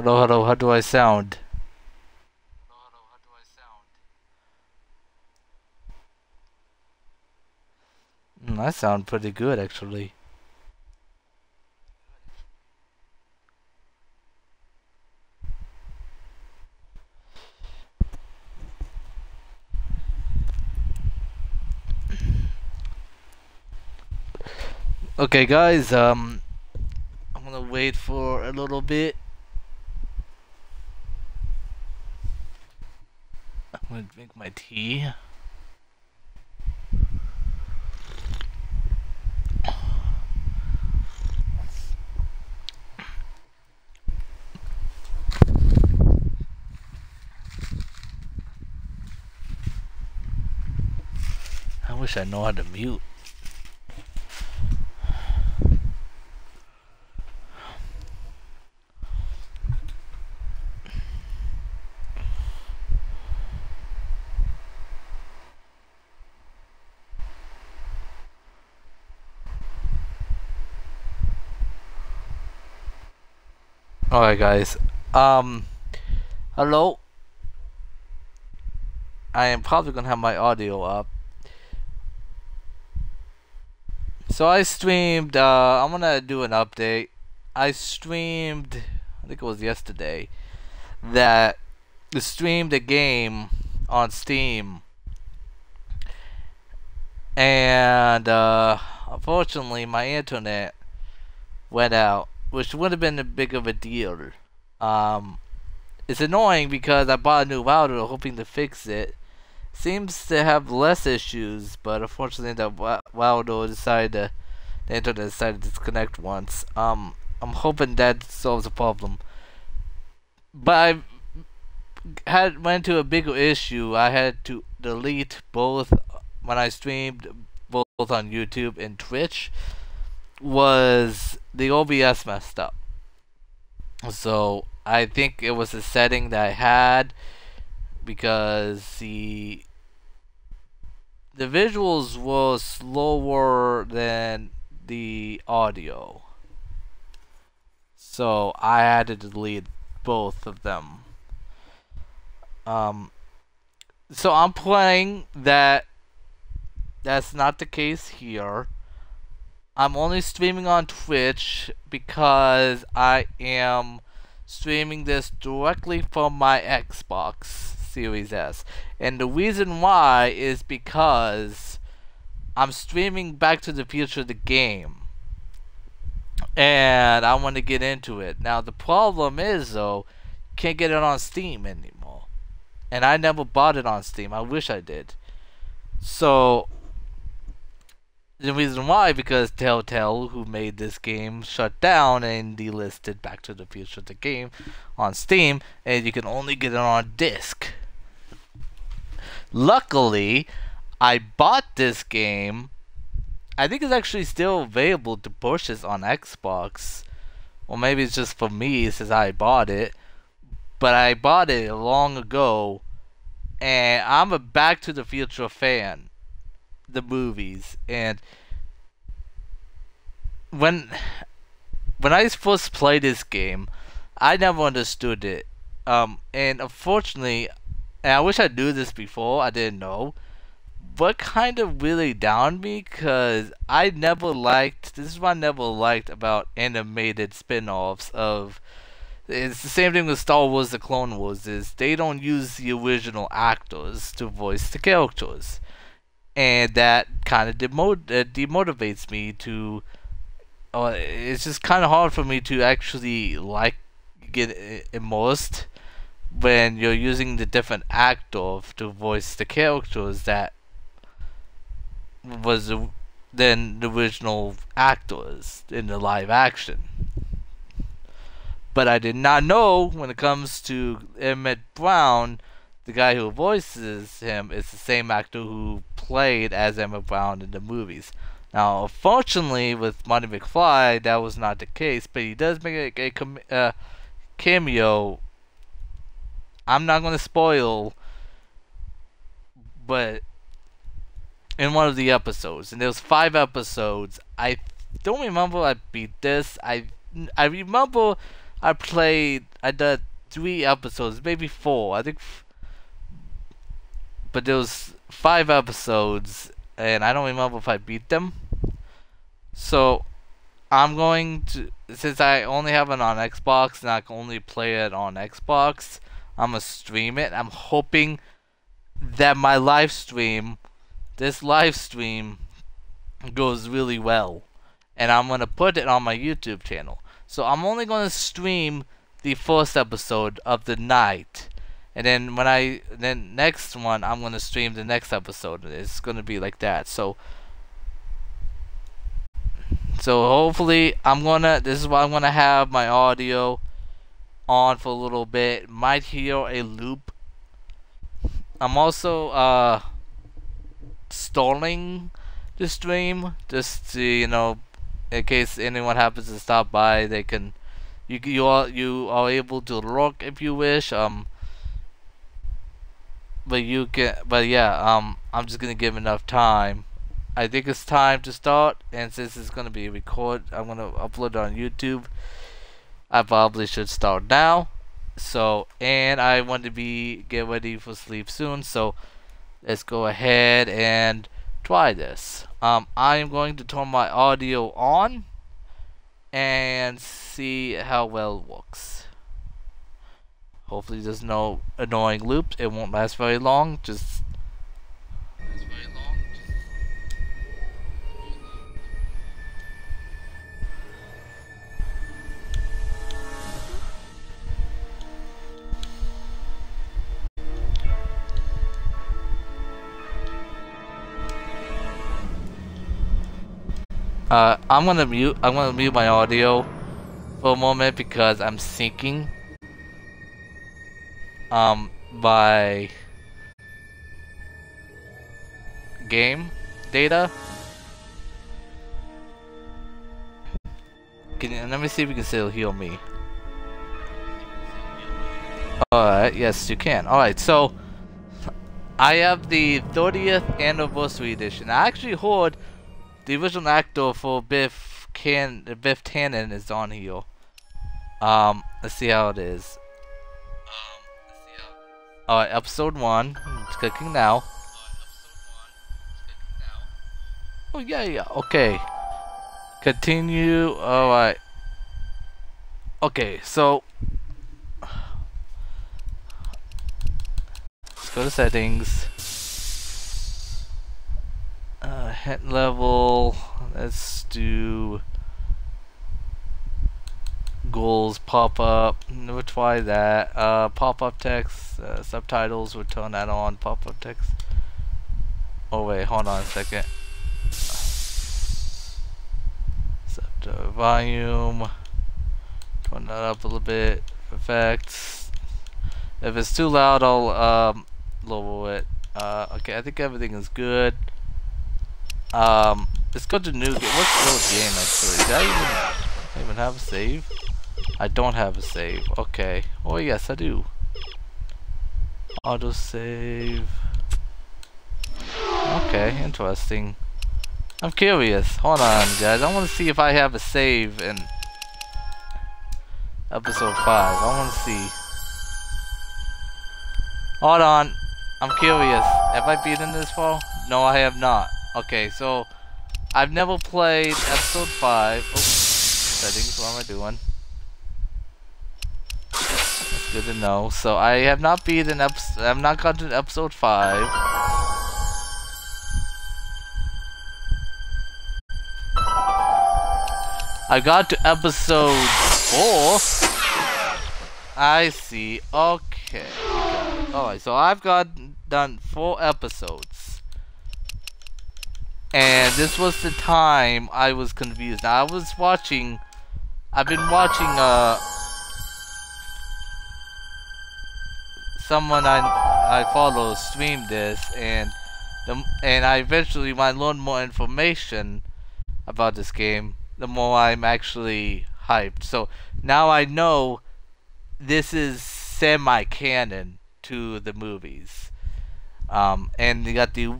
Hello, hello, how do I sound? I sound pretty good, actually. Okay, guys, I'm gonna wait for a little bit. I'm gonna drink my tea. I wish I know how to mute. Alright, guys. Hello. I am probably gonna have my audio up. So I streamed, I'm gonna do an update. I streamed, I think it was yesterday, that streamed a game on Steam. And, unfortunately, my internet went out, which would have been a big of a deal. It's annoying because I bought a new router hoping to fix it. Seems to have less issues, but unfortunately the router decided the internet decided to disconnect once. I'm hoping that solves the problem. But I went to a bigger issue. I had to delete both when I streamed both on YouTube and Twitch. Was the OBS messed up? So I think it was a setting that I had because the visuals were slower than the audio. So I had to delete both of them. So I'm playing that that's not the case here. I'm only streaming on Twitch because I am streaming this directly from my Xbox Series S. And the reason why is because I'm streaming Back to the Future the game. And I want to get into it. Now the problem is though, you can't get it on Steam anymore. And I never bought it on Steam. I wish I did. So the reason why, because Telltale, who made this game, shut down and delisted Back to the Future the game on Steam, and you can only get it on disc. Luckily, I bought this game. I think it's actually still available to purchase on Xbox. Or maybe it's just for me since I bought it. But I bought it long ago, and I'm a Back to the Future fan. The movies, and when I first played this game, I never understood it. And unfortunately, and I wish I knew this before, I didn't know, but kind of really downed me because I never liked, this is what I never liked about animated spin-offs of, it's the same thing with Star Wars The Clone Wars, is they don't use the original actors to voice the characters. And that kind of demotivates me to. It's just kind of hard for me to actually get immersed when you're using the different actor to voice the characters that was than the original actors in the live action. But I did not know when it comes to Emmett Brown. The guy who voices him is the same actor who played as Emmett Brown in the movies. Now, unfortunately, with Marty McFly, that was not the case, but he does make a cameo. I'm not going to spoil, but in one of the episodes, and there was 5 episodes. I don't remember I beat this. I remember I played I did 3 episodes, maybe 4. I think, but there was 5 episodes, and I don't remember if I beat them. So I'm going to, since I only have it on Xbox and I can only play it on Xbox, I'm gonna stream it. I'm hoping that my this live stream goes really well, and I'm gonna put it on my YouTube channel. So I'm only gonna stream the first episode of the night, and then next one I'm gonna stream the next episode. It's gonna be like that. So hopefully this is why I'm gonna have my audio on for a little bit. Might hear a loop. I'm also stalling the stream just to, in case anyone happens to stop by, they can you are able to look if you wish. But yeah, I'm just gonna give enough time. I think it's time to start, and since it's gonna be I'm gonna upload it on YouTube. I probably should start now. So, and I want to get ready for sleep soon. So, let's go ahead and try this. I am going to turn my audio on and see how well it works. Hopefully, there's no annoying loops. It won't last very long. I'm gonna mute my audio for a moment because I'm syncing my game data. Let me see if you can still hear me. Alright, yes you can. Alright, so I have the 30th anniversary edition. I actually heard the original actor for Biff Tannen is on here. Let's see how it is. Alright, episode 1. I'm clicking now. Oh yeah, okay. Continue. Alright. Okay, so let's go to settings. Hit level. Let's do goals pop up. We'll try that. Pop up text, subtitles. We'll turn that on. Pop up text. Oh wait, hold on a second. Subtitle volume. Turn that up a little bit. Effects. If it's too loud, I'll lower it. Okay, I think everything is good. Let's go to new game. What's the old game actually? Do I even have a save? I don't have a save. Okay. Oh yes, I do. Auto save. Okay, interesting. I'm curious. Hold on, guys. I want to see if I have a save in episode 5. I want to see. Hold on. I'm curious. Have I beaten this far? No, I have not. Okay, so I've never played episode 5. Oh, settings. What am I doing? That's good to know. So I have not beaten I've not gotten to episode 5. I got to episode 4. I see. Okay. Alright, so I've done 4 episodes. And this was the time I was confused. Now, I've been watching someone I follow stream this, and I eventually, when I learn more information about this game, the more I'm actually hyped. So now I know this is semi-canon to the movies. And you got the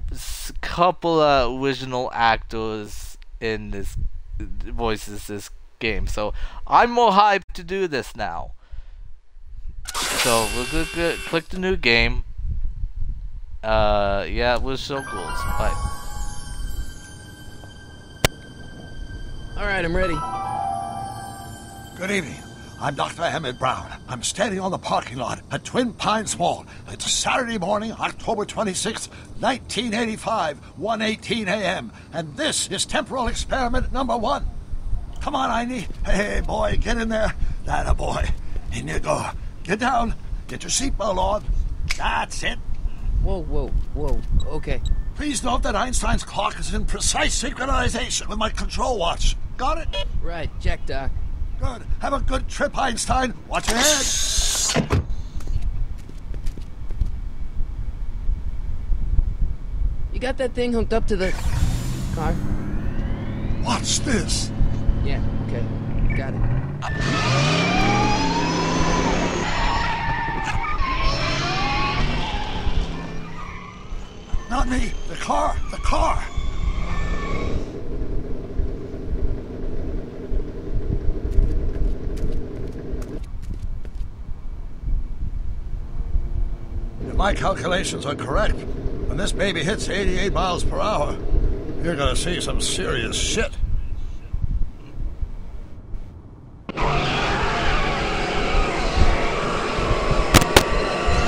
couple of original actors in this voices this game. So I'm more hyped to do this now. So we'll click the new game. Yeah, we'll show goals. Bye. Alright, I'm ready. Good evening. I'm Dr. Emmett Brown. I'm standing on the parking lot at Twin Pines Mall. It's Saturday morning, October 26th, 1985, 1:18 a.m. And this is temporal experiment number 1. Come on, Einie. Hey, boy, get in there. That a boy. In you go. Get down. Get your seatbelt on. That's it. Whoa, okay. Please note that Einstein's clock is in precise synchronization with my control watch. Got it? Right, check, Doc. Good. Have a good trip, Einstein. Watch your head. You got that thing hooked up to the car? Watch this. Yeah, okay. Got it. Not me. The car. The car. If my calculations are correct, when this baby hits 88 miles per hour, you're gonna see some serious shit.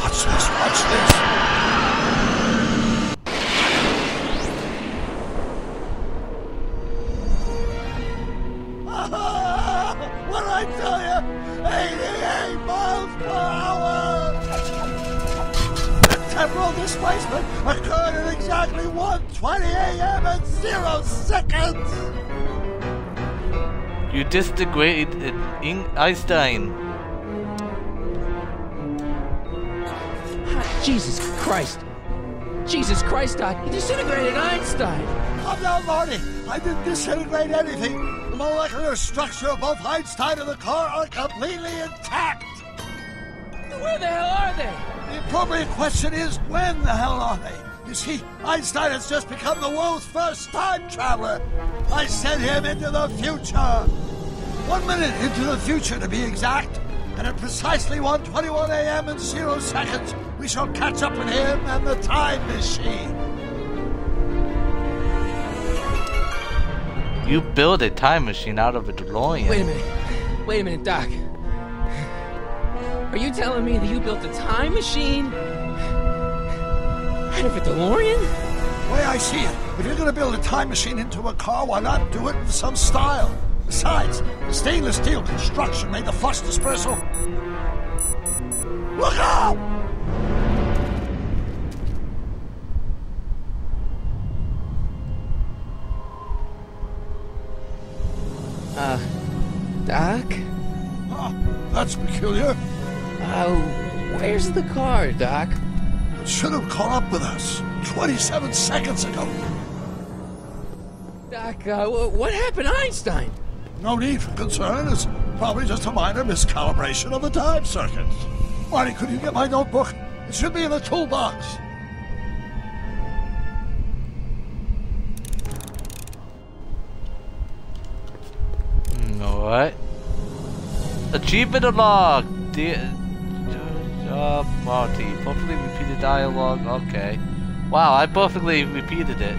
Watch this, watch this. What did I tell you? 88 miles per hour! The temporal displacement occurred at exactly 1:20 a.m. and 0 seconds! You disintegrated Einstein. Jesus Christ! Jesus Christ, Doc! You disintegrated Einstein! Calm down, Marty. I didn't disintegrate anything. The molecular structure of both Einstein and the car are completely intact. Where the hell are they? The appropriate question is, when the hell are they? You see, Einstein has just become the world's first time traveler. I sent him into the future. 1 minute into the future, to be exact. And at precisely 1:21 a.m. and 0 seconds, we shall catch up with him and the time machine. You built a time machine out of a DeLorean. Wait a minute, Doc. Are you telling me that you built a time machine out of a DeLorean? The way I see it, if you're going to build a time machine into a car, why not do it with some style? Besides, the stainless steel construction made the flux dispersal. Look out! Doc? Oh, that's peculiar. Where's the car, Doc? It should have caught up with us 27 seconds ago. Doc, what happened to Einstein? No need for concern. It's probably just a minor miscalibration of the time circuits. Marty, could you get my notebook? It should be in the toolbox. Alright. Achievement unlocked! Marty. Perfectly repeated dialogue. Okay. Wow, I perfectly repeated it.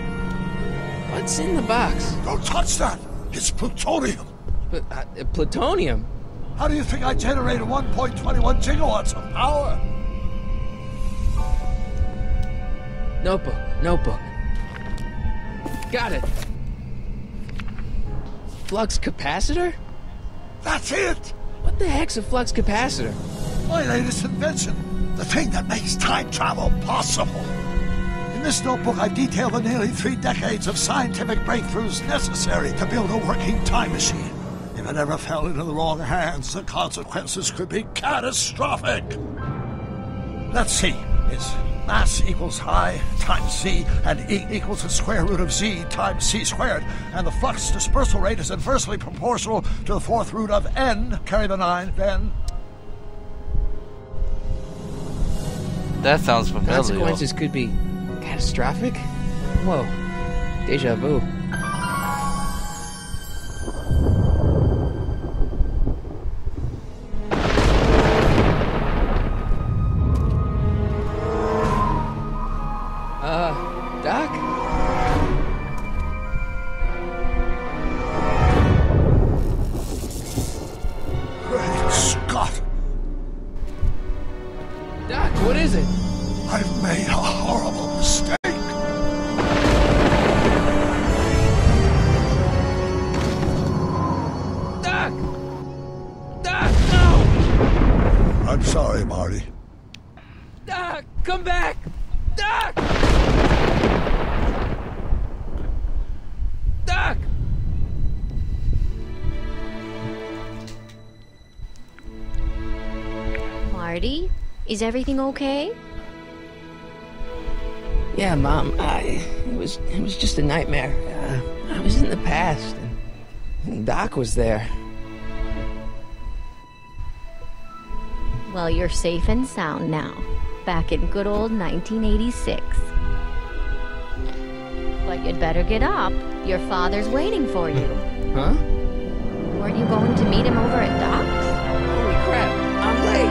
What's in the box? Don't touch that! It's plutonium! Plutonium? How do you think I generated 1.21 gigawatts of power? Notebook. Got it. Flux capacitor? That's it! What the heck's a flux capacitor? My latest invention. The thing that makes time travel possible. In this notebook, I detail the nearly 3 decades of scientific breakthroughs necessary to build a working time machine. If it ever fell into the wrong hands, the consequences could be catastrophic. Let's see. It's mass equals I times Z, and E equals the square root of Z times C squared. And the flux dispersal rate is inversely proportional to the 4th root of N, carry the 9, then... That sounds familiar. Consequences could be catastrophic? Whoa. Deja vu. I'm sorry, Marty. Doc, come back! Doc! Doc! Marty, is everything okay? Yeah, Mom, it was just a nightmare. I was in the past, and Doc was there. Well, you're safe and sound now. Back in good old 1986. But you'd better get up. Your father's waiting for you. Huh? Weren't you going to meet him over at Doc's? Holy crap, I'm late!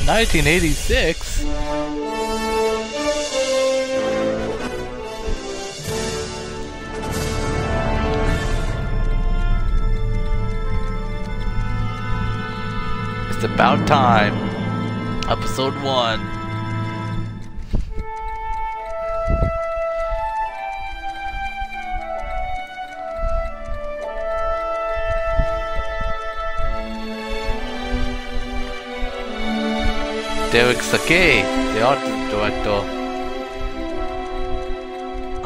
1986? It's about time. Episode 1. Derek Sakei, the art director.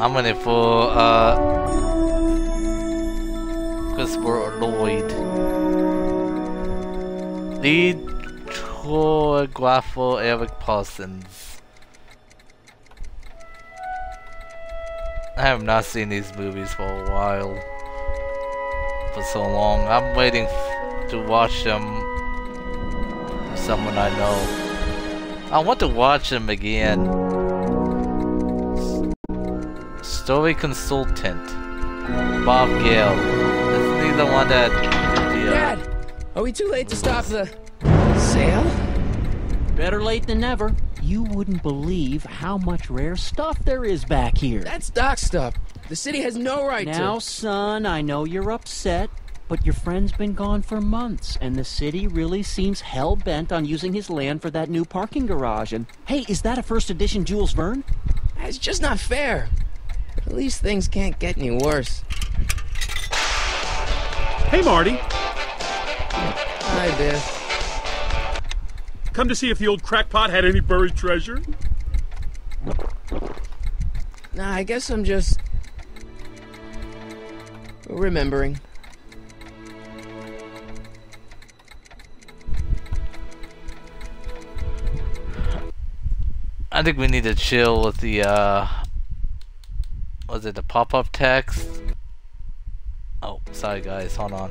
I'm in it for Christopher Lloyd. Lead choreographer Eric Parsons. I have not seen these movies for a while. For so long. I'm waiting to watch them with someone I know. I want to watch them again. Story consultant Bob Gale. Isn't he the one that did the, Dad! Are we too late to stop the sale? Better late than never. You wouldn't believe how much rare stuff there is back here. That's Doc stuff. The city has no right to... Now, son, I know you're upset, but your friend's been gone for months, and the city really seems hell-bent on using his land for that new parking garage. And, hey, is that a first edition Jules Verne? It's just not fair. At least things can't get any worse. Hey, Marty. Hi, Biff. Come to see if the old crackpot had any buried treasure? Nah, I guess I'm just... remembering. I think we need to chill with the was it the pop-up text? Oh, sorry guys, hold on.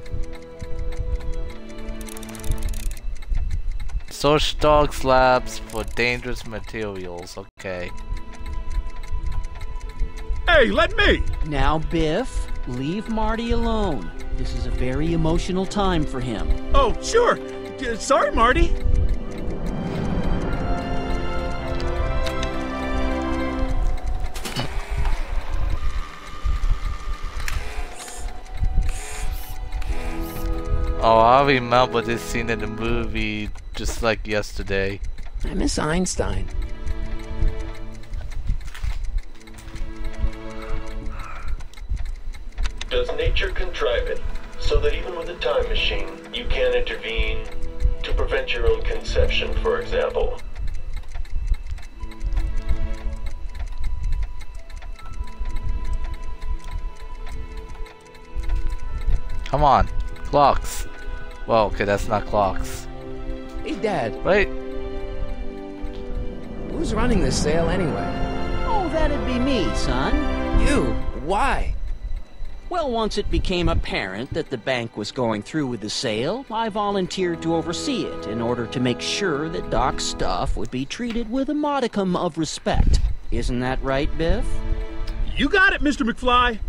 Search dog slabs for dangerous materials, okay. Hey, let me! Now, Biff, leave Marty alone. This is a very emotional time for him. Oh, sure. Sorry, Marty. Oh, I remember this scene in the movie just like yesterday. I miss Einstein. Does nature contrive it so that even with a time machine, you can intervene to prevent your own conception, for example? Come on, clocks. Well, okay, that's not clocks. Hey, Dad. Wait. Who's running this sale anyway? Oh, that'd be me, son. You. Why? Well, once it became apparent that the bank was going through with the sale, I volunteered to oversee it in order to make sure that Doc's stuff would be treated with a modicum of respect. Isn't that right, Biff? You got it, Mr. McFly.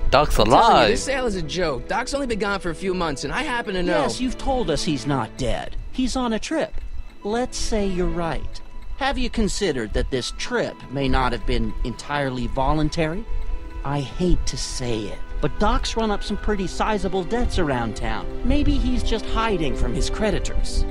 Doc's I'm telling you, alive. this sale is a joke. Doc's only been gone for a few months, and I happen to know... Yes, you've told us he's not dead. He's on a trip. Let's say you're right. Have you considered that this trip may not have been entirely voluntary? I hate to say it, but Doc's run up some pretty sizable debts around town. Maybe he's just hiding from his creditors.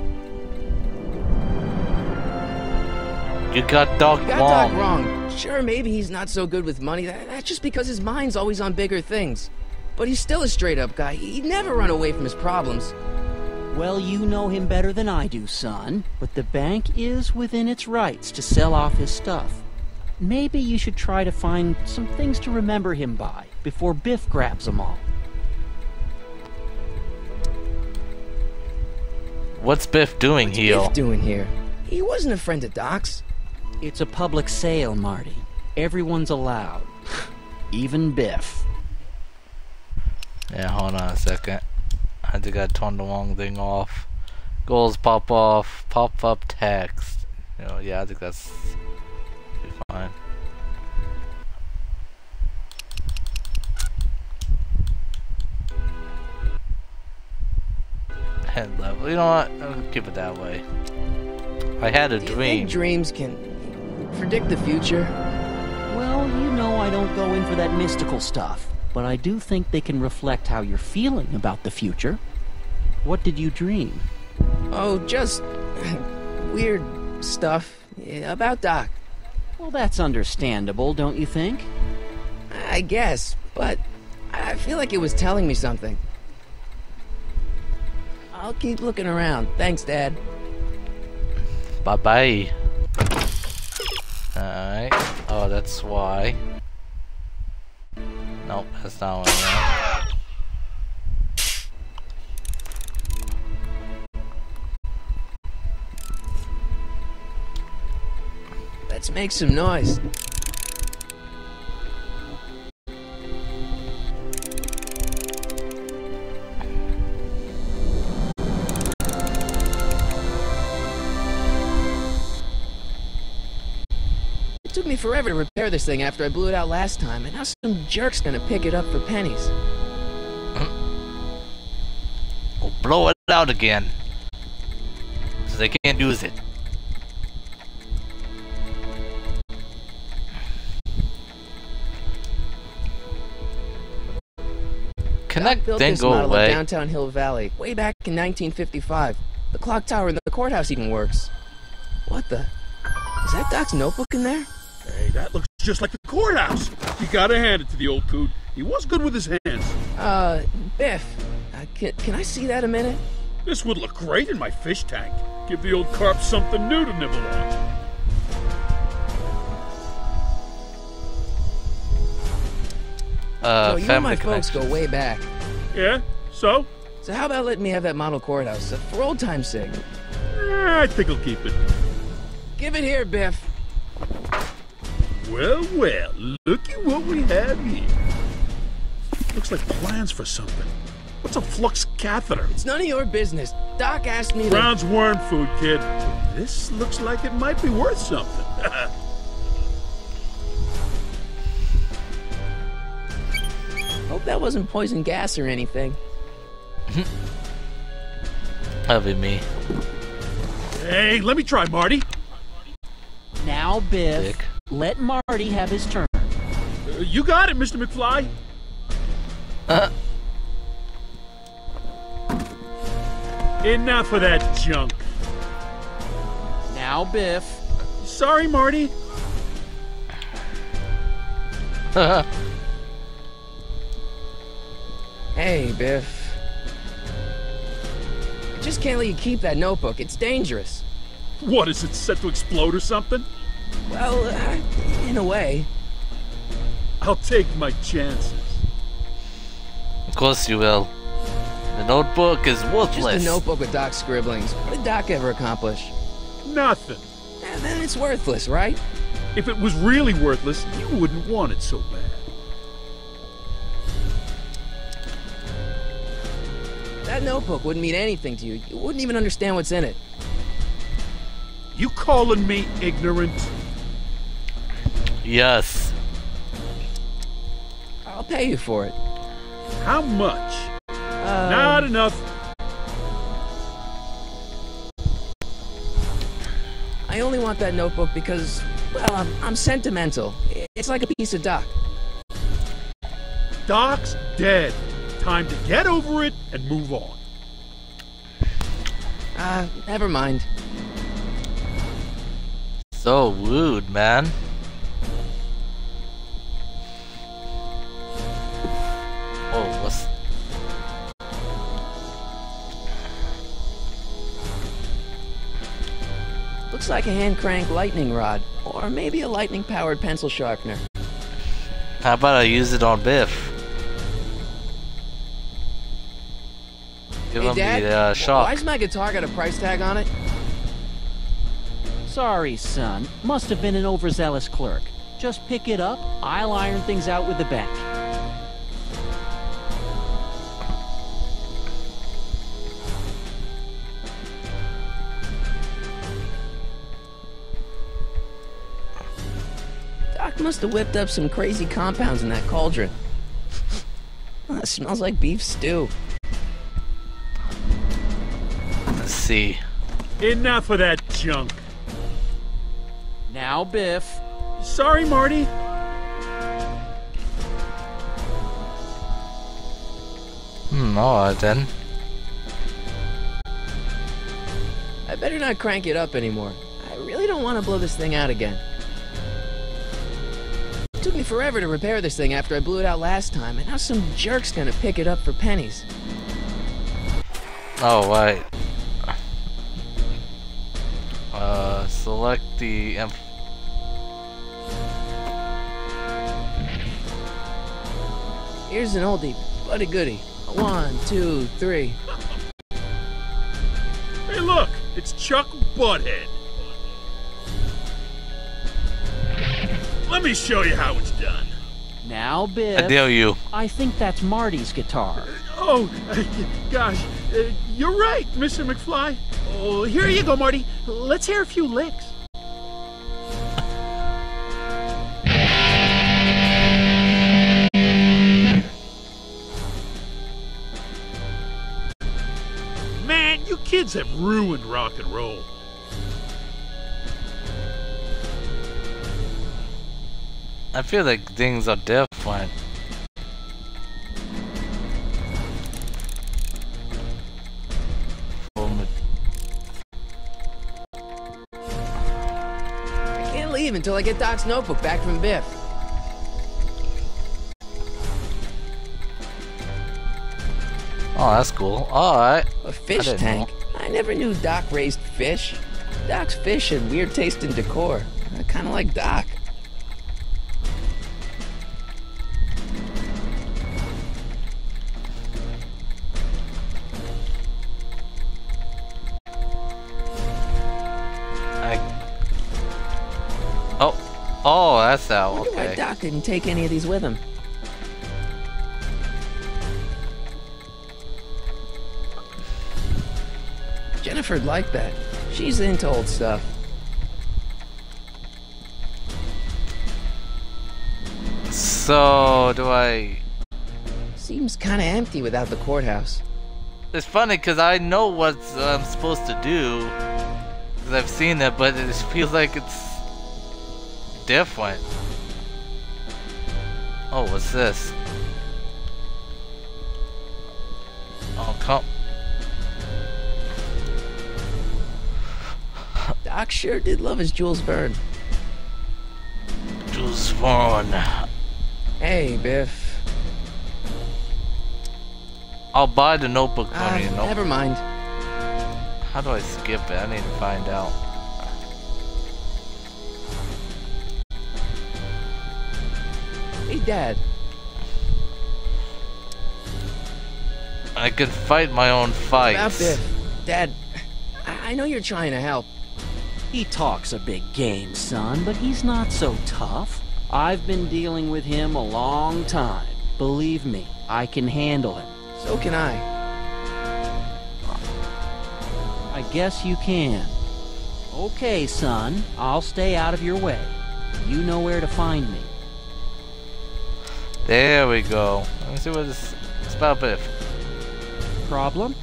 You got Doc You got wrong. Doc wrong. Sure, maybe he's not so good with money. That's just because his mind's always on bigger things. But he's still a straight-up guy. He'd never run away from his problems. Well, you know him better than I do, son. But the bank is within its rights to sell off his stuff. Maybe you should try to find some things to remember him by before Biff grabs them all. What's Biff doing What's here? Biff doing here? He wasn't a friend of Doc's. It's a public sale, Marty. Everyone's allowed. Even Biff. Yeah, hold on a second. I think I turned the wrong thing off. Goals pop off. Pop up text. You know, yeah, I think that's be fine. Head level. You know what? I'll keep it that way. I had a Do you dream. think dreams can predict the future? Well, you know I don't go in for that mystical stuff, but I do think they can reflect how you're feeling about the future. What did you dream? Oh, just weird stuff about Doc. Well, that's understandable, don't you think? I guess, but I feel like it was telling me something. I'll keep looking around. Thanks, Dad. Bye bye. Alright. Oh, that's why. Nope, that's not what I want. Let's make some noise. It took me forever to repair this thing after I blew it out last time, and now some jerk's gonna pick it up for pennies. We'll blow it out again. So they can't use it. Can Doc built that thing this go model away? of downtown Hill Valley way back in 1955. The clock tower in the courthouse even works. What the? Is that Doc's notebook in there? Hey, that looks just like the courthouse. You gotta hand it to the old coot. He was good with his hands. Biff, can I see that a minute? This would look great in my fish tank. Give the old carp something new to nibble on. So you and Family my folks Connection. go way back. Yeah? So? So how about letting me have that model courthouse for old time's sake? I think I'll keep it. Give it here, Biff. Well, well, looky what we have here. Looks like plans for something. What's a flux catheter? It's none of your business. Doc asked me to... Brown's worm food, kid. This looks like it might be worth something. Hope that wasn't poison gas or anything. That'll be me. Hey, let me try, Marty. Now, Biff, Dick. let Marty have his turn. You got it, Mr. McFly. Enough of that junk. Now, Biff. Sorry, Marty. Hey, Biff. I just can't let you keep that notebook. It's dangerous. What, is it set to explode or something? Well, in a way. I'll take my chances. Of course you will. The notebook is Just worthless. a notebook with Doc's scribblings. What did Doc ever accomplish? Nothing. And then it's worthless, right? If it was really worthless, you wouldn't want it so bad. That notebook wouldn't mean anything to you. You wouldn't even understand what's in it. You calling me ignorant? Yes. I'll pay you for it. How much? Not enough. I only want that notebook because, well, I'm sentimental. It's like a piece of Doc. Doc's dead. Time to get over it and move on. Never mind. So rude, man. Oh, what's... Looks like a hand-crank lightning rod, or maybe a lightning-powered pencil sharpener. How about I use it on Biff? Give him Dad, the shock. why's my guitar got a price tag on it? Sorry, son. Must have been an overzealous clerk. Just pick it up. I'll iron things out with the bank. Doc must have whipped up some crazy compounds in that cauldron. Oh, it smells like beef stew. Let's see. Enough of that junk. Now, Biff. Sorry, Marty. Alright then. I better not crank it up anymore. I really don't want to blow this thing out again. It took me forever to repair this thing after I blew it out last time, and now some jerk's gonna pick it up for pennies. Oh, right. Select the... Here's an oldie, but a goodie. 1, 2, 3. Hey, look, it's Chuck Butthead. Let me show you how it's done. Now, Biff. I dare you. I think that's Marty's guitar. Oh, gosh, you're right, Mr. McFly. Oh, here you go, Marty. Let's hear a few licks. Man, you kids have ruined rock and roll. I feel like things are different. I can't leave until I get Doc's notebook back from Biff. Oh, that's cool. Alright. A fish didn't tank? I never knew Doc raised fish. Doc's fish had weird taste in decor. I kinda like Doc. Oh, that's out. I wonder why Okay. Doc didn't take any of these with him. Jennifer'd like that. She's into old stuff. So, do I... Seems kinda empty without the courthouse. It's funny because I know what I'm supposed to do. Because I've seen it, but it just feels like it's different. Oh, what's this? Oh, come. Doc sure did love his Jules Verne. Jules Verne. Hey, Biff. I'll buy the notebook for me. Never mind. How do I skip it? I need to find out. Hey, Dad. I can fight my own About fights. Biff. Dad, I know you're trying to help. He talks a big game, son, but he's not so tough. I've been dealing with him a long time. Believe me, I can handle him. So can I. I guess you can. Okay, son, I'll stay out of your way. You know where to find me. There we go. Let me see what this is about, Biff. Problem?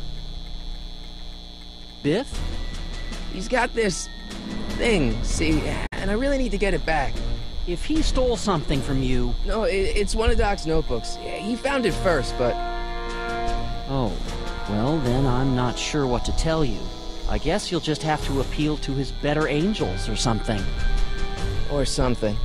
Biff? He's got this thing, see, and I really need to get it back. If he stole something from you... No, it's one of Doc's notebooks. He found it first, but... Oh, well then I'm not sure what to tell you. I guess you'll just have to appeal to his better angels or something. Or something.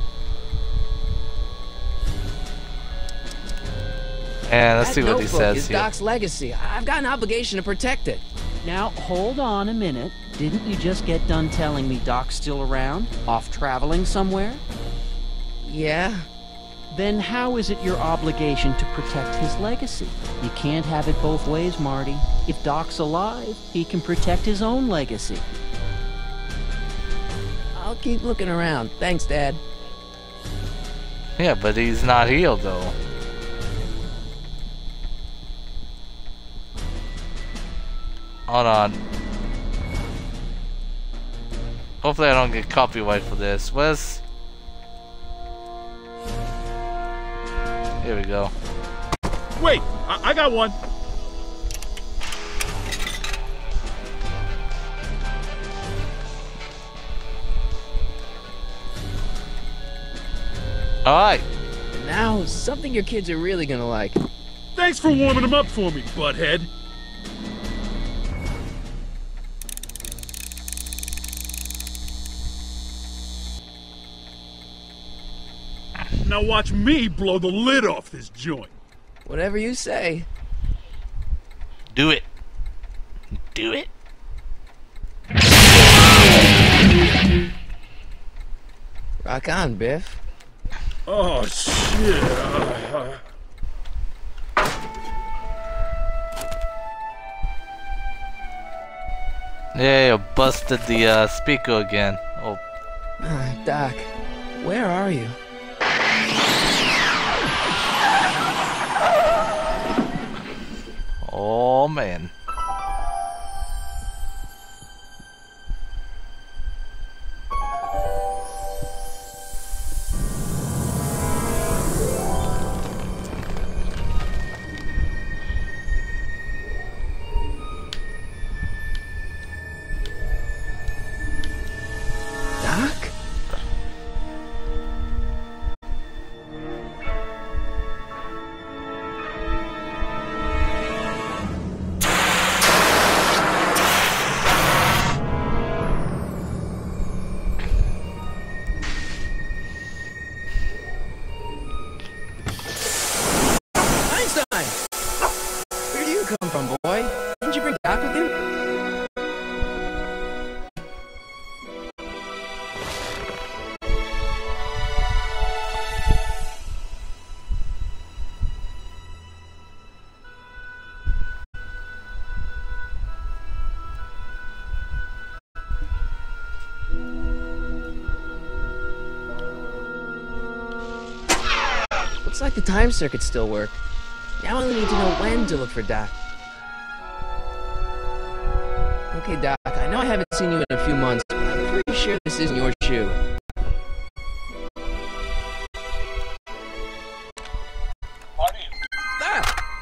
And let's see what he That notebook says is here. Doc's legacy. I've got an obligation to protect it. Now, hold on a minute. Didn't you just get done telling me Doc's still around? Off traveling somewhere? Yeah? Then how is it your obligation to protect his legacy? You can't have it both ways, Marty. If Doc's alive, he can protect his own legacy. I'll keep looking around. Thanks, Dad. Yeah, but he's not healed though. Hold on. Hopefully I don't get copyright for this. Where's... Here we go. Wait, I got one. Alright. Now, something your kids are really gonna like. Thanks for warming them up for me, butthead. Now watch me blow the lid off this joint. Whatever you say. Do it. Do it. Rock on, Biff. Oh, shit. Yeah, you busted the speaker again. Oh, Doc, where are you? oh man. Doc? Einstein! Where do you come from, boy? Didn't you bring Doc with you? Looks like the time circuits still work. Now I only need to know when to look for Doc. Okay, Doc, I know I haven't seen you in a few months, but I'm pretty sure this isn't your shoe. Marty,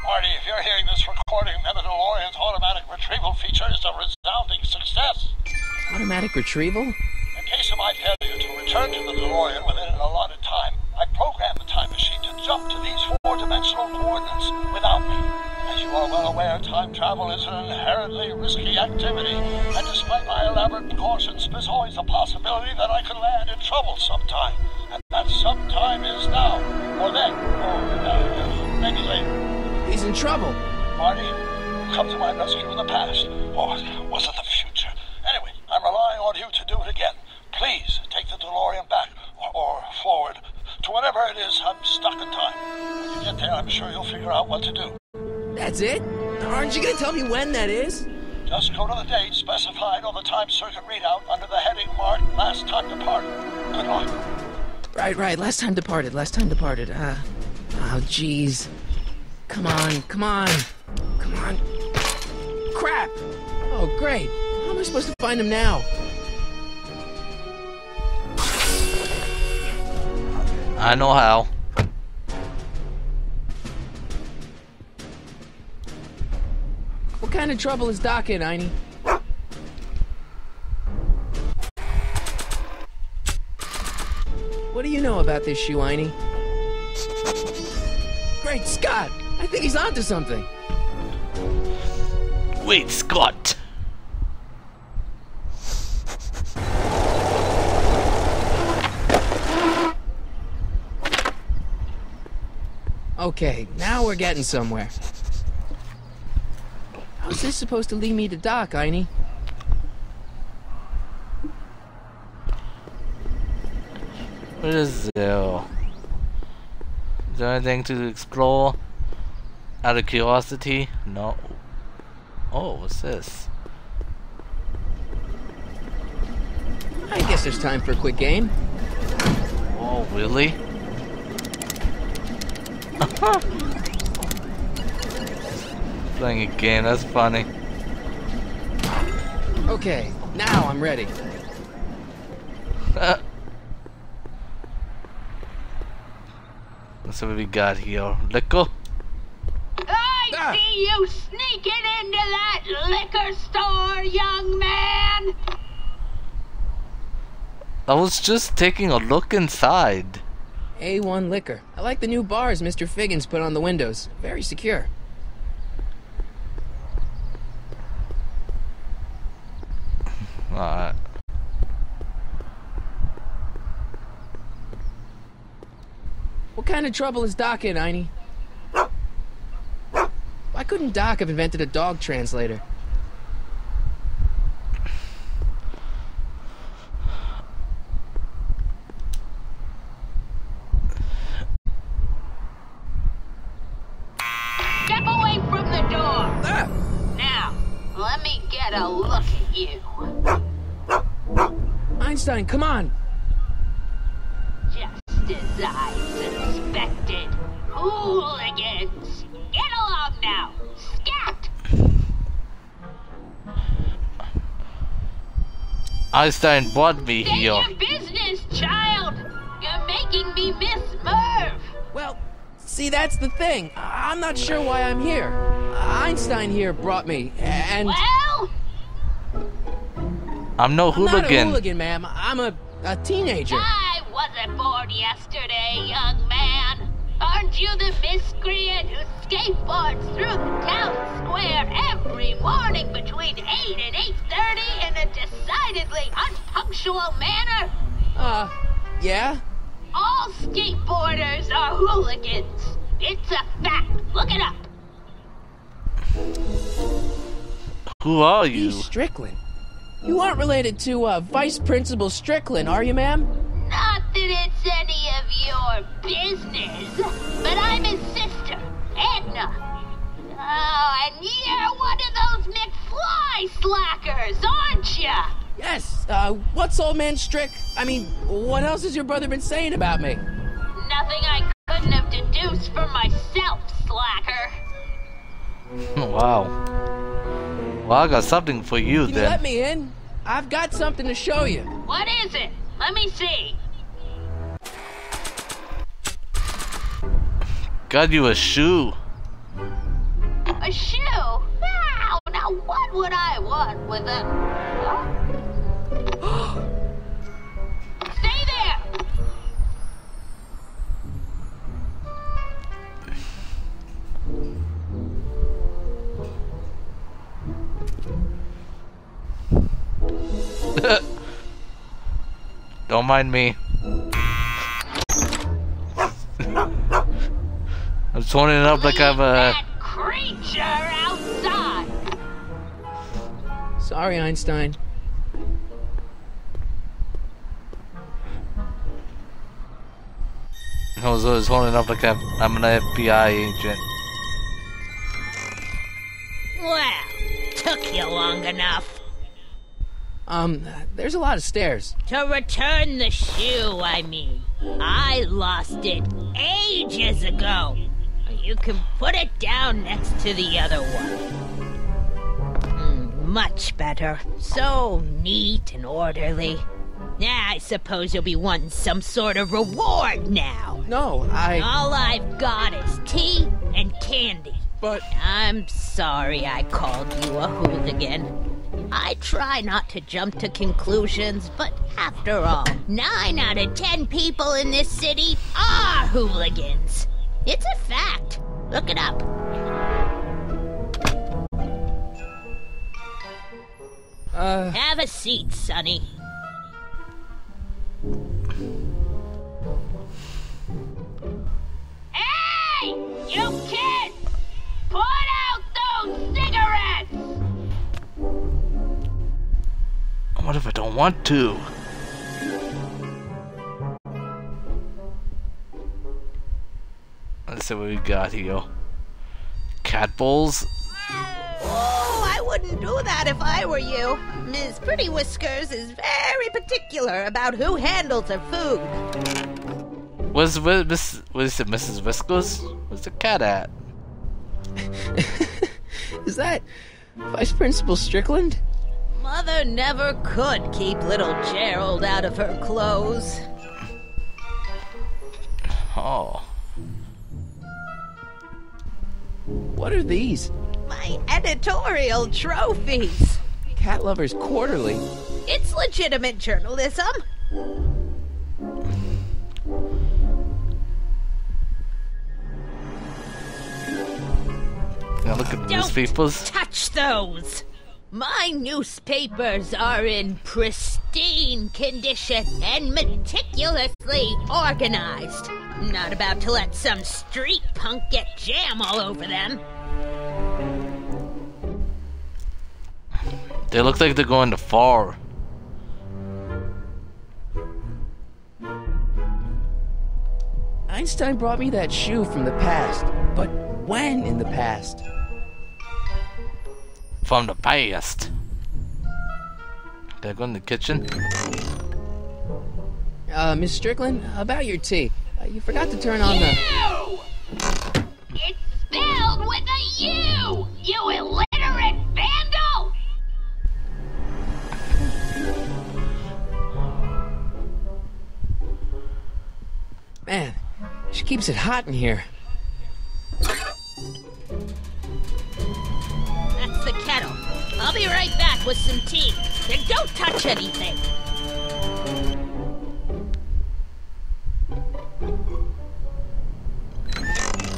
Marty, if you're hearing this recording, then the DeLorean's automatic retrieval feature is a resounding success. Automatic retrieval? In case of my failure to return to the DeLorean within an allotted time, I programmed the time machine to jump to these four-dimensional coordinates without me. As you are well aware, time travel is an inherently risky activity, and despite my elaborate precautions, there's always a possibility that I could land in trouble sometime. And that sometime is now, or then, or maybe later. He's in trouble. Marty, come to my rescue in the past, or was it the future? Anyway, I'm relying on you to do it again. Please take the DeLorean back, or forward, to whatever it is I'm stuck in time. When you get there, I'm sure you'll figure out what to do. That's it? Aren't you gonna tell me when that is? Just go to the date specified on the time circuit readout under the heading marked Last Time Departed. Good luck. Right, last time departed. Oh, jeez. Come on. Crap! Oh, great. How am I supposed to find him now? I know how. What kind of trouble is Doc in, Einie? What do you know about this shoe, Einie? Great Scott! I think he's onto something. Wait, Scott. Okay, now we're getting somewhere. How's this supposed to lead me to Doc, Einie? What is there? Is there anything to explore? Out of curiosity? No. Oh, what's this? I guess there's time for a quick game. Oh, really? Playing a game, that's funny. Okay, now I'm ready. Let's see what we got here. Liquor? I see you sneaking into that liquor store, young man! I was just taking a look inside. A1 liquor. I like the new bars Mr. Figgins put on the windows. Very secure. Alright. What kind of trouble is Doc in, Einie? Why couldn't Doc have invented a dog translator? Step away from the door! Ah! Now, let me get a look at you. Einstein, come on! Just as I suspected. Hooligans! Get along now! Scat! Einstein brought me Stay here. your business, child! You're making me miss Merv! Well, see, that's the thing. I'm not sure why I'm here. Einstein here brought me, and... Well? I'm no I'm not a hooligan. hooligan, ma'am. I'm a teenager. I wasn't born yesterday, young man. Aren't you the miscreant who skateboards through the town square every morning between 8 and 8:30 in a decidedly unpunctual manner? Yeah? All skateboarders are hooligans. It's a fact. Look it up. Who are you? He's Strickland. You aren't related to, Vice Principal Strickland, are you, ma'am? Not that it's any of your business, but I'm his sister, Edna. Oh, and you're one of those McFly slackers, aren't ya? Yes, what's old man Strick? I mean, what else has your brother been saying about me? Nothing I couldn't have deduced for myself, slacker. Wow. Well, I got something for you Can you then. let me in? I've got something to show you. What is it? Let me see. Got you a shoe. A shoe? Wow, now what would I want with a... Huh? Stay there! Don't mind me. I'm turning it up like I'm a... That creature outside! Sorry, Einstein. I was holding up like I'm an FBI agent. Well, took you long enough. There's a lot of stairs. To return the shoe, I mean. I lost it ages ago. You can put it down next to the other one. Much better. So neat and orderly. I suppose you'll be wanting some sort of reward now. No, All I've got is tea and candy. But... I'm sorry I called you a hooligan. I try not to jump to conclusions, but after all, 9 out of 10 people in this city are hooligans. It's a fact. Look it up. Have a seat, Sonny. Hey! You kids! Put out those cigarettes! What if I don't want to? Let's see what we got here. Cat bowls? Oh, I wouldn't do that if I were you. Ms. Pretty Whiskers is very particular about who handles her food. What is it, Mrs. Whiskers? Where's the cat at? Is that Vice Principal Strickland? Mother never could keep little Gerald out of her clothes. Oh. What are these? My editorial trophies. Cat Lovers Quarterly. It's legitimate journalism. Now look at Don't newspapers. touch those. My newspapers are in pristine condition and meticulously organized. Not about to let some street punk get jam all over them. They look like they're going to far. Einstein brought me that shoe from the past. But when in the past? From the past. Did I go in the kitchen? Miss Strickland, about your tea. You forgot to turn on the... You! It's spelled with a U! You illiterate vandal! Man, she keeps it hot in here. That's the kettle. I'll be right back with some tea. And don't touch anything.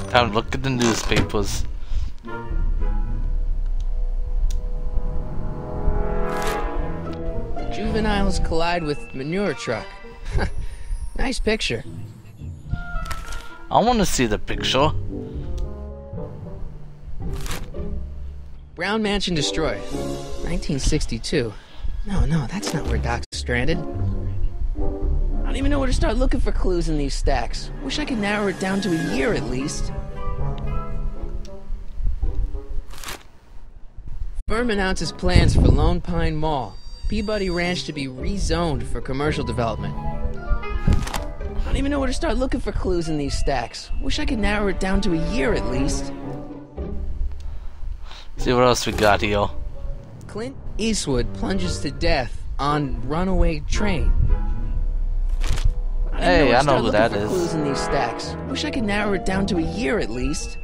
Time to look at the newspapers. Juveniles collide with manure truck. Nice picture. I want to see the picture. Brown Mansion destroyed. 1962. No, that's not where Doc's stranded. I don't even know where to start looking for clues in these stacks. Wish I could narrow it down to a year at least. Firm announces plans for Lone Pine Mall. Peabody Ranch to be rezoned for commercial development. I don't even know where to start looking for clues in these stacks. Wish I could narrow it down to a year at least. See what else we got here. Clint Eastwood plunges to death on runaway train. Hey, I know who that is. Clues in these stacks. Wish I could narrow it down to a year at least.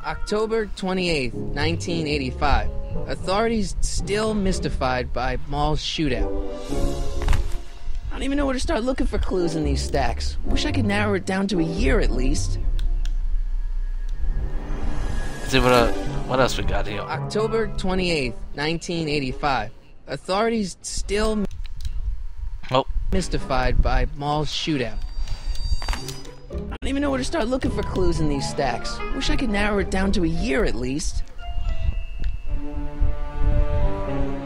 October 28th, 1985. Authorities still mystified by mall shootout. I don't even know where to start looking for clues in these stacks. Wish I could narrow it down to a year at least. See what else we got here. October 28th, 1985. Authorities still mystified by mall shootout. I don't even know where to start looking for clues in these stacks. Wish I could narrow it down to a year at least.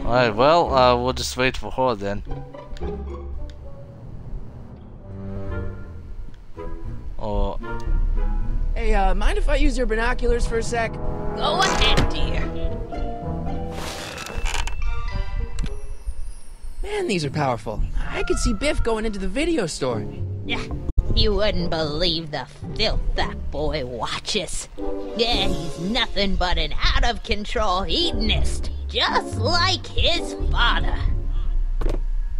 Alright, well, we'll just wait for her then. Oh. Hey, mind if I use your binoculars for a sec? Go ahead, dear. Man, these are powerful. I could see Biff going into the video store. Yeah, you wouldn't believe the filth that boy watches. Yeah, he's nothing but an out-of-control hedonist, just like his father.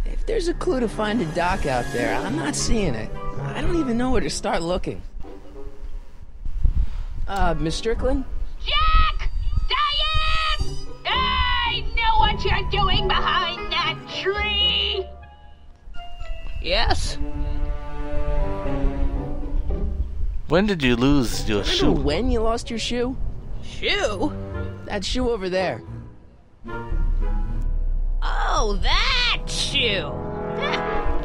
If there's a clue to finding Doc out there, I'm not seeing it. I don't even know where to start looking. Miss Strickland? Jack! Diane! I know what you're doing behind that tree! Yes? When did you lose your I don't shoe? know when you lost your shoe? Shoe? That shoe over there. Oh, that shoe!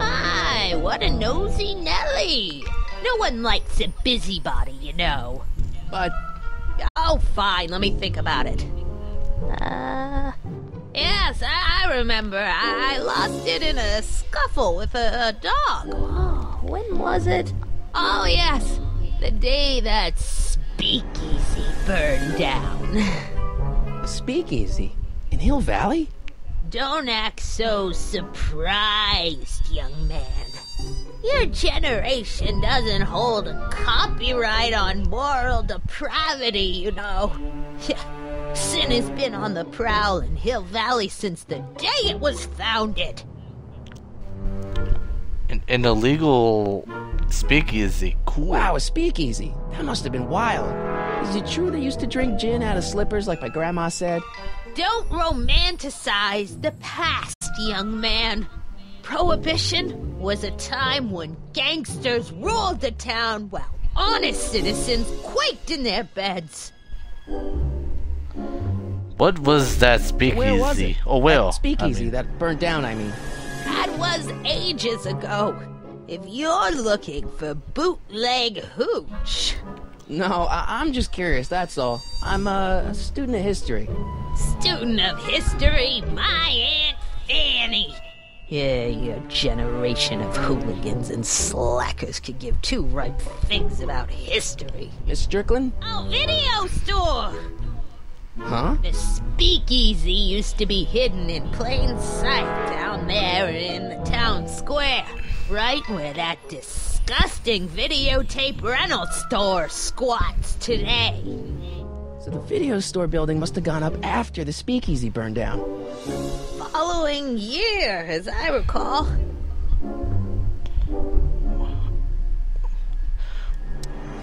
I what a nosy Nelly. No one likes a busybody, you know. But Oh, fine, let me think about it. Yes, I remember. I lost it in a scuffle with a dog. Oh, when was it? Oh, yes, the day that speakeasy burned down. a speakeasy in Hill Valley? Don't act so surprised, young man. Your generation doesn't hold a copyright on moral depravity, you know. Sin has been on the prowl in Hill Valley since the day it was founded. An illegal speakeasy. Cool. Wow, a speakeasy. That must have been wild. Is it true they used to drink gin out of slippers like my grandma said? Don't romanticize the past, young man. Prohibition was a time when gangsters ruled the town while honest citizens quaked in their beds. What was that speakeasy? Where was it? Oh, well. That speakeasy that burnt down, I mean. That was ages ago. If you're looking for bootleg hooch. No, I'm just curious, that's all. I'm a student of history. Student of history, my Aunt Fanny. Yeah, your generation of hooligans and slackers could give two ripe figs about history. Miss Strickland? Oh, video store! Huh? The speakeasy used to be hidden in plain sight down there in the town square, right where that disgusting videotape rental store squats today. So the video store building must have gone up after the speakeasy burned down. Following year, as I recall.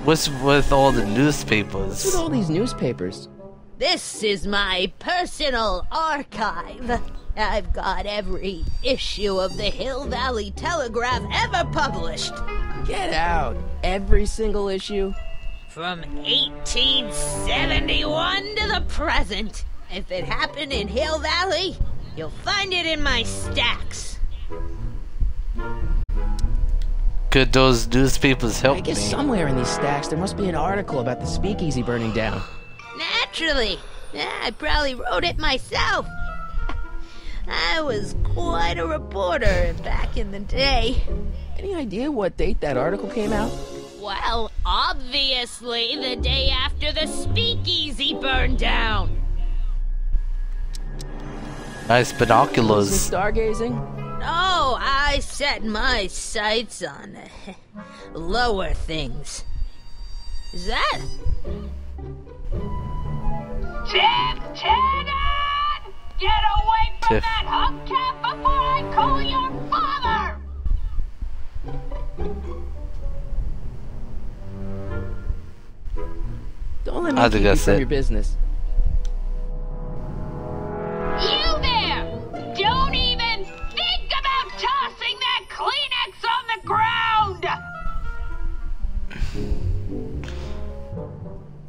What's with all the newspapers? What's with all these newspapers? This is my personal archive. I've got every issue of the Hill Valley Telegraph ever published. Get out. Every single issue? From 1871 to the present. If it happened in Hill Valley, you'll find it in my stacks. Could those newspapers help I guess me? somewhere in these stacks there must be an article about the speakeasy burning down. Naturally. Yeah, I probably wrote it myself. I was quite a reporter back in the day. Any idea what date that article came out? Well, obviously the day after the speakeasy burned down. Nice Some binoculars. stargazing? No, I set my sights on lower things. Is that? Tenant! Get away from Tiff. that hubcap before I call your father! Don't let I me think keep you that's from it. your business. You there! Don't even think about tossing that Kleenex on the ground!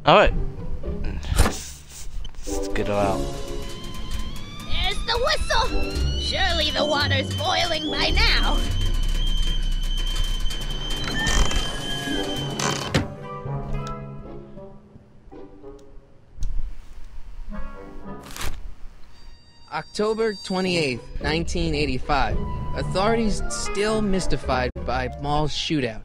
Alright. Let's get her out. There's the whistle. Surely the water's boiling by now. October 28th, 1985. Authorities still mystified by mall's shootout.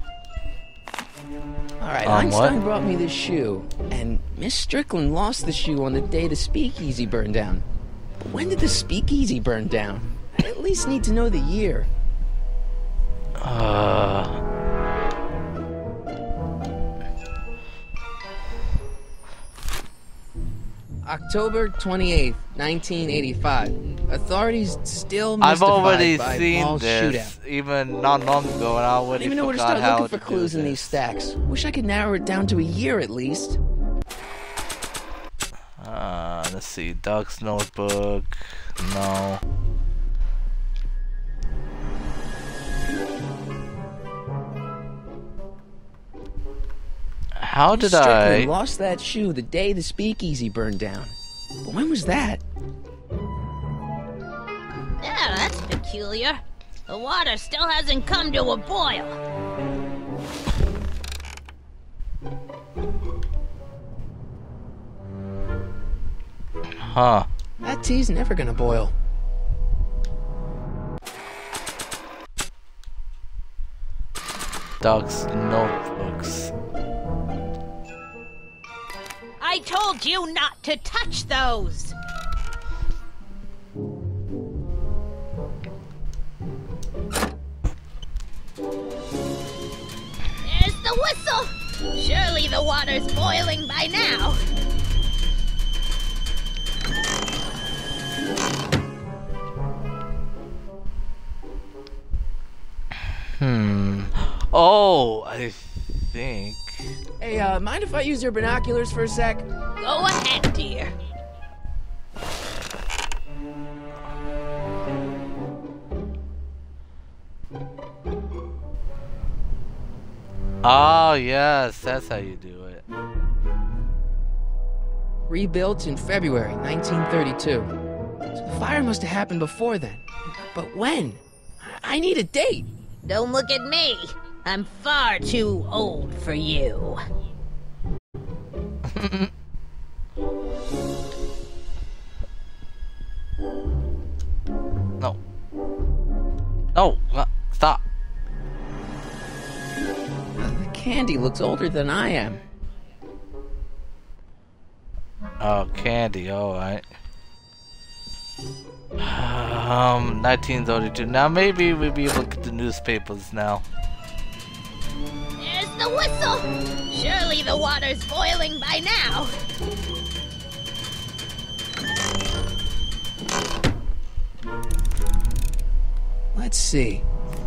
Alright, Einstein what? brought me this shoe, and Miss Strickland lost the shoe on the day the speakeasy burned down. But when did the speakeasy burn down? I at least need to know the year. October 28th, 1985. Authorities still mystified I've already by seen mall's this, shootout. even not long ago, and I I don't already even know where to forgot start how looking for to do clues in these this. stacks. Wish I could narrow it down to a year at least. Let's see. Duck's Notebook. No. How did Strickland I? lost that shoe the day the speakeasy burned down. But when was that? Yeah, that's peculiar. The water still hasn't come to a boil. Huh. That tea's never gonna boil. Doc's notebooks. I told you not to touch those! There's the whistle! Surely the water's boiling by now. Oh, I think. Hey, mind if I use your binoculars for a sec? Go ahead, dear. Oh, yes, that's how you do it. Rebuilt in February 1932. So the fire must have happened before then. But when? I need a date. Don't look at me. I'm far too old for you. No. No, stop. The candy looks older than I am. Oh, candy, alright. 1932. Now maybe we'll be able to get the newspapers now. There's the whistle! Surely the water's boiling by now. Let's see.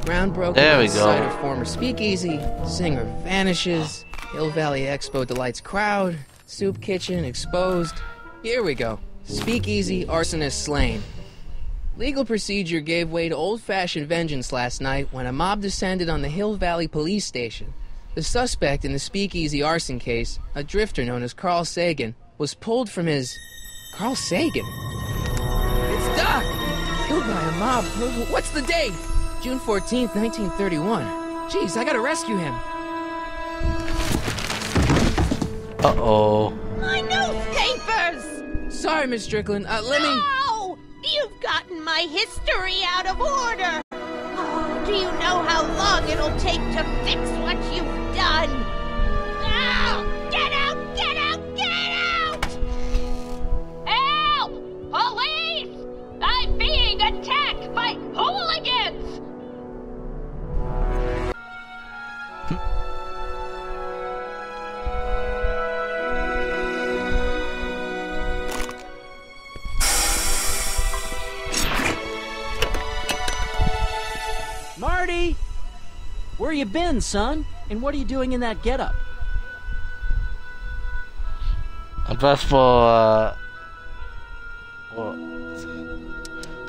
Ground broken There we on the go. site of former speakeasy. Singer vanishes. Hill Valley Expo delights crowd. Soup kitchen exposed. Here we go. Speakeasy arsonist slain. Legal procedure gave way to old-fashioned vengeance last night when a mob descended on the Hill Valley police station. The suspect in the speakeasy arson case, a drifter known as Carl Sagan, was pulled from his... Carl Sagan? It's Doc! Killed by a mob. What's the date? June 14th, 1931. Jeez, I gotta rescue him. Uh-oh. My newspapers! Sorry, Miss Strickland. Let me... No! You've gotten my history out of order! Oh, do you know how long it'll take to fix what you've done? Now! Get out! Get out! Get out! Help! Police! I'm being attacked by hooligans! Marty! Where you been, son? And what are you doing in that getup? I'm dressed for, well,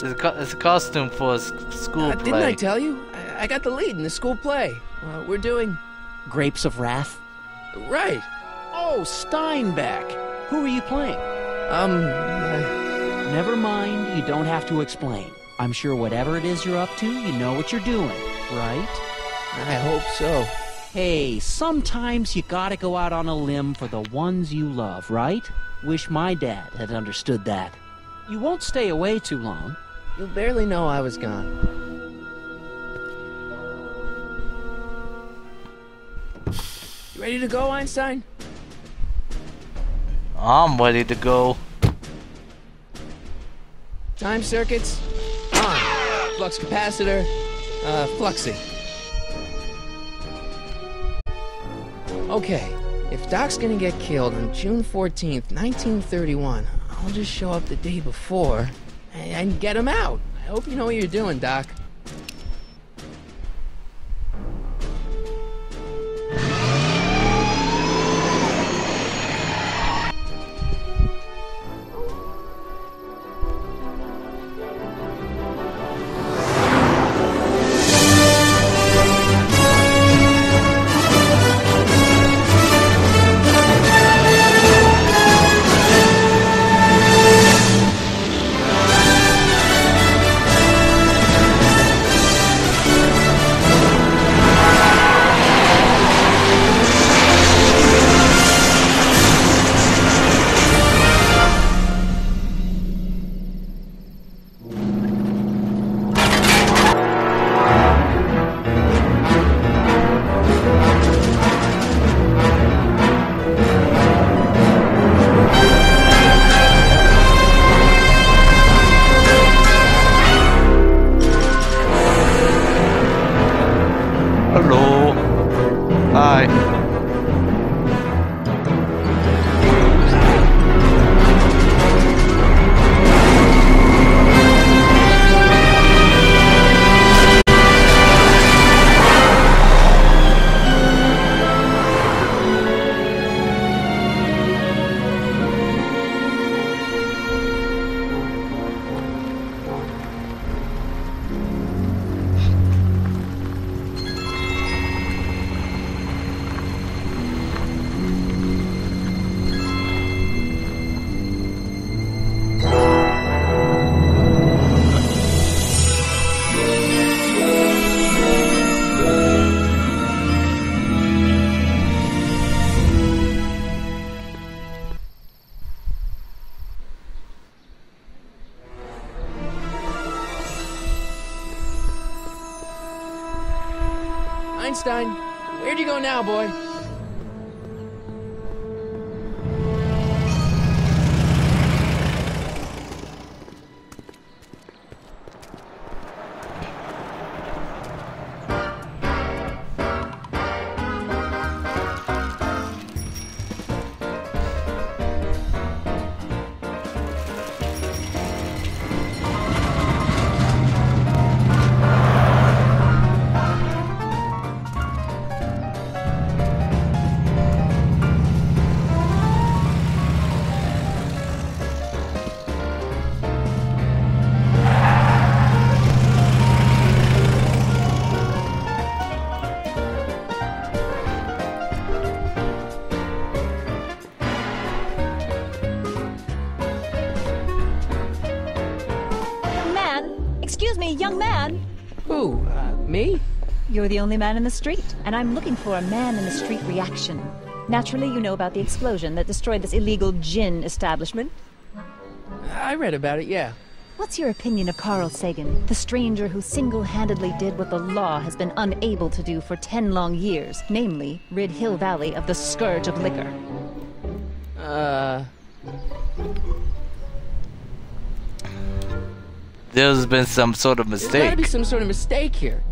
it's a costume for a school play. Didn't I tell you? I got the lead in the school play. We're doing... Grapes of Wrath? Right. Oh, Steinbeck! Who are you playing? Never mind, you don't have to explain. I'm sure whatever it is you're up to, you know what you're doing, right? I hope so. Hey, sometimes you gotta go out on a limb for the ones you love, right? Wish my dad had understood that. You won't stay away too long. You'll barely know I was gone. You ready to go, Einstein? I'm ready to go. Time circuits on. Flux capacitor, fluxing. Okay, if Doc's gonna get killed on June 14th, 1931, I'll just show up the day before and get him out. I hope you know what you're doing, Doc. Einstein, where'd you go now, boy? Excuse me, young man. Who? Me? You're the only man in the street, and I'm looking for a man-in-the-street reaction. Naturally, you know about the explosion that destroyed this illegal gin establishment. I read about it, yeah. What's your opinion of Carl Sagan, the stranger who single-handedly did what the law has been unable to do for 10 long years, namely, rid Hill Valley of the scourge of liquor? There's been some sort of There's mistake. gotta be some sort of mistake here.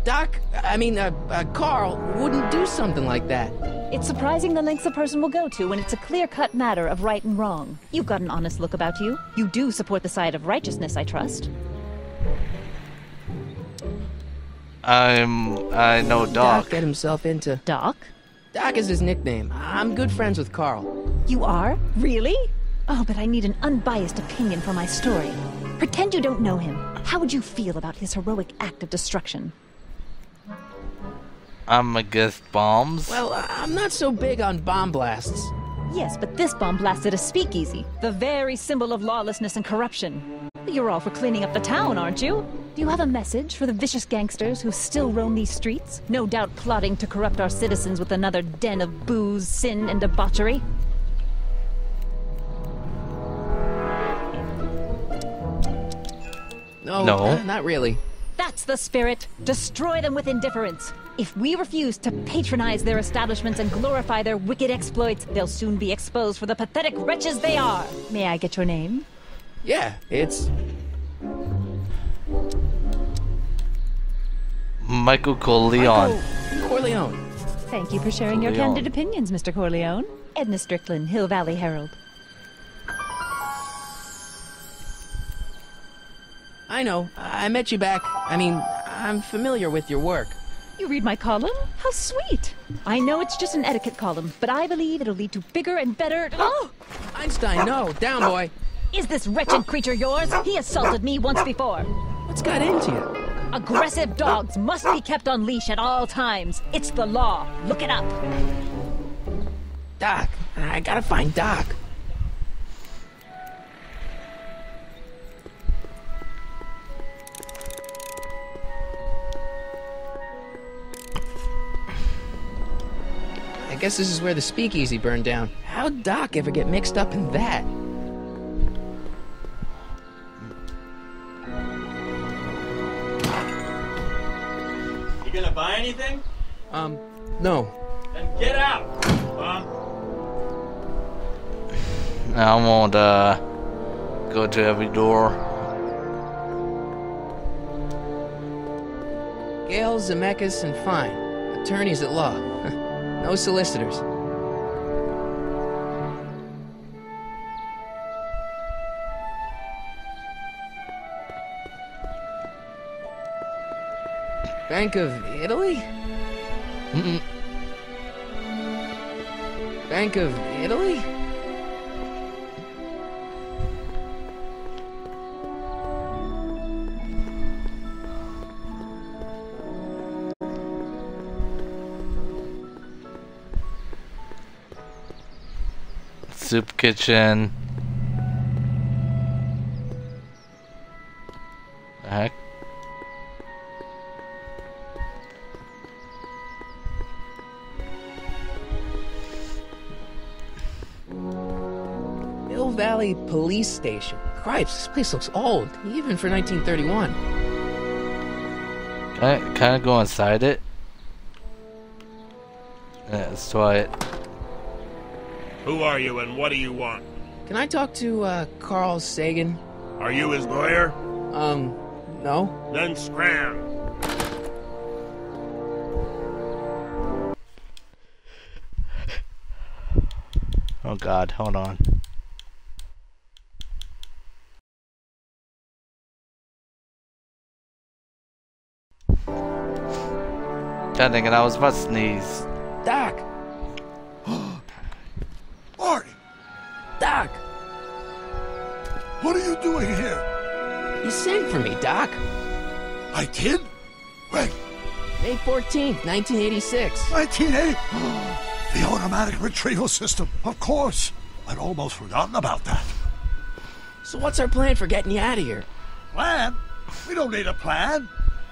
Carl wouldn't do something like that. It's surprising the lengths a person will go to when it's a clear-cut matter of right and wrong. You've got an honest look about you. You do support the side of righteousness, I trust. I know Doc. Doc get himself into... Doc? Doc is his nickname. I'm good friends with Carl. You are? Really? Oh, but I need an unbiased opinion for my story. Pretend you don't know him. How would you feel about his heroic act of destruction? I'm against bombs. Well, I'm not so big on bomb blasts. Yes, but this bomb blasted a speakeasy, the very symbol of lawlessness and corruption. You're all for cleaning up the town, aren't you? Do you have a message for the vicious gangsters who still roam these streets, no doubt plotting to corrupt our citizens with another den of booze, sin, and debauchery? No, not really. That's the spirit. Destroy them with indifference. If we refuse to patronize their establishments and glorify their wicked exploits, they'll soon be exposed for the pathetic wretches they are. May I get your name? Yeah, it's... Michael Corleone. Michael Corleone. Thank you for sharing your candid opinions, Mr. Corleone. Edna Strickland, Hill Valley Herald. I know. I met you back. I'm familiar with your work. You read my column? How sweet. I know it's just an etiquette column, but I believe it'll lead to bigger and better... Oh! Einstein, no. Down, boy. Is this wretched creature yours? He assaulted me once before. What's got into you? Aggressive dogs must be kept on leash at all times. It's the law. Look it up. Doc. I gotta find Doc. I guess this is where the speakeasy burned down. How'd Doc ever get mixed up in that? You gonna buy anything? No. Then get out! I won't, go to every door. Gale, Zemeckis, and Fine. Attorneys at law. No solicitors. Bank of Italy? Bank of Italy? Soup kitchen. The heck? Mill Valley Police Station. Cripes, this place looks old, even for 1931. Can I go inside it? Yeah, let's try it. Who are you and what do you want? Can I talk to, Carl Sagan? Are you his lawyer? No. Then scram. Oh god, hold on. God dang it, I was about to sneeze. Doc! Marty! Doc! What are you doing here? You sent for me, Doc. I did? When? May 14th, 1986. 1980? The automatic retrieval system, of course. I'd almost forgotten about that. So what's our plan for getting you out of here? Plan? We don't need a plan.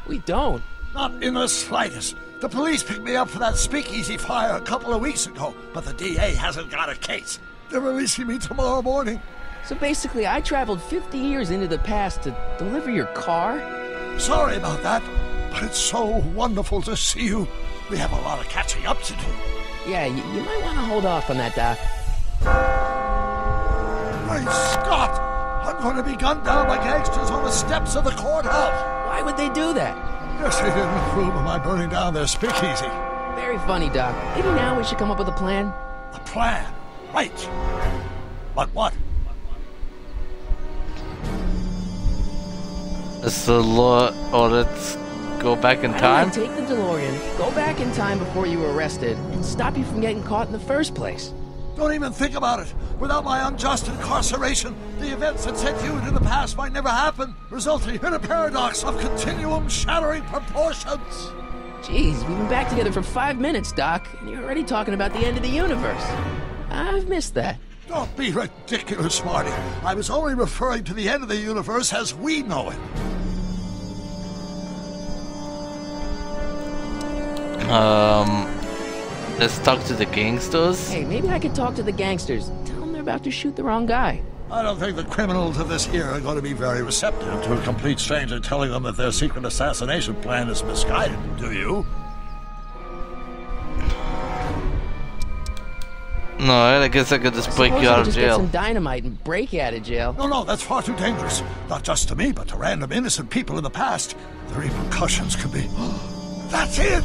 We don't. Not in the slightest. The police picked me up for that speakeasy fire a couple of weeks ago, but the DA hasn't got a case. They're releasing me tomorrow morning. So basically, I traveled 50 years into the past to deliver your car? Sorry about that, but it's so wonderful to see you. We have a lot of catching up to do. Yeah, you might want to hold off on that, Doc. Great Scott! I'm going to be gunned down by gangsters on the steps of the courthouse. Why would they do that? Guess they didn't approve of my burning down their speakeasy. Very funny, Doc. Maybe now we should come up with a plan. A plan? Right. But what? It's the law. Oh, let's go back in time? Take the DeLorean, go back in time before you were arrested, and stop you from getting caught in the first place. Don't even think about it. Without my unjust incarceration, the events that sent you into the past might never happen, resulting in a paradox of continuum-shattering proportions. Jeez, we've been back together for 5 minutes, Doc, and you're already talking about the end of the universe. I've missed that. Don't be ridiculous, Marty. I was only referring to the end of the universe as we know it. Let's talk to the gangsters. Hey, maybe I could talk to the gangsters. Tell them they're about to shoot the wrong guy. I don't think the criminals of this here are going to be very receptive to a complete stranger telling them that their secret assassination plan is misguided, do you? No, I guess I could just break you out of Just jail. get some dynamite and break you out of jail. No, that's far too dangerous. Not just to me, but to random innocent people in the past. The repercussions could be... That's it!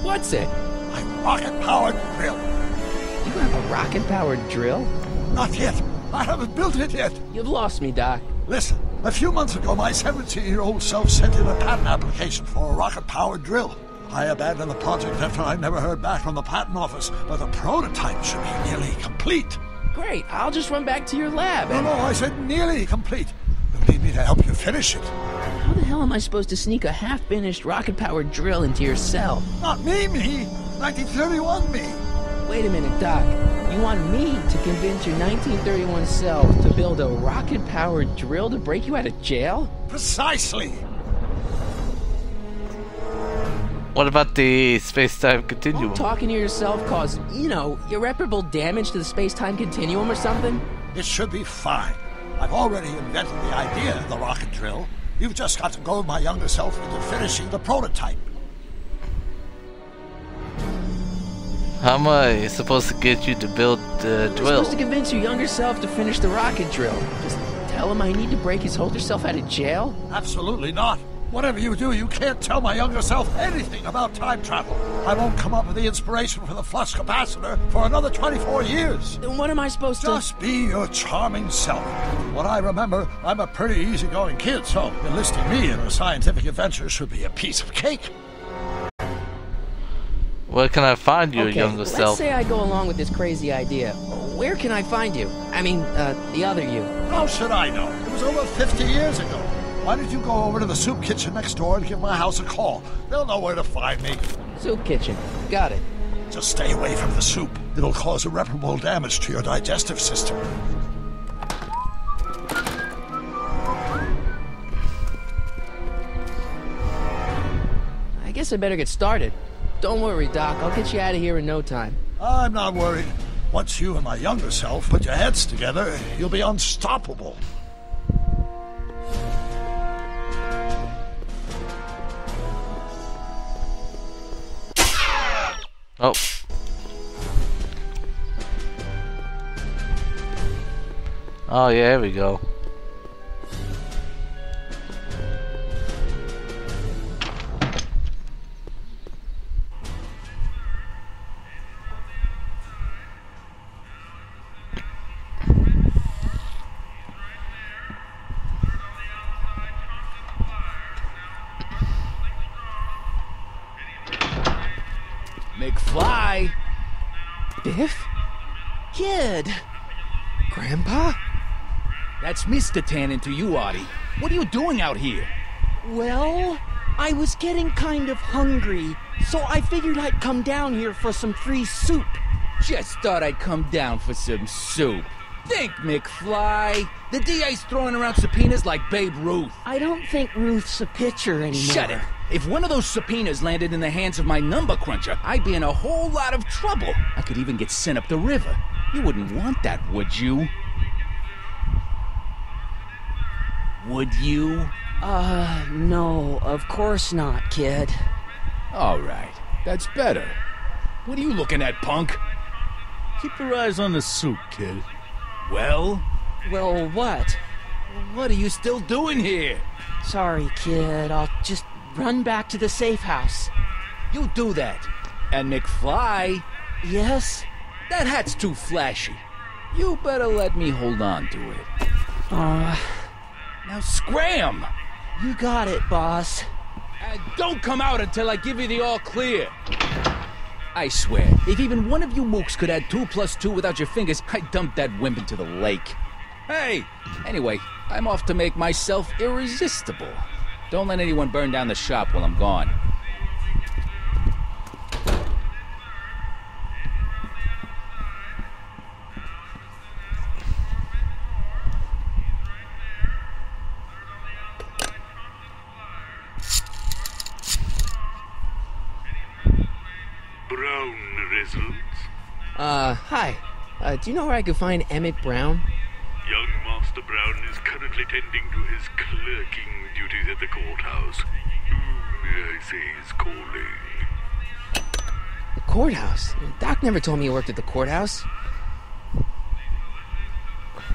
What's it? My rocket-powered drill. You have a rocket-powered drill? Not yet. I haven't built it yet. You've lost me, Doc. Listen, a few months ago, my 17-year-old self sent in a patent application for a rocket-powered drill. I abandoned the project after I never heard back from the patent office, but the prototype should be nearly complete. Great, I'll just run back to your lab. No, I said nearly complete. You'll need me to help you finish it. How the hell am I supposed to sneak a half-finished rocket-powered drill into your cell? Not me. 1931 me. Wait a minute, Doc. You want me to convince your 1931 self to build a rocket-powered drill to break you out of jail? Precisely. What about the space-time continuum? Talking to yourself caused, irreparable damage to the space-time continuum or something? It should be fine. I've already invented the idea of the rocket drill. You've just got to goad my younger self into finishing the prototype. How am I supposed to get you to build the drill? I'm supposed to convince your younger self to finish the rocket drill. Just tell him I need to break his older self out of jail? Absolutely not. Whatever you do, you can't tell my younger self anything about time travel. I won't come up with the inspiration for the flux capacitor for another 24 years. Then what am I supposed to... Just be your charming self. What I remember, I'm a pretty easygoing kid, so enlisting me in a scientific adventure should be a piece of cake. Where can I find your Okay, younger self? Let's say I go along with this crazy idea. Where can I find you? I mean, the other you. How should I know? It was over 50 years ago. Why don't you go over to the soup kitchen next door and give my house a call? They'll know where to find me. Soup kitchen. Got it. Just stay away from the soup. It'll cause irreparable damage to your digestive system. I guess I better get started. Don't worry, Doc. I'll get you out of here in no time. I'm not worried. Once you and my younger self put your heads together, you'll be unstoppable. Oh. Oh yeah, here we go. McFly! Biff? Kid! Grandpa? That's Mr. Tannen to you, Artie. What are you doing out here? Well, I was getting kind of hungry, so I figured I'd come down here for some free soup. Just thought I'd come down for some soup. Think, McFly. The DA's throwing around subpoenas like Babe Ruth. I don't think Ruth's a pitcher anymore. Shut it! If one of those subpoenas landed in the hands of my number cruncher, I'd be in a whole lot of trouble. I could even get sent up the river. You wouldn't want that, would you? Would you? No, of course not, kid. All right, that's better. What are you looking at, punk? Keep your eyes on the soup, kid. Well? Well, what? What are you still doing here? Sorry, kid. I'll just run back to the safe house. You do that. And McFly? Yes? That hat's too flashy. You better let me hold on to it. Now scram! You got it, boss. And don't come out until I give you the all clear. I swear, if even one of you mooks could add 2 plus 2 without your fingers, I'd dump that wimp into the lake. Hey! Anyway, I'm off to make myself irresistible. Don't let anyone burn down the shop while I'm gone. Brown results? Hi. Do you know where I could find Emmett Brown? Young Master Brown is currently tending to his clerking duties at the courthouse. Who, may I say, is calling? The courthouse? Doc never told me he worked at the courthouse.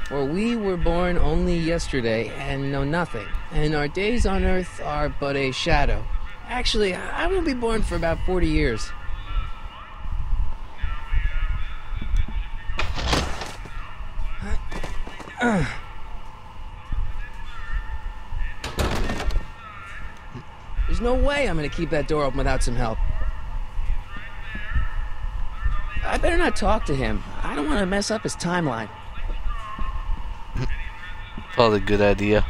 For we were born only yesterday and know nothing, and our days on earth are but a shadow. Actually, I won't be born for about 40 years. There's no way I'm gonna keep that door open without some help. I better not talk to him. I don't want to mess up his timeline. Probably a good idea.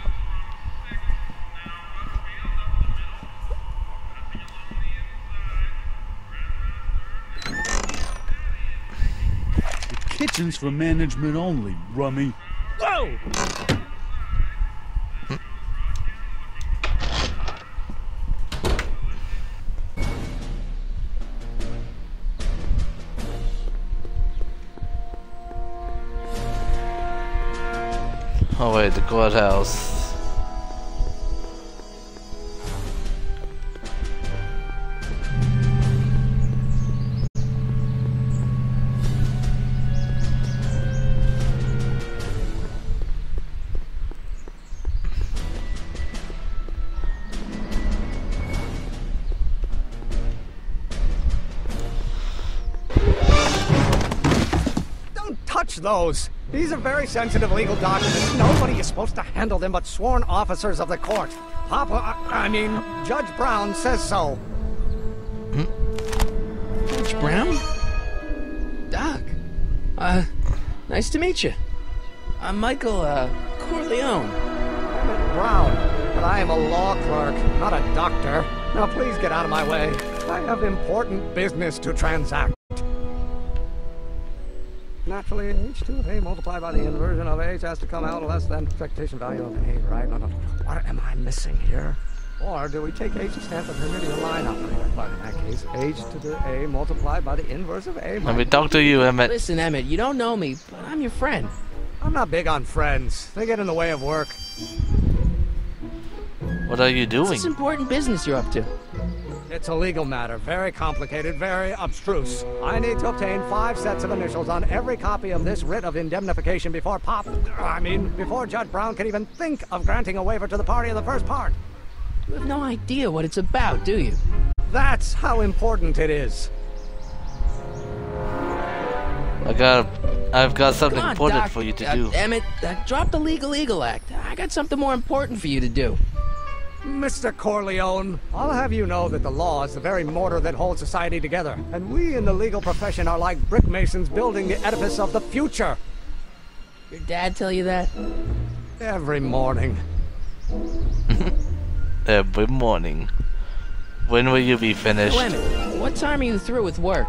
The kitchen's for management only, rummy. Whoa! Oh wait, the courthouse. Don't touch those! These are very sensitive legal documents. Nobody is supposed to handle them but sworn officers of the court. Judge Brown says so. Judge Brown? Doc. Nice to meet you. I'm Michael, Corleone. Emmett Brown, but I am a law clerk, not a doctor. Now please get out of my way. I have important business to transact. Naturally, h2 of A multiplied by the inversion of H has to come out less than expectation value of A, right? No. What am I missing here? Or do we take H to stand for the Hermitian line operator? But in that case, H to the A multiplied by the inverse of A. Let me talk to you, Emmett. Listen, Emmett, you don't know me, but I'm your friend. I'm not big on friends. They get in the way of work. What are you doing? What's this important business you're up to? It's a legal matter, very complicated, very abstruse. I need to obtain 5 sets of initials on every copy of this writ of indemnification before before Judge Brown can even think of granting a waiver to the party of the first part. You have no idea what it's about, do you? That's how important it is. I've got something Come on, important Doc. for you to do. Damn it, drop the Legal Eagle Act. I got something more important for you to do. Mr. Corleone, I'll have you know that the law is the very mortar that holds society together, and we in the legal profession are like brick masons building the edifice of the future. Your dad tell you that? Every morning. Every morning. When will you be finished? Wait a minute. What time are you through with work?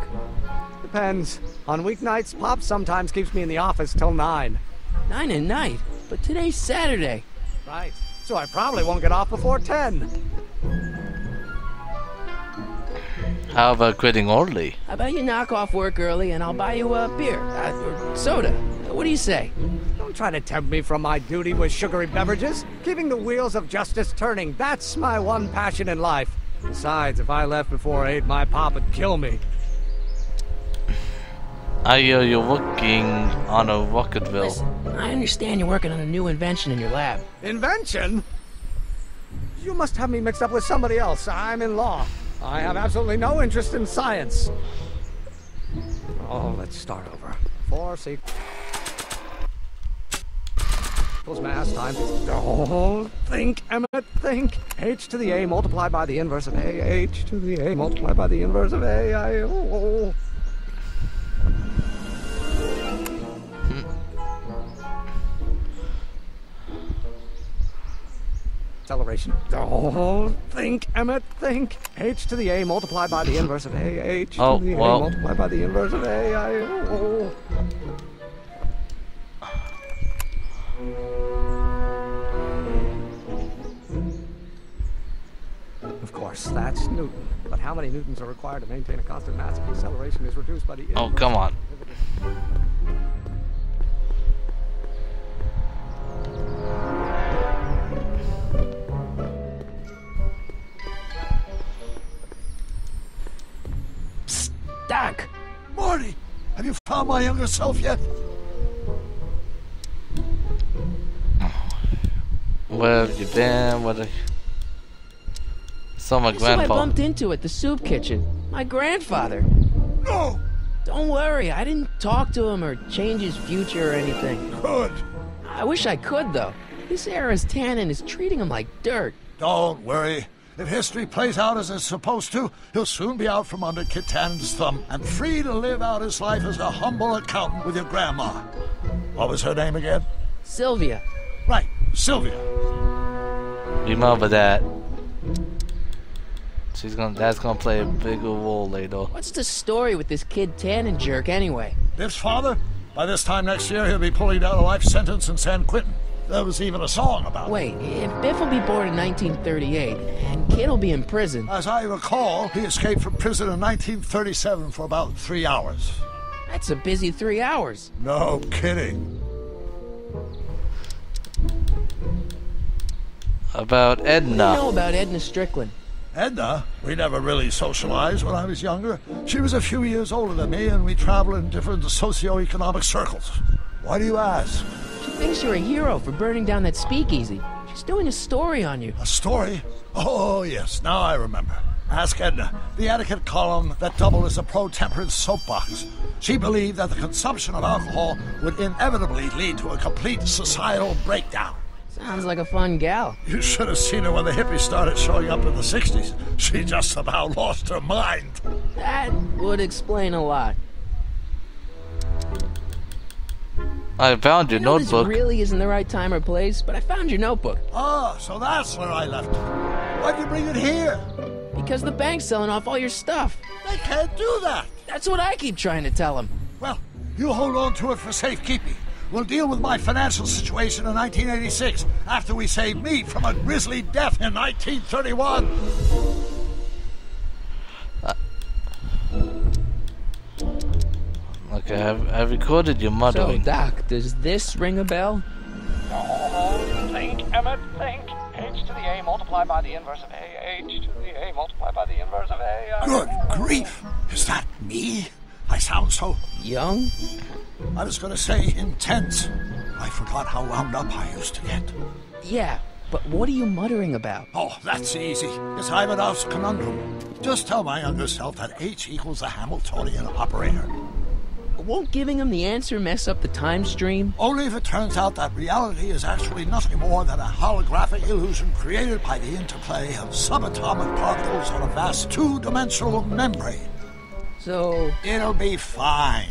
Depends. On weeknights, Pop sometimes keeps me in the office till 9. 9 at night? But today's Saturday. Right. So I probably won't get off before 10. How about quitting early? How about you knock off work early and I'll buy you a beer, or soda. What do you say? Don't try to tempt me from my duty with sugary beverages. Keeping the wheels of justice turning, that's my one passion in life. Besides, if I left before 8, my pop would kill me. I hear you're working on a Rocketville. Listen, I understand you're working on a new invention in your lab. Invention? You must have me mixed up with somebody else. I'm in law. I have absolutely no interest in science. Oh, let's start over. 4 equals mass times... Oh, think, Emmett, think. H to the A multiplied by the inverse of A. H to the A multiplied by the inverse of A. Acceleration. Oh, think, Emmett, think. H to the A multiplied by the inverse of A. H to the A multiplied by the inverse of A. Of course, that's Newton. But how many newtons are required to maintain a constant mass if acceleration is reduced by the inverse? Oh, come on. Psst, Doc! Marty, have you found my younger self yet? Where have you been? Saw my Guess who I grandpa. bumped into at the soup kitchen? My grandfather. No! Don't worry, I didn't talk to him or change his future or anything. Good. I wish I could, though. This era's tannin is treating him like dirt. Don't worry. If history plays out as it's supposed to, he'll soon be out from under Kit Tannen's thumb and free to live out his life as a humble accountant with your grandma. What was her name again? Sylvia. Right, Sylvia. Remember that. That's gonna play a bigger role later. What's the story with this kid Tannen jerk anyway? Biff's father? By this time next year, he'll be pulling down a life sentence in San Quentin. There was even a song about it. Wait, if Biff will be born in 1938, and Kid will be in prison... As I recall, he escaped from prison in 1937 for about 3 hours. That's a busy 3 hours. No kidding. About Edna. What do you know about Edna Strickland? Edna? We never really socialized when I was younger. She was a few years older than me, and we traveled in different socio-economic circles. Why do you ask? She thinks you're a hero for burning down that speakeasy. She's doing a story on you. A story? Oh, yes, now I remember. Ask Edna, the etiquette column that doubled as a pro-temperance soapbox. She believed that the consumption of alcohol would inevitably lead to a complete societal breakdown. Sounds like a fun gal. You should have seen her when the hippies started showing up in the 60s. She just about lost her mind. That would explain a lot. I found your notebook. This really isn't the right time or place, but I found your notebook. Ah, so that's where I left it. Why'd you bring it here? Because the bank's selling off all your stuff. They can't do that. That's what I keep trying to tell them. Well, you hold on to it for safekeeping. We'll deal with my financial situation in 1986 after we save me from a grisly death in 1931. Okay, I've recorded your muttering. So, Doc, does this ring a bell? Oh, think, Emmett, think. H to to the A multiplied by the inverse of A, H to the A multiplied by the inverse of A. Good grief! Is that me? I sound so... Young? I was gonna say intense. I forgot how wound up I used to get. Yeah, but what are you muttering about? Oh, that's easy. It's Ivanov's conundrum. Just tell my younger self that H equals a Hamiltonian operator. Won't giving him the answer mess up the time stream? Only if it turns out that reality is actually nothing more than a holographic illusion created by the interplay of subatomic particles on a vast two-dimensional membrane. So... It'll be fine.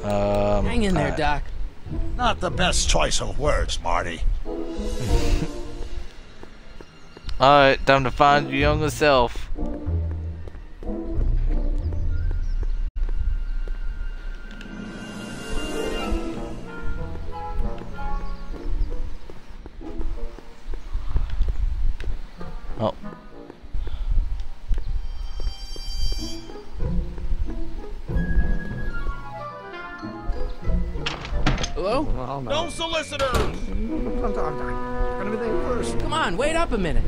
Hang in there, Doc. Not the best choice of words, Marty. Alright, time to find your younger self. Oh. Hello? Well, no solicitors! Gonna be there first. Come on, wait up a minute.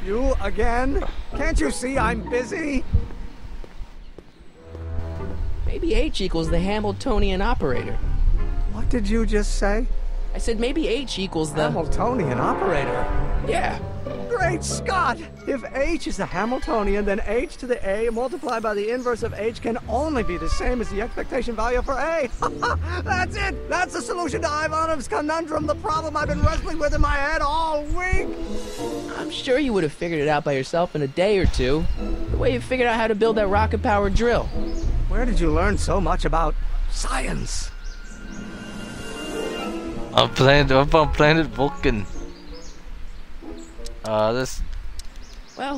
You again? Can't you see I'm busy? Maybe H equals the Hamiltonian operator. What did you just say? I said maybe H equals the... Hamiltonian operator? Yeah. Great Scott! If H is the Hamiltonian, then H to the A multiplied by the inverse of H can only be the same as the expectation value for A. That's it! That's the solution to Ivanov's conundrum, the problem I've been wrestling with in my head all week! I'm sure you would have figured it out by yourself in a day or two. The way you figured out how to build that rocket-powered drill. Where did you learn so much about science? I'm on planet Vulcan. Let's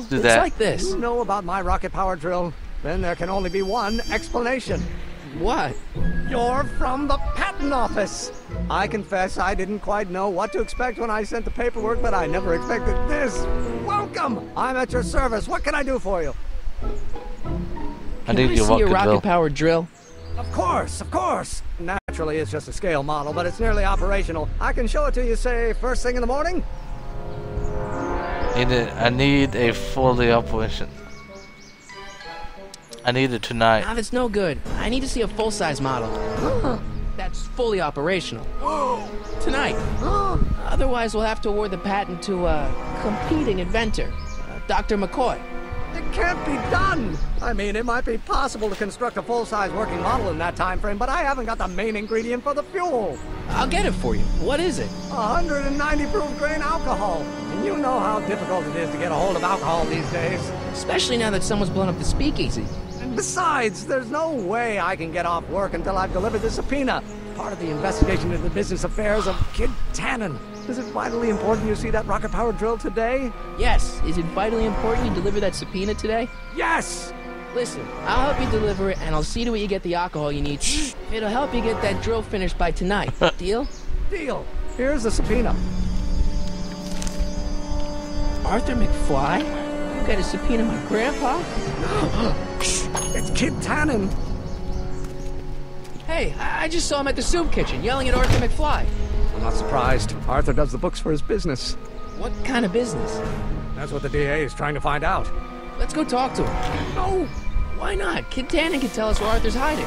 do that. Like this. You know about my rocket power drill? Then there can only be one explanation. What? You're from the patent office. I confess I didn't quite know what to expect when I sent the paperwork, but I never expected this. Welcome! I'm at your service. What can I do for you? I need see your rocket-powered drill. Of course, of course. Naturally, it's just a scale model, but it's nearly operational. I can show it to you, say, first thing in the morning. I need a fully operation. I need it tonight. Nah, that's no good. I need to see a full-size model. That's fully operational. Tonight. Otherwise, we'll have to award the patent to a competing inventor, Dr. McCoy. It can't be done! I mean, it might be possible to construct a full-size working model in that time frame, but I haven't got the main ingredient for the fuel. I'll get it for you. What is it? 190 proof grain alcohol. And you know how difficult it is to get a hold of alcohol these days. Especially now that someone's blown up the speakeasy. And besides, there's no way I can get off work until I've delivered the subpoena. Part of the investigation into the business affairs of Kid Tannen. Is it vitally important you see that rocket-powered drill today? Yes. Is it vitally important you deliver that subpoena today? Yes! Listen, I'll help you deliver it, and I'll see to it you get the alcohol you need. It'll help you get that drill finished by tonight. Deal? Deal. Here's the subpoena. Arthur McFly? You got to subpoena my grandpa? It's Kid Tannen. Hey, I just saw him at the soup kitchen, yelling at Arthur McFly. I'm not surprised. Arthur does the books for his business. What kind of business? That's what the DA is trying to find out. Let's go talk to him. No! Why not? Kid Tannen can tell us where Arthur's hiding.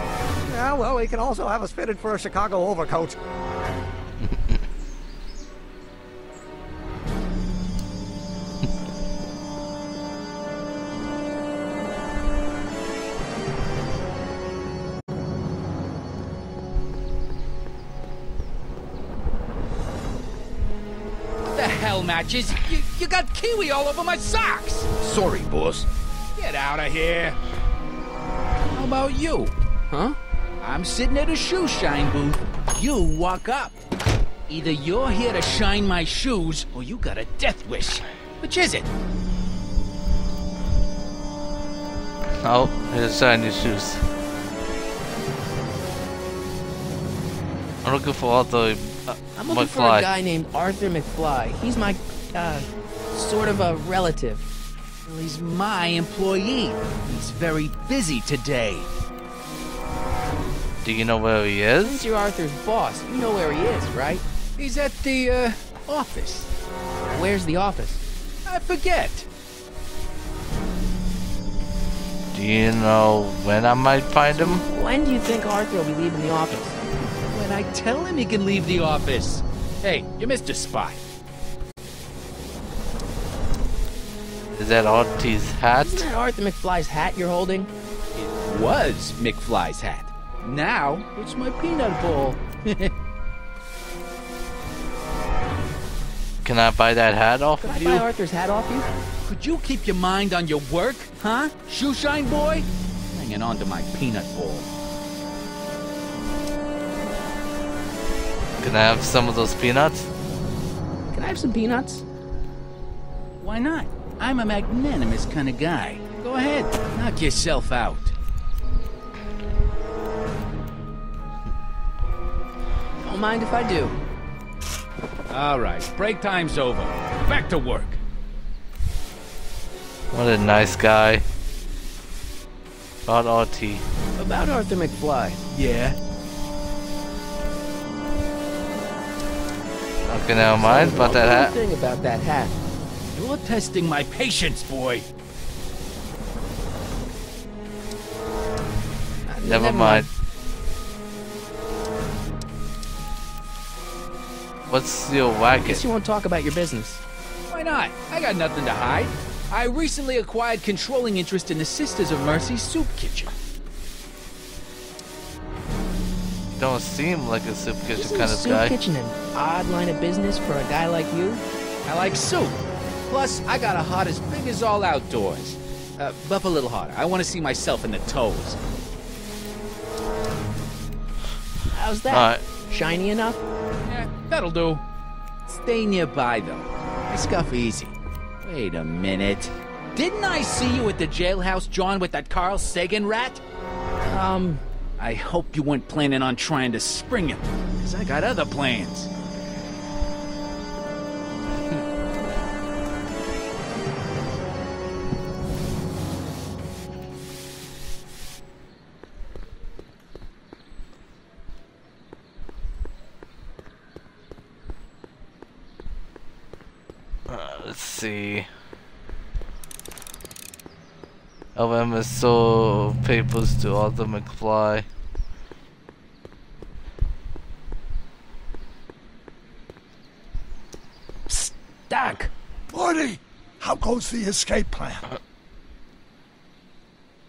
Yeah, well, he can also have us fitted for a Chicago overcoat. Matches. You got kiwi all over my socks. Sorry, boss. Get out of here. How about you? Huh? I'm sitting at a shoe shine booth. You walk up. Either you're here to shine my shoes, or you got a death wish. Which is it? Oh, here's shiny shoes. I'm looking for Arthur I'm looking for a guy named Arthur McFly. He's my, sort of a relative. Well, he's my employee. He's very busy today. Do you know where he is? Since you're Arthur's boss, you know where he is, right? He's at the, office. Where's the office? I forget. Do you know when I might find him? When do you think Arthur will be leaving the office? When I tell him he can leave the office. Hey, you missed a spot. Is that Artie's hat? Isn't that Arthur McFly's hat you're holding? It was McFly's hat. Now, it's my peanut bowl. Can I buy that hat off Could of I you? buy Arthur's hat off you? Could you keep your mind on your work, huh? Shoeshine boy? Hanging on to my peanut bowl. Can I have some of those peanuts? Can I have some peanuts? Why not? I'm a magnanimous kind of guy. Go ahead, knock yourself out. Don't mind if I do. All right, break time's over. Back to work. What a nice guy. About Artie. About Arthur McFly. Yeah? Okay, never mind about that hat. Thing about that hat. You're testing my patience, boy. Never mind. What's your I racket? guess you won't talk about your business. Why not? I got nothing to hide. I recently acquired controlling interest in the Sisters of Mercy soup kitchen. You don't seem like a soup kitchen Isn't kind of soup guy. kitchen an odd line of business for a guy like you? I like soup. Plus, I got a heart as big as all outdoors. Buff a little harder. I want to see myself in the toes. How's that? Alright. Shiny enough? Yeah, that'll do. Stay nearby, though. I scuff easy. Wait a minute. Didn't I see you at the jailhouse, John, with that Carl Sagan rat? I hope you weren't planning on trying to spring him, because I got other plans. Let's see. LMS sold papers to Arthur McFly. Psst, Doc. Morty, how goes the escape plan?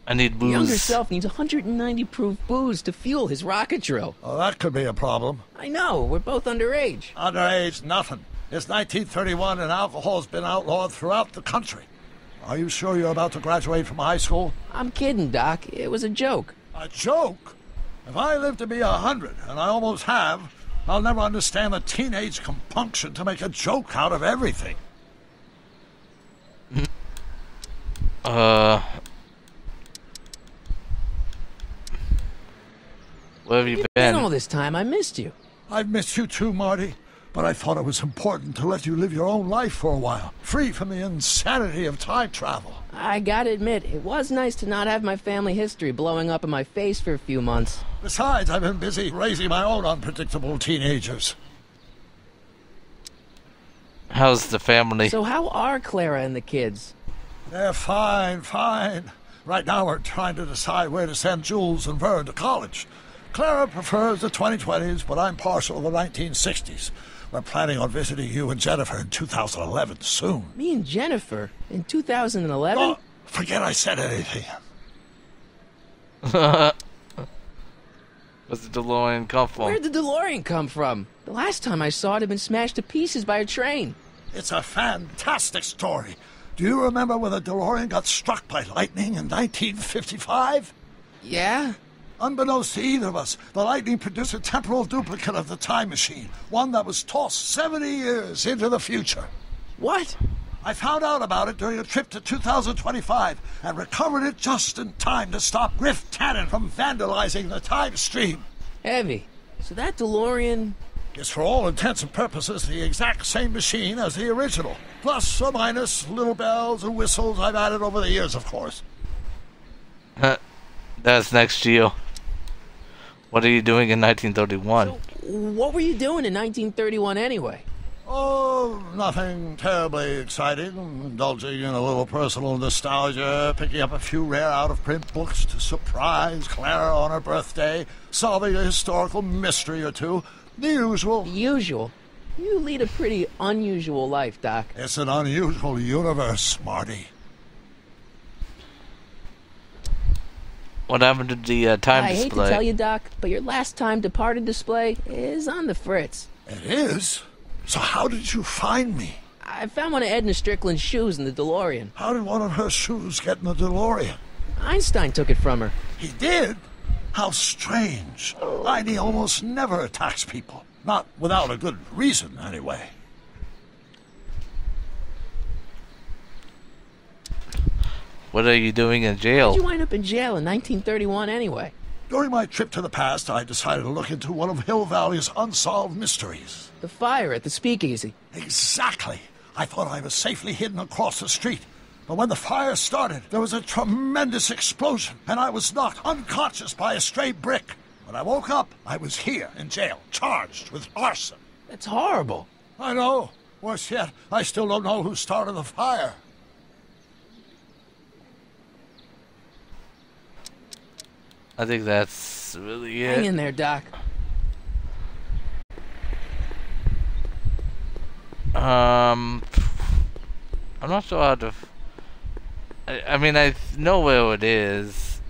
I need The younger booze. self needs 190 proof booze to fuel his rocket drill. Oh, that could be a problem. I know, we're both underage. Underage, nothing. It's 1931 and alcohol's been outlawed throughout the country. Are you sure you're about to graduate from high school? I'm kidding, Doc. It was a joke. A joke? If I live to be 100, and I almost have, I'll never understand the teenage compunction to make a joke out of everything. Where have you You've been? been all this time. I missed you. I've missed you too, Marty. But I thought it was important to let you live your own life for a while, free from the insanity of time travel. I gotta admit, it was nice to not have my family history blowing up in my face for a few months. Besides, I've been busy raising my own unpredictable teenagers. How's the family? So how are Clara and the kids? They're fine, fine. Right now we're trying to decide where to send Jules and Vern to college. Clara prefers the 2020s, but I'm partial to the 1960s. We're planning on visiting you and Jennifer in 2011 soon. Me and Jennifer? In 2011? Oh, forget I said anything. Where's the DeLorean come from? Where'd the DeLorean come from? The last time I saw it had been smashed to pieces by a train. It's a fantastic story. Do you remember when the DeLorean got struck by lightning in 1955? Yeah? Unbeknownst to either of us, the lightning produced a temporal duplicate of the time machine, one that was tossed 70 years into the future. What? I found out about it during a trip to 2025 and recovered it just in time to stop Griff Tannen from vandalizing the time stream. Heavy. So that DeLorean... It's for all intents and purposes the exact same machine as the original. Plus or minus little bells and whistles I've added over the years, of course. That's next year. What are you doing in 1931? What were you doing in 1931 anyway? Oh, nothing terribly exciting. Indulging in a little personal nostalgia, picking up a few rare out-of-print books to surprise Clara on her birthday, solving a historical mystery or two. The usual. The usual? You lead a pretty unusual life, Doc. It's an unusual universe, Marty. What happened to the time I display? hate to tell you, Doc, but your last time departed display is on the fritz. It is? So how did you find me? I found one of Edna Strickland's shoes in the DeLorean. How did one of her shoes get in the DeLorean? Einstein took it from her. He did? How strange. Heidi almost never attacks people. Not without a good reason, anyway. What are you doing in jail? How'd you wind up in jail in 1931 anyway? During my trip to the past, I decided to look into one of Hill Valley's unsolved mysteries. The fire at the speakeasy. Exactly. I thought I was safely hidden across the street. But when the fire started, there was a tremendous explosion, and I was knocked unconscious by a stray brick. When I woke up, I was here in jail, charged with arson. That's horrible. I know. Worse yet, I still don't know who started the fire. I think that's really it. Hang in there, Doc. I'm not sure how to... I mean, I know where it is.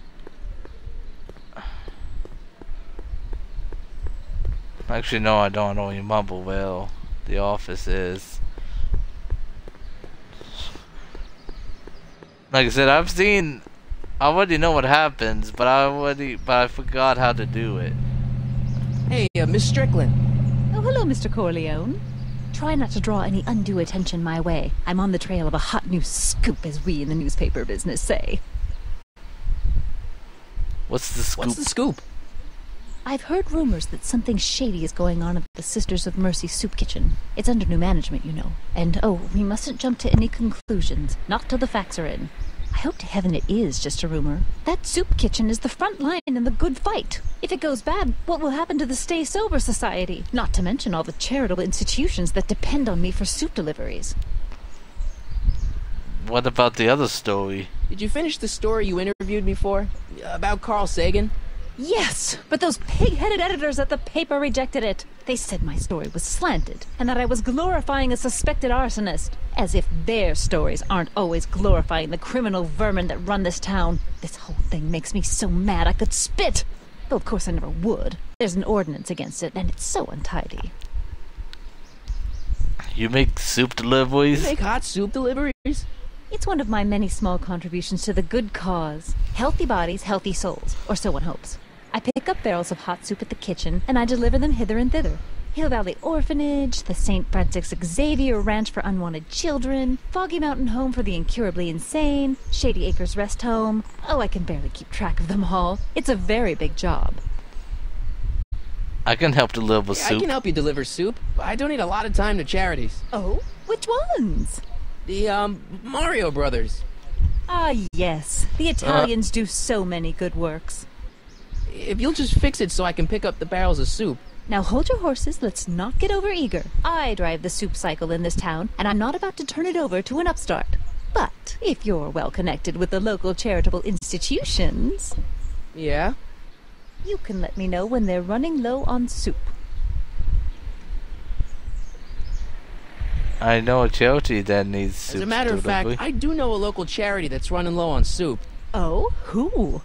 Actually, no, I don't know. You mumble where the office is. Like I said, I already know what happens, but I forgot how to do it. Hey, Miss Strickland. Oh, hello, Mr. Corleone. Try not to draw any undue attention my way. I'm on the trail of a hot new scoop, as we in the newspaper business say. What's the scoop? What's the scoop? I've heard rumors that something shady is going on at the Sisters of Mercy soup kitchen. It's under new management, you know. And, oh, we mustn't jump to any conclusions. Not till the facts are in. I hope to heaven it is just a rumor. That soup kitchen is the front line in the good fight. If it goes bad, what will happen to the Stay Sober Society? Not to mention all the charitable institutions that depend on me for soup deliveries. What about the other story? Did you finish the story you interviewed me for? About Carl Sagan? Yes, but those pig-headed editors at the paper rejected it. They said my story was slanted, and that I was glorifying a suspected arsonist. As if their stories aren't always glorifying the criminal vermin that run this town. This whole thing makes me so mad I could spit. Though of course I never would. There's an ordinance against it, and it's so untidy. You make soup deliveries? You make hot soup deliveries? It's one of my many small contributions to the good cause. Healthy bodies, healthy souls, or so one hopes. I pick up barrels of hot soup at the kitchen, and I deliver them hither and thither. Hill Valley Orphanage, the St. Francis Xavier Ranch for Unwanted Children, Foggy Mountain Home for the Incurably Insane, Shady Acres Rest Home. Oh, I can barely keep track of them all. It's a very big job. I can help deliver soup. I can help you deliver soup. I donate a lot of time to charities. Oh? Which ones? The, Mario Brothers. Ah, yes. The Italians do so many good works. If you'll just fix it so I can pick up the barrels of soup. Now hold your horses, let's not get over-eager. I drive the soup cycle in this town, and I'm not about to turn it over to an upstart. But if you're well connected with the local charitable institutions... Yeah? You can let me know when they're running low on soup. I know a charity that needs soup. As a matter of fact, I do know a local charity that's running low on soup. Oh? Who?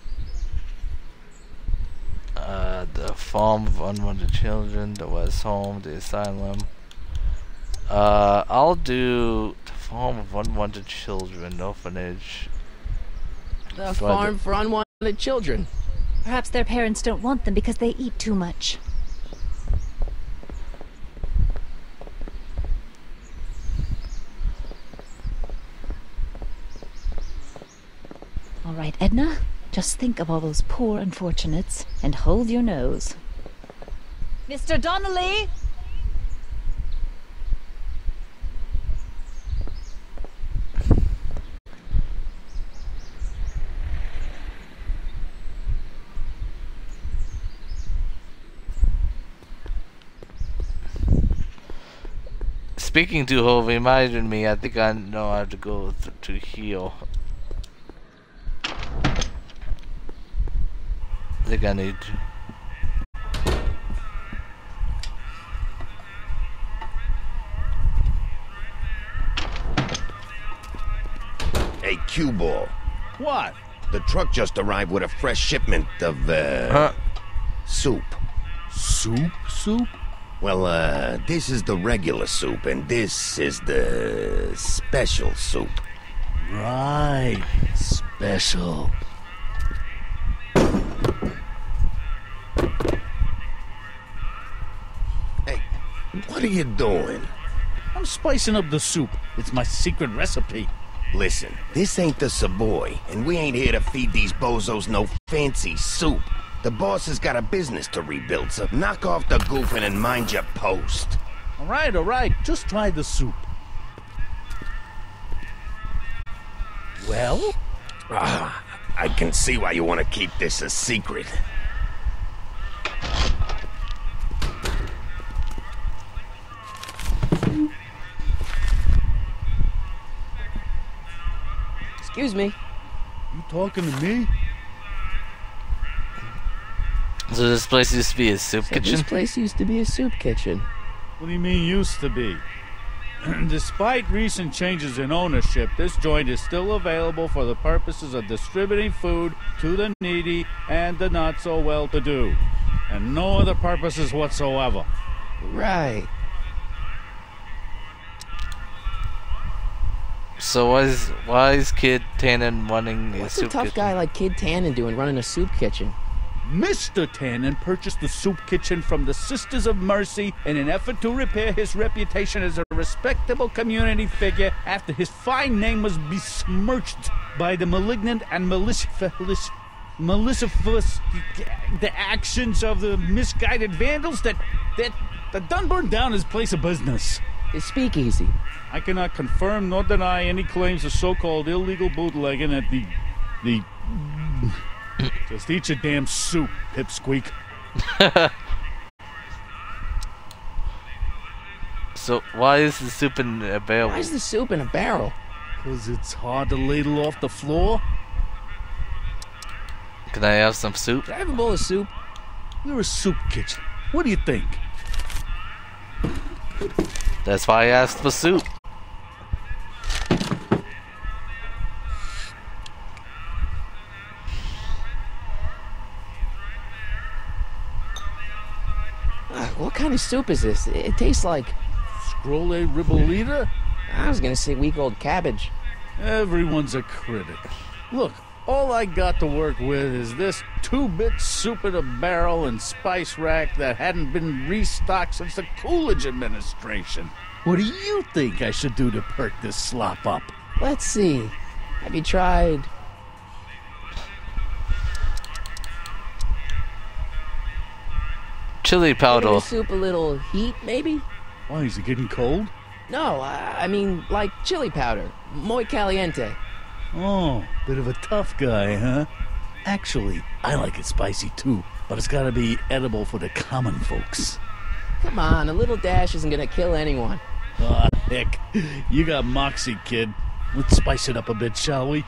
The Farm of Unwanted Children, the West Home, the Asylum. I'll do the Farm of Unwanted Children, Orphanage. The Farm for Unwanted Children. Perhaps their parents don't want them because they eat too much. All right, Edna. Just think of all those poor unfortunates and hold your nose. Mr. Donnelly! speaking to Hove reminded me, I think I know how to go to heal. I think I need to. Hey, Q-Ball. What? The truck just arrived with a fresh shipment of, soup. Soup? Soup? Well, this is the regular soup, and this is the special soup. Right. Special. Hey, what are you doing? I'm spicing up the soup. It's my secret recipe. Listen, this ain't the Savoy, and we ain't here to feed these bozos no fancy soup. The boss has got a business to rebuild, so knock off the goofing and mind your post. All right. Just try the soup. Well? I can see why you want to keep this a secret. Excuse me. You talking to me? So this place used to be a soup kitchen? This place used to be a soup kitchen. What do you mean used to be? Despite recent changes in ownership, this joint is still available for the purposes of distributing food to the needy and the not-so-well-to-do. And no other purposes whatsoever. Right. So why is Kid Tannen running a What's soup a tough kitchen? guy like Kid Tannen doing running a soup kitchen? Mr. Tannen purchased the soup kitchen from the Sisters of Mercy in an effort to repair his reputation as a respectable community figure after his fine name was besmirched by the malignant and malicious the actions of the misguided vandals that done burned down his place of business. His speakeasy. I cannot confirm nor deny any claims of so-called illegal bootlegging at the just eat your damn soup, pipsqueak. So why is the soup in a barrel? Why is the soup in a barrel? Because it's hard to ladle off the floor. Can I have some soup? Can I have a bowl of soup? You're a soup kitchen. What do you think? That's why I asked for soup. What kind of soup is this? It tastes like... Scrolle ribolita? I was gonna say week-old cabbage. Everyone's a critic. Look, all I got to work with is this 2-bit soup in a barrel and spice rack that hadn't been restocked since the Coolidge administration. What do you think I should do to perk this slop up? Let's see. Have you tried... Chili powder. Giving the soup a little heat, maybe? Why, is it getting cold? No, I mean, like chili powder. Muy caliente. Oh, bit of a tough guy, huh? Actually, I like it spicy too, but it's gotta be edible for the common folks. Come on, a little dash isn't gonna kill anyone. Ah, heck. You got moxie, kid. Let's spice it up a bit, shall we?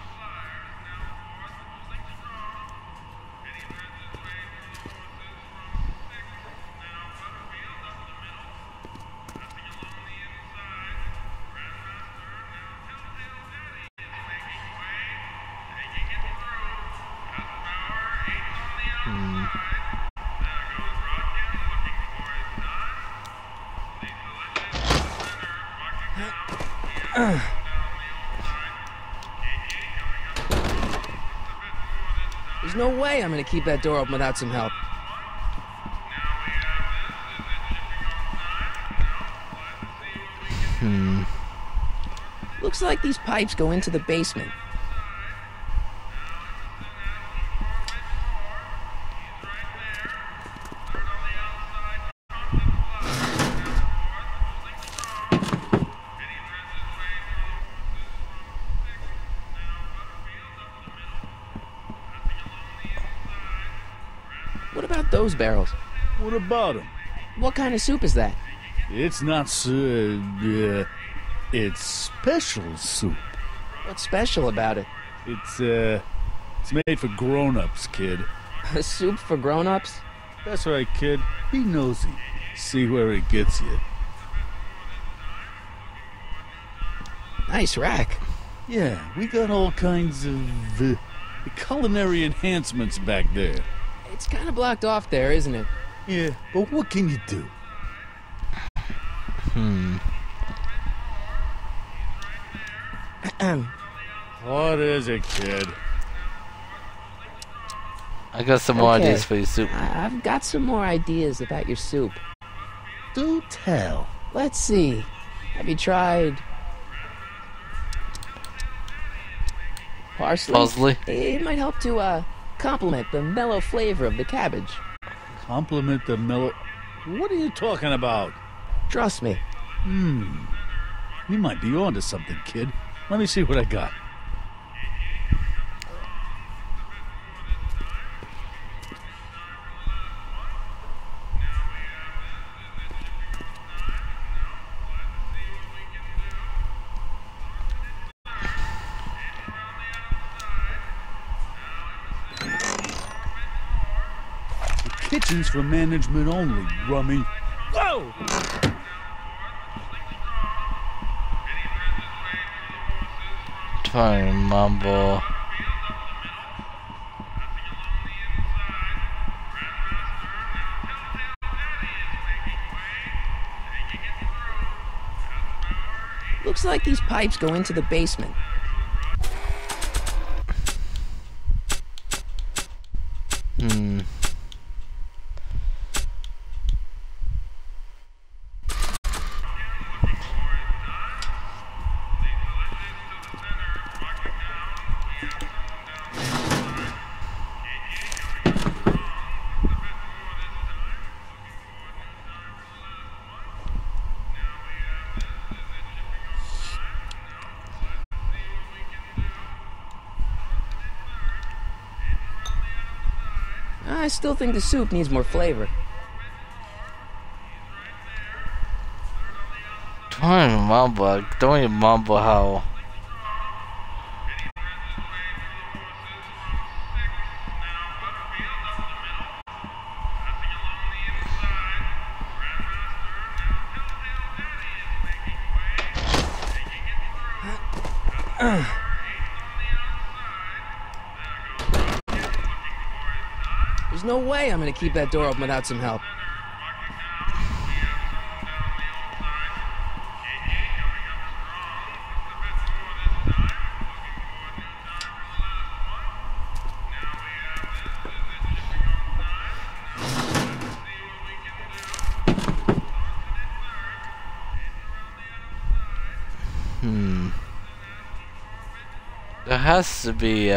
There's no way I'm gonna keep that door open without some help. Looks like these pipes go into the basement. What about those barrels? What about them? What kind of soup is that? It's not it's special soup. What's special about it? It's made for grown-ups, kid. A soup for grown-ups? That's right, kid. Be nosy. See where it gets you. Nice rack. Yeah, we got all kinds of culinary enhancements back there. It's kind of blocked off there, isn't it? Yeah, but what can you do? What is it, kid? I got some more ideas for your soup. I've got some more ideas about your soup. Do tell. Let's see. Have you tried parsley? It might help to complement the mellow flavor of the cabbage. Complement the mellow... What are you talking about? Trust me. You might be onto something, kid. Let me see what I got. Kitchen's for management only, rummy. Whoa! Fine, Mambo. Looks like these pipes go into the basement. I still think the soup needs more flavor. Don't even mumble how. There's no way I'm gonna keep that door open without some help. There has to be,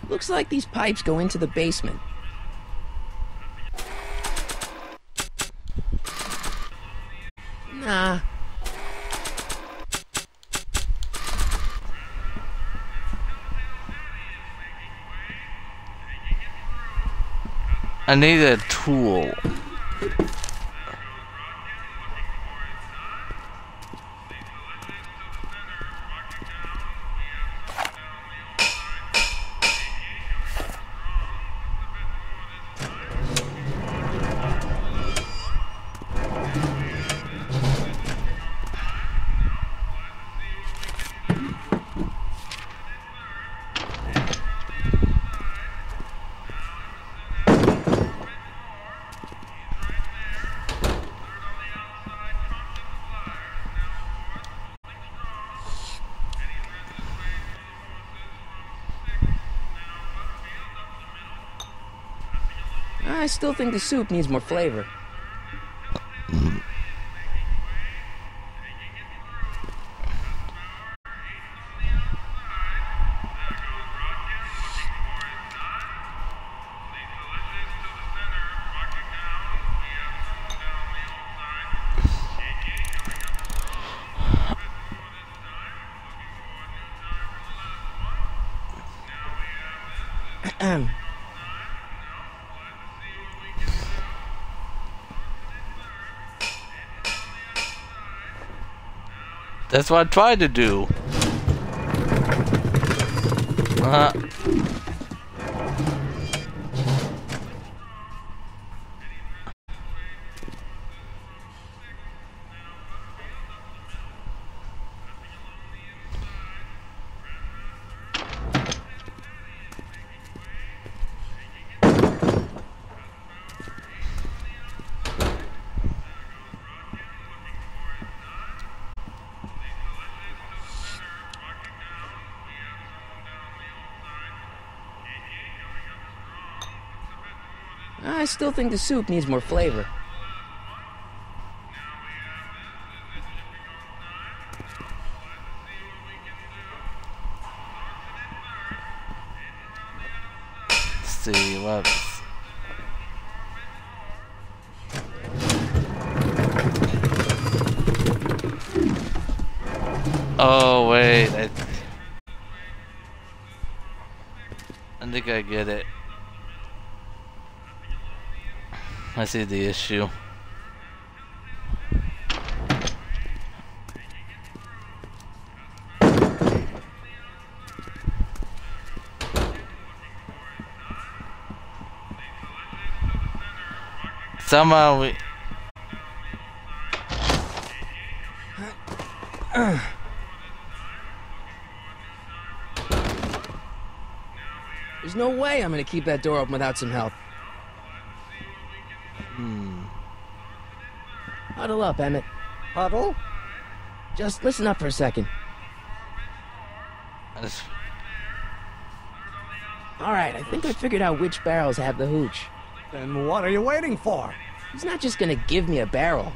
Looks like these pipes go into the basement. Nah. I need a tool. I still think the soup needs more flavor. That's what I tried to do. I still think the soup needs more flavor. Let's see what. Oh wait, I think I get it. I see the issue. Somehow we... There's no way I'm gonna keep that door open without some help. Huddle up, Emmett. Huddle? Just listen up for a second. Alright, I think I figured out which barrels have the hooch. Then what are you waiting for? He's not just gonna give me a barrel.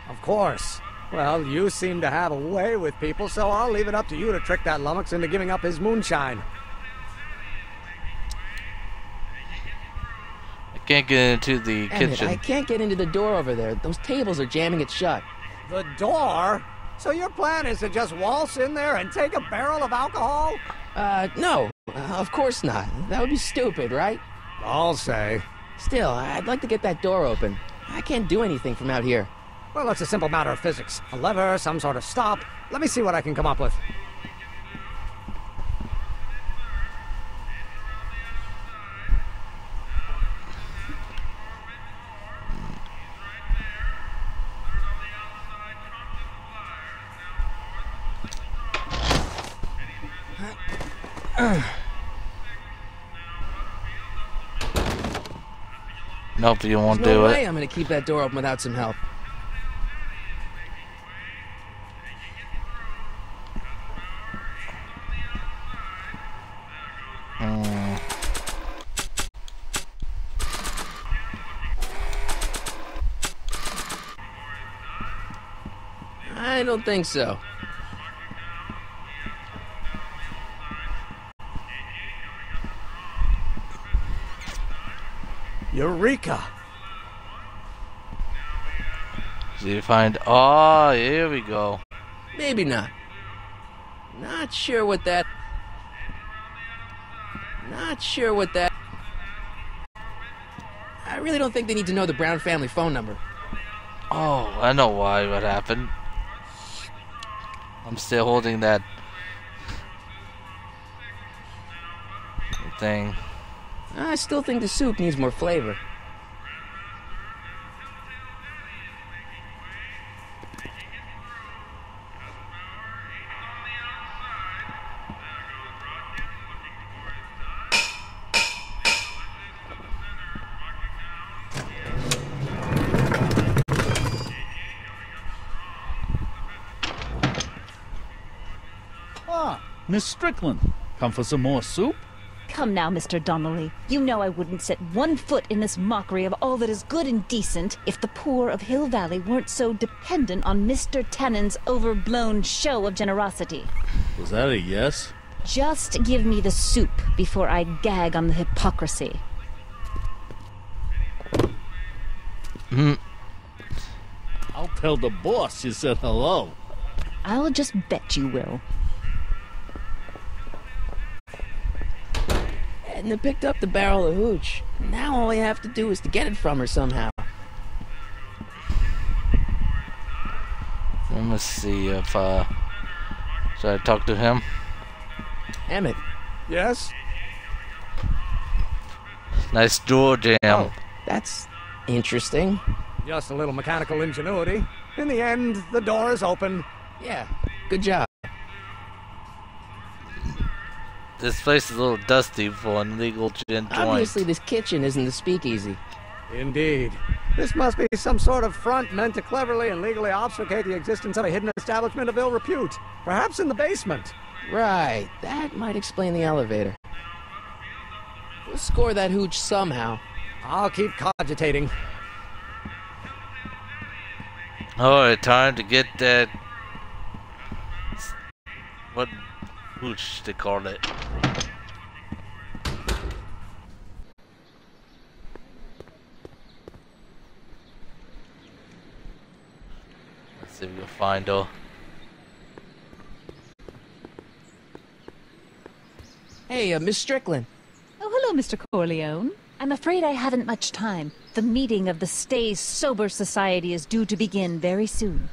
Of course. Well, you seem to have a way with people, so I'll leave it up to you to trick that lummox into giving up his moonshine. Can't get into the kitchen. I can't get into the door over there. Those tables are jamming it shut. The door? So your plan is to just waltz in there and take a barrel of alcohol? No. Of course not. That would be stupid, right? I'll say. Still, I'd like to get that door open. I can't do anything from out here. Well, it's a simple matter of physics. A lever, some sort of stop. Let me see what I can come up with. Nope, you won't There's no do way it. I'm gonna keep that door open without some help. I don't think so. Eureka! So you find... Oh, here we go. Maybe not. Not sure what that... I really don't think they need to know the Brown family phone number. Oh, I know why. What happened? I'm still holding that thing. I still think the soup needs more flavor. Ah, Miss Strickland. Come for some more soup? Come now, Mr. Donnelly. You know I wouldn't set one foot in this mockery of all that is good and decent if the poor of Hill Valley weren't so dependent on Mr. Tennant's overblown show of generosity. Was that a yes? Just give me the soup before I gag on the hypocrisy. I'll tell the boss you said hello. I'll just bet you will. Edna picked up the barrel of hooch. Now all we have to do is to get it from her somehow. Let me see if, should I talk to him? Emmett. Yes? Nice door jam. Oh, that's interesting. Just a little mechanical ingenuity. In the end, the door is open. Yeah, good job. This place is a little dusty for an illegal gin joint. Obviously, this kitchen isn't the speakeasy. Indeed. This must be some sort of front meant to cleverly and legally obfuscate the existence of a hidden establishment of ill repute. Perhaps in the basement. Right, that might explain the elevator. We'll score that hooch somehow. I'll keep cogitating. Alright, time to get that... What hooch they call it. Let's see if we can find her. Hey, Miss Strickland. Oh, hello, Mr. Corleone. I'm afraid I haven't much time. The meeting of the Stay Sober Society is due to begin very soon.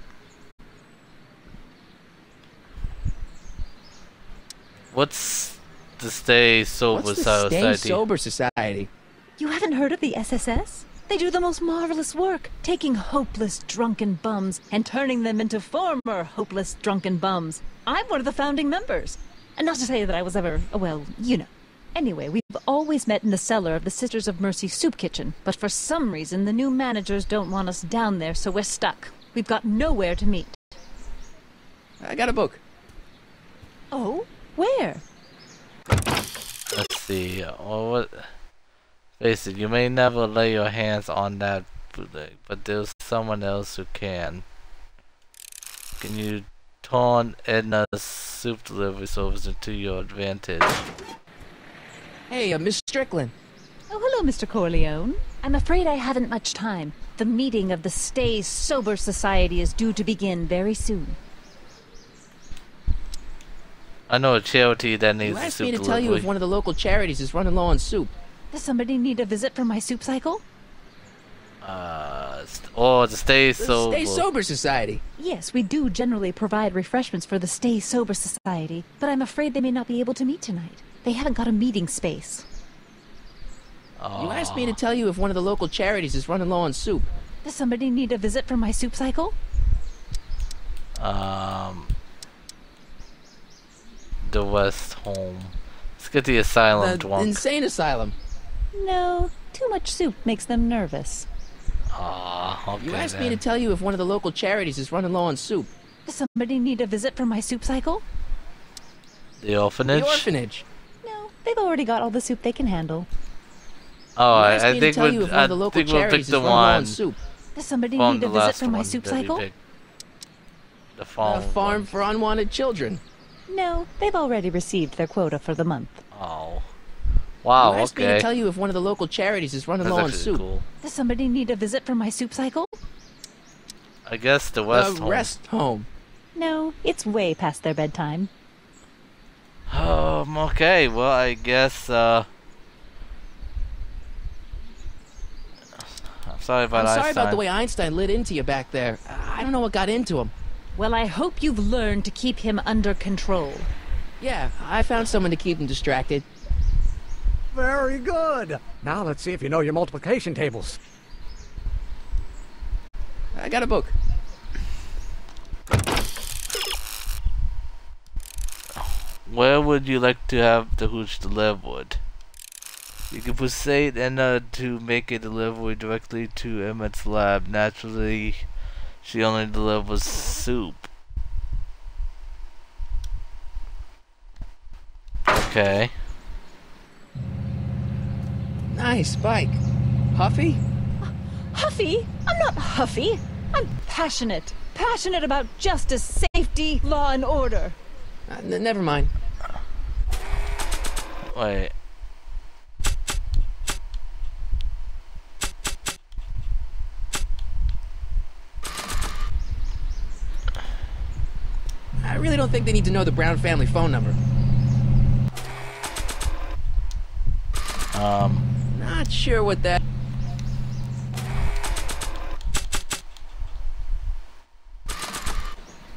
What's the Stay Sober What's the Society? Stay Sober Society? You haven't heard of the SSS? They do the most marvelous work, taking hopeless drunken bums and turning them into former hopeless drunken bums. I'm one of the founding members. And not to say that I was ever, well, you know. Anyway, we've always met in the cellar of the Sisters of Mercy soup kitchen, but for some reason the new managers don't want us down there, so we're stuck. We've got nowhere to meet. I got a book. Oh? Where? Let's see. Well, what? Face it, you may never lay your hands on that bootleg, but there's someone else who can. Can you turn Edna's soup delivery service into your advantage? Hey, Miss Strickland. Oh, hello, Mr. Corleone. I'm afraid I haven't much time. The meeting of the Stay Sober Society is due to begin very soon. I know a charity that needs You a asked soup me to delivery. tell you if one of the local charities is running low on soup. Does somebody need a visit from my soup cycle? The Stay Sober. Stay Sober Society. Yes, we do generally provide refreshments for the Stay Sober Society, but I'm afraid they may not be able to meet tonight. They haven't got a meeting space. You asked me to tell you if one of the local charities is running low on soup. Does somebody need a visit from my soup cycle? The West Home. Let's get the asylum The drunk. insane asylum. No, too much soup makes them nervous. Okay. You asked me to tell you if one of the local charities is running low on soup. Does somebody need a visit from my soup cycle? The orphanage? The orphanage. No, they've already got all the soup they can handle. Oh, You I asked me to think tell you if one of the local we'll pick charities the is running low on one soup. Does somebody from need a the visit last from my one soup that we cycle? picked. The farm. A farm for unwanted children. No, they've already received their quota for the month. Oh. Wow, You asked me okay. to tell you if one of the local charities is running That's low on actually soup. cool. Does somebody need a visit from my soup cycle? I guess the West Home. Rest home. No, it's way past their bedtime. Okay, well, I guess, I'm sorry about I'm sorry Einstein. about the way Einstein lit into you back there. I don't know what got into him. Well, I hope you've learned to keep him under control. Yeah, I found someone to keep him distracted. Very good. Now let's see if you know your multiplication tables. I got a book. Where would you like to have the hooch delivered? You can persuade Edna to make a delivery directly to Emmett's lab. Naturally, she only delivers soup. Okay. Nice bike. Huffy? Huffy? I'm not huffy. I'm passionate. Passionate about justice, safety, law, and order. Never mind. Wait. I really don't think they need to know the Brown family phone number. Not sure what that...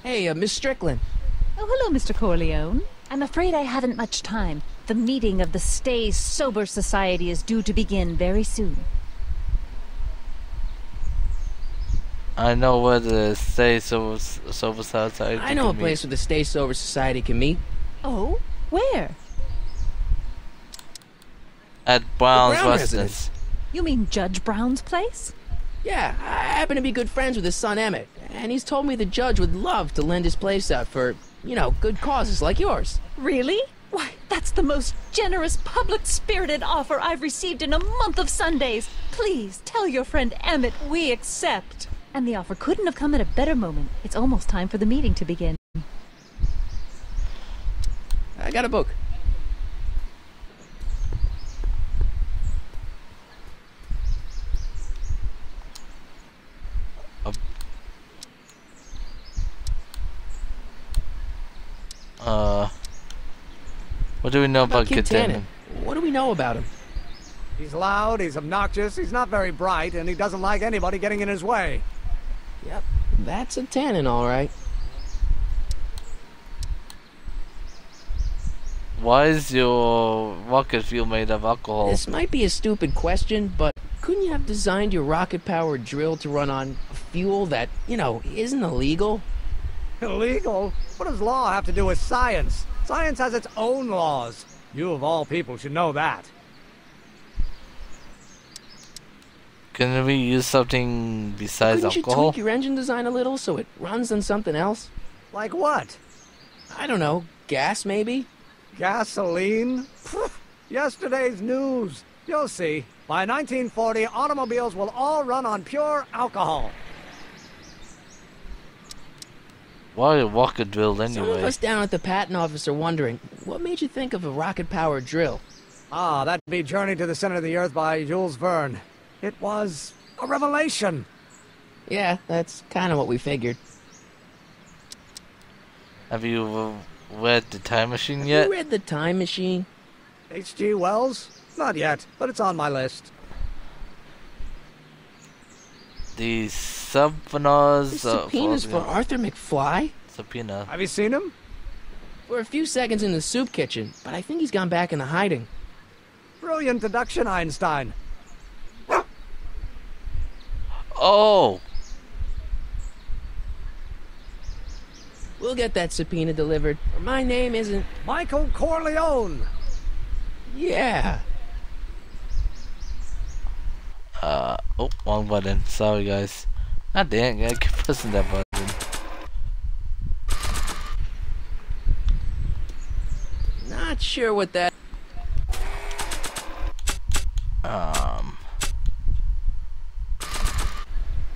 Hey, Miss Strickland. Oh, hello, Mr. Corleone. I'm afraid I haven't much time. The meeting of the Stay Sober Society is due to begin very soon. I know where the Stay Sober Society I know a place where the Stay Sober Society can meet. Oh? Where? At Brown's Brown residence. You mean Judge Brown's place? Yeah, I happen to be good friends with his son Emmett, and he's told me the judge would love to lend his place out for, you know, good causes like yours. Really? Why, that's the most generous, public-spirited offer I've received in a month of Sundays. Please, tell your friend Emmett we accept. And the offer couldn't have come at a better moment. It's almost time for the meeting to begin. I got a book. What do we know about Kid Tannen? What do we know about him? He's loud, he's obnoxious, he's not very bright, and he doesn't like anybody getting in his way. Yep, that's a Tannen, all right. Why is your rocket fuel made of alcohol? This might be a stupid question, but couldn't you have designed your rocket-powered drill to run on fuel that, you know, isn't illegal? Illegal? What does law have to do with science? Science has its own laws. You of all people should know that. Can we use something besides Couldn't alcohol? you tweak your engine design a little so it runs on something else? Like what? I don't know. Gas, maybe? Gasoline? Pfft, yesterday's news. You'll see. By 1940, automobiles will all run on pure alcohol. Why a rocket drill Some of anyway? us down at the patent office are wondering, what made you think of a rocket-powered drill? Ah, that'd be Journey to the Center of the Earth by Jules Verne. It was a revelation. Yeah, that's kind of what we figured. Have you read The Time Machine Have yet? you read The Time Machine? H.G. Wells? Not yet, but it's on my list. The subpoenas. Subpoenas for Arthur McFly? Subpoena. Have you seen him? For a few seconds in the soup kitchen, but I think he's gone back into hiding. Brilliant deduction, Einstein. Oh! We'll get that subpoena delivered. My name isn't... Michael Corleone! Yeah. Oh, wrong button. Sorry, guys. God dang it, I keep pressing that button. Not sure what that...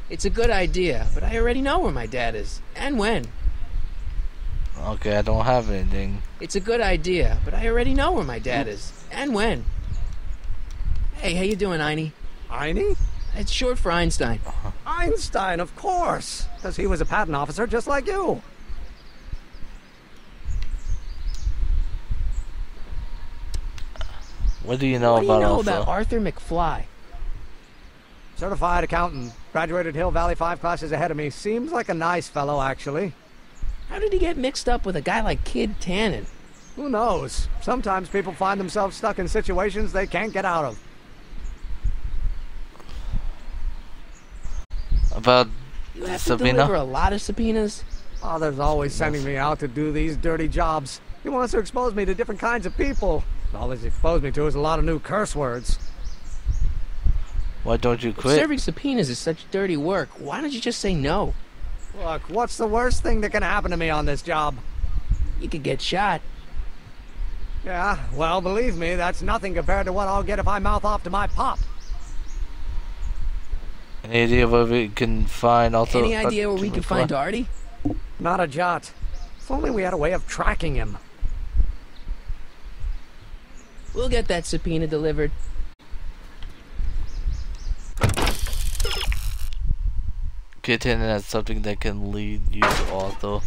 It's a good idea, but I already know where my dad is. And when. Okay, I don't have anything. It's a good idea, but I already know where my dad is. And when. Hey, how you doing, Einie? Einie? It's short for Einstein. Einstein, of course! Because he was a patent officer just like you. What do you know What do you about know Arthur? about Arthur McFly? Certified accountant. Graduated Hill Valley 5 classes ahead of me. Seems like a nice fellow, actually. How did he get mixed up with a guy like Kid Tannen? Who knows? Sometimes people find themselves stuck in situations they can't get out of. About You have to subpoena? deliver a lot of subpoenas? Father's always sending me out to do these dirty jobs. He wants to expose me to different kinds of people. All he's exposed me to is a lot of new curse words. Why don't you If quit? serving subpoenas is such dirty work, why don't you just say no? Look, what's the worst thing that can happen to me on this job? You could get shot. Yeah, well, believe me, that's nothing compared to what I'll get if I mouth off to my pop. Any idea where we can find also? Any idea where we can find Artie? Not a jot. If only we had a way of tracking him. We'll get that subpoena delivered. Get in as something that can lead you to Arthur.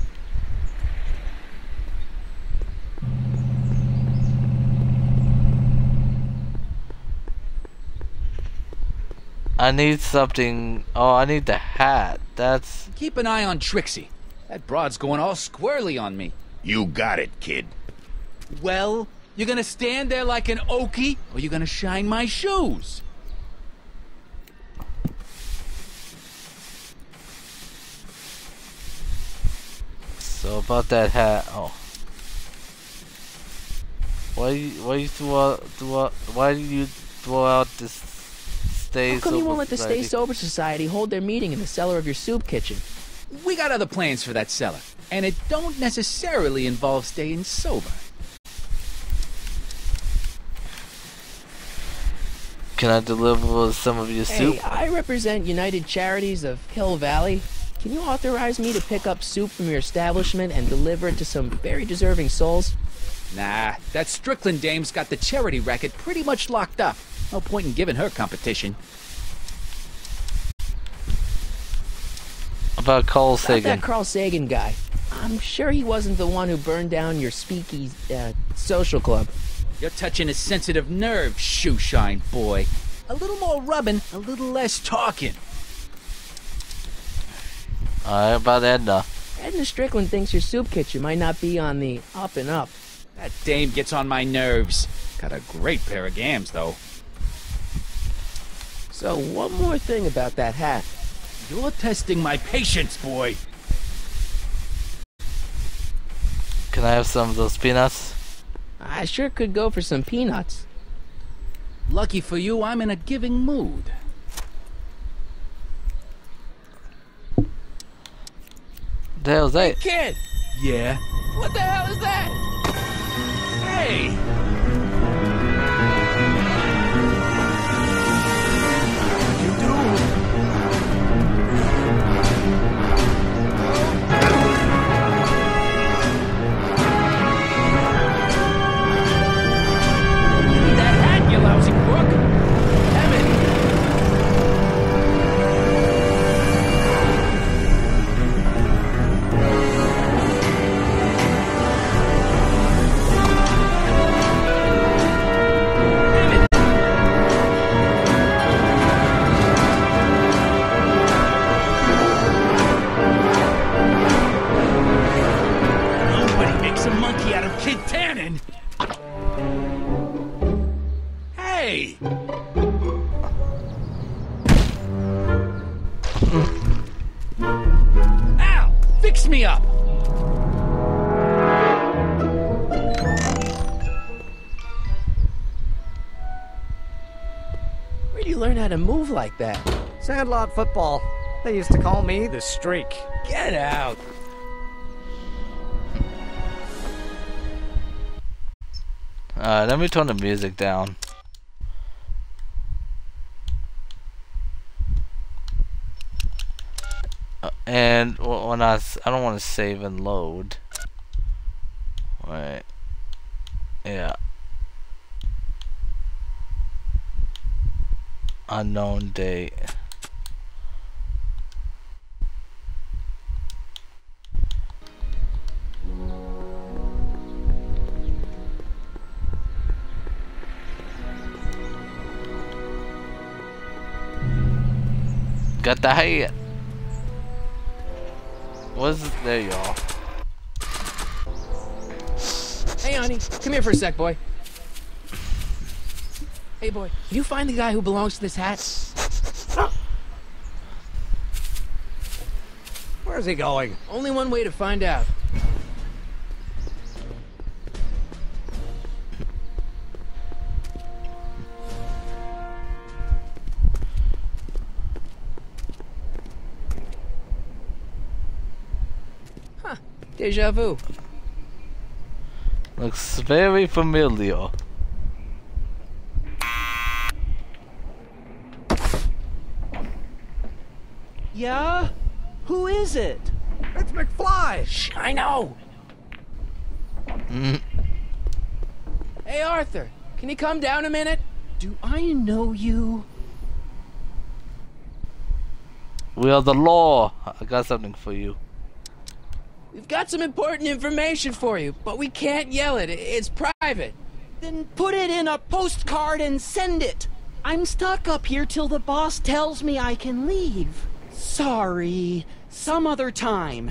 I need something. Oh, I need the hat. That's... Keep an eye on Trixie. That broad's going all squirrely on me. You got it, kid. Well, you gonna stand there like an okie, or you gonna shine my shoes? So about that hat. Oh. Why you throw out this stay How come you won't let the society? Stay Sober Society hold their meeting in the cellar of your soup kitchen? We got other plans for that cellar, and it don't necessarily involve staying sober. Can I deliver some of your soup? Hey, I represent United Charities of Hill Valley. Can you authorize me to pick up soup from your establishment and deliver it to some very deserving souls? Nah, that Strickland dame's got the charity racket pretty much locked up. No point in giving her competition. About Carl About Sagan. that Carl Sagan guy. I'm sure he wasn't the one who burned down your speakeasy social club. You're touching a sensitive nerve, shoeshine boy. A little more rubbing, a little less talking. Alright, about Edna. Edna Strickland thinks your soup kitchen might not be on the up and up. That dame gets on my nerves. Got a great pair of gams, though. So, one more thing about that hat. You're testing my patience, boy. Can I have some of those peanuts? I sure could go for some peanuts. Lucky for you, I'm in a giving mood. The hell's that? Hey, kid! Yeah? What the hell is that? Hey! Al! Fix me up! Where'd you learn how to move like that? Sandlot football. They used to call me the Streak. Get out! Let me turn the music down. And when I don't want to save and load. Right. Yeah. Unknown date. Got the hat. What's there, y'all? Hey, honey, come here for a sec, boy. Hey, boy, can you find the guy who belongs to this hat? Where's he going? Only one way to find out. Huh, deja vu. Looks very familiar. Yeah? Who is it? It's McFly! Shh, I know! Hey, Arthur, can you come down a minute? Do I know you? We are the law. I got something for you. We've got some important information for you, but we can't yell it. It's private. Then put it in a postcard and send it. I'm stuck up here till the boss tells me I can leave. Sorry. Some other time.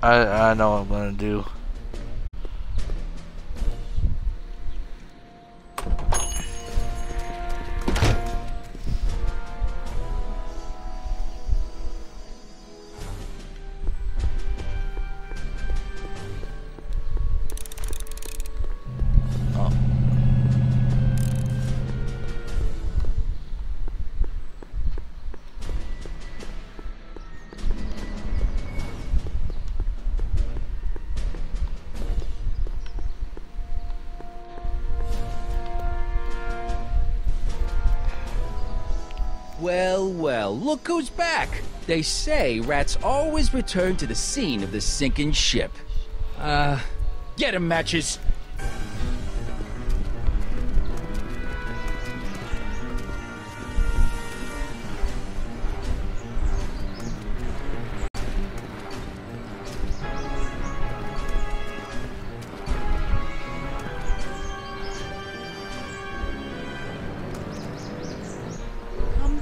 I know what I'm gonna do. Well, well, look who's back! They say rats always return to the scene of the sinking ship. Get 'em, Matches!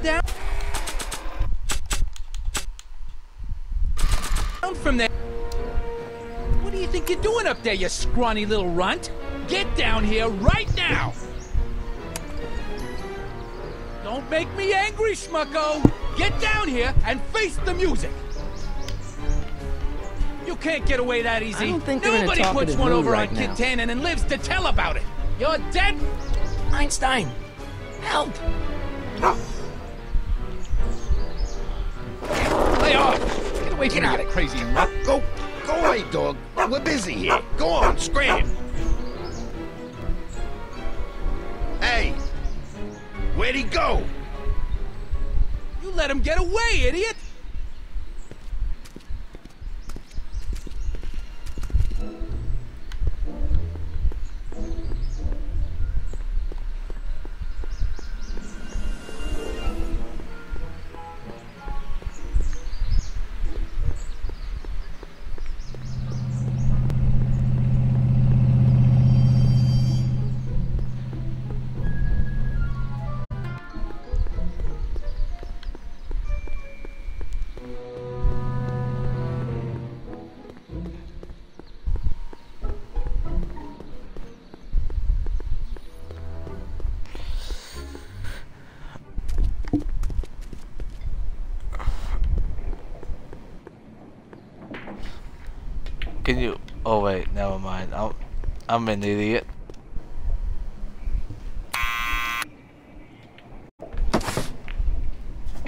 Down from there. What do you think you're doing up there, you scrawny little runt? Get down here right now! Don't make me angry, schmucko! Get down here and face the music! You can't get away that easy. I don't think they're in a Nobody puts talkative one mood over right on now. Kintanon and lives to tell about it. You're dead. Einstein, help! Lay off! Get away from me, you crazy nut! Go away, dog. We're busy here. Go on, scram. Hey, where'd he go? You let him get away, idiot! Can you? Oh wait, never mind. I'm an idiot.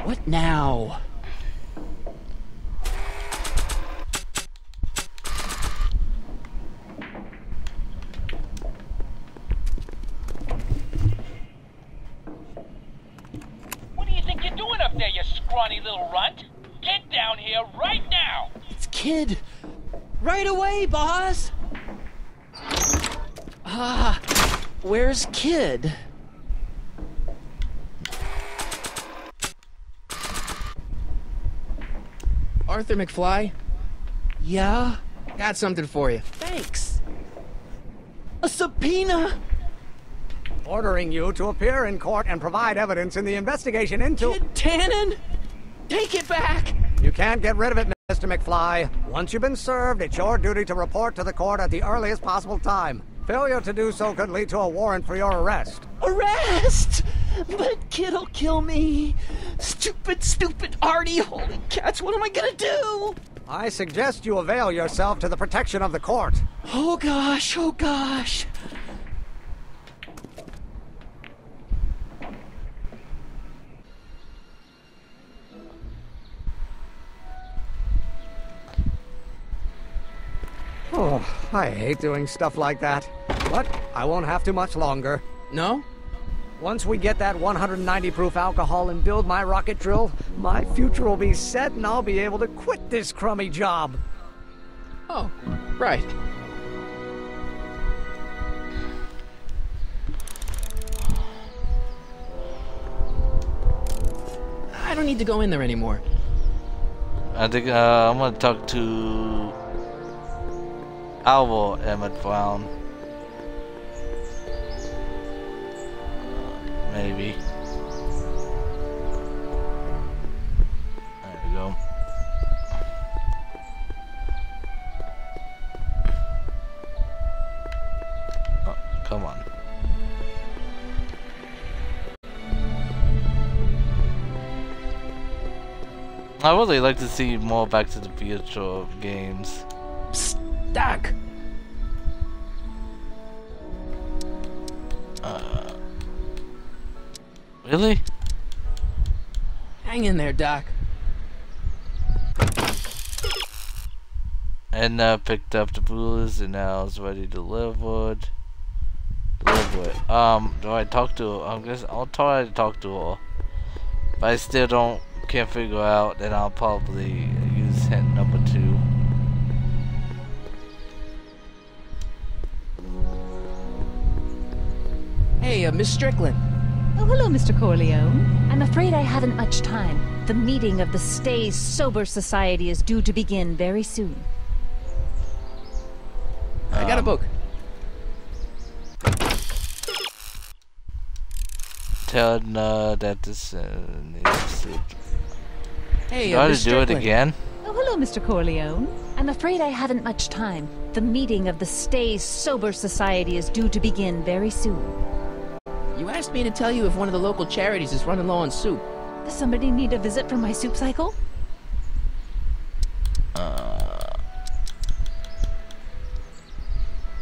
What now? What do you think you're doing up there, you scrawny little runt? Get down here right now! It's Kid. Right away, boss! Where's Kid? Arthur McFly? Yeah? Got something for you. Thanks. A subpoena? Ordering you to appear in court and provide evidence in the investigation into... Kintanon? Take it back! You can't get rid of it, Mr. McFly. Once you've been served, it's your duty to report to the court at the earliest possible time. Failure to do so could lead to a warrant for your arrest. Arrest! But Kid'll kill me. Stupid Artie. Holy cats, what am I gonna do? I suggest you avail yourself to the protection of the court. Oh gosh, oh gosh. Oh, I hate doing stuff like that. But I won't have to much longer. No? Once we get that 190 proof alcohol and build my rocket drill, my future will be set and I'll be able to quit this crummy job. Oh, right. don't need to go in there anymore. I think I'm gonna talk to Alvo Emmett Brown. Maybe. There we go. Oh, come on. I would really like to see more Back to the Future games. Psst, Doc! Really? Hang in there, Doc. Edna picked up the booze and now is ready to deliver it. Do I talk to her? I'll try to talk to her. If I still can't figure out, then I'll probably use hint number 2. Hey, Miss Strickland. Oh, hello, Mr. Corleone. I'm afraid I haven't much time. The meeting of the Stay Sober Society is due to begin very soon. I got a book. Tell Edna that this needs to... Hey, Gotta Miss do it Strickland. again? Oh, hello, Mr. Corleone. I'm afraid I haven't much time. The meeting of the Stay Sober Society is due to begin very soon. You asked me to tell you if one of the local charities is running low on soup. Does somebody need a visit from my soup cycle?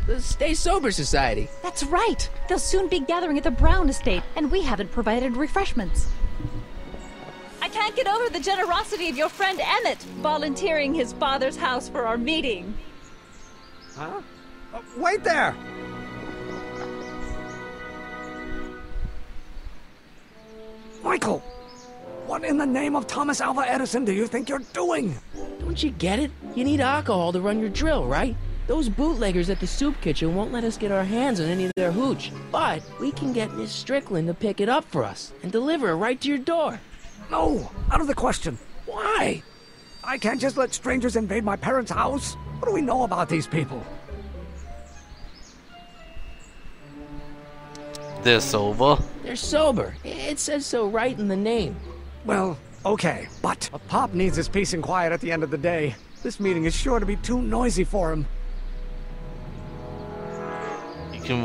The Stay Sober Society. That's right! They'll soon be gathering at the Brown estate, and we haven't provided refreshments. I can't get over the generosity of your friend Emmett, volunteering his father's house for our meeting. Huh? Wait there! Michael! What in the name of Thomas Alva Edison do you think you're doing? Don't you get it? You need alcohol to run your drill, right? Those bootleggers at the soup kitchen won't let us get our hands on any of their hooch. But we can get Miss Strickland to pick it up for us and deliver it right to your door. No, out of the question. Why? I can't just let strangers invade my parents' house. What do we know about these people? They're sober. They're sober. It says so right in the name. Well, okay, but Pop needs his peace and quiet at the end of the day. This meeting is sure to be too noisy for him. You can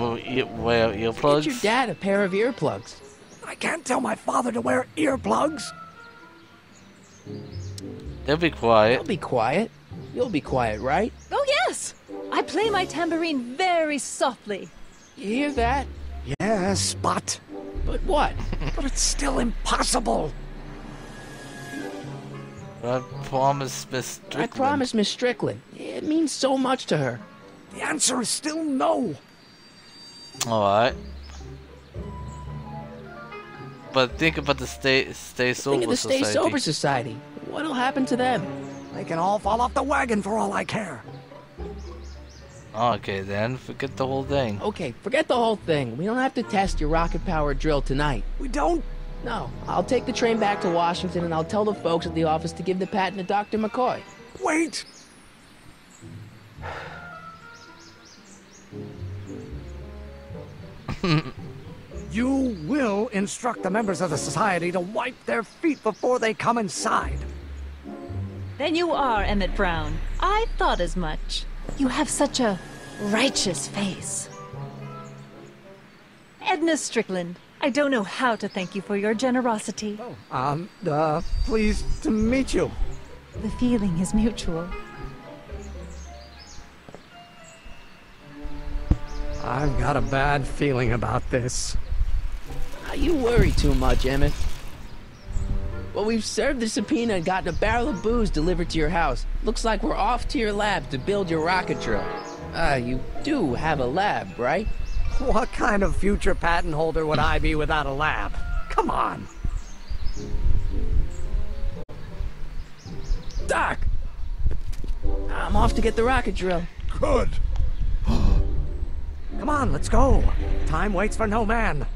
wear earplugs? Get your dad a pair of earplugs. I can't tell my father to wear earplugs. They'll be quiet. I'll be quiet. You'll be quiet, right? Oh, yes! I play my tambourine very softly. You hear that? Yes, but what? But it's still impossible. I promised Miss Strickland. I promised Miss Strickland. It means so much to her. The answer is still no. Alright. But think about the Stay Sober Society. Think of the Stay Sober Society. What'll happen to them? They can all fall off the wagon for all I care. Okay, then forget the whole thing. Okay, forget the whole thing. We don't have to test your rocket-powered drill tonight. We don't? No. I'll take the train back to Washington and I'll tell the folks at the office to give the patent to Dr. McCoy. Wait! You will instruct the members of the society to wipe their feet before they come inside. Then you are Emmett Brown. I thought as much. You have such a righteous face. Edna Strickland, I don't know how to thank you for your generosity. Pleased to meet you. The feeling is mutual. I've got a bad feeling about this. You worry too much, Emmett. Well, we've served the subpoena and gotten a barrel of booze delivered to your house. Looks like we're off to your lab to build your rocket drill. You do have a lab, right? What kind of future patent holder would I be without a lab? Come on. Doc! I'm off to get the rocket drill. Good. Come on, let's go. Time waits for no man.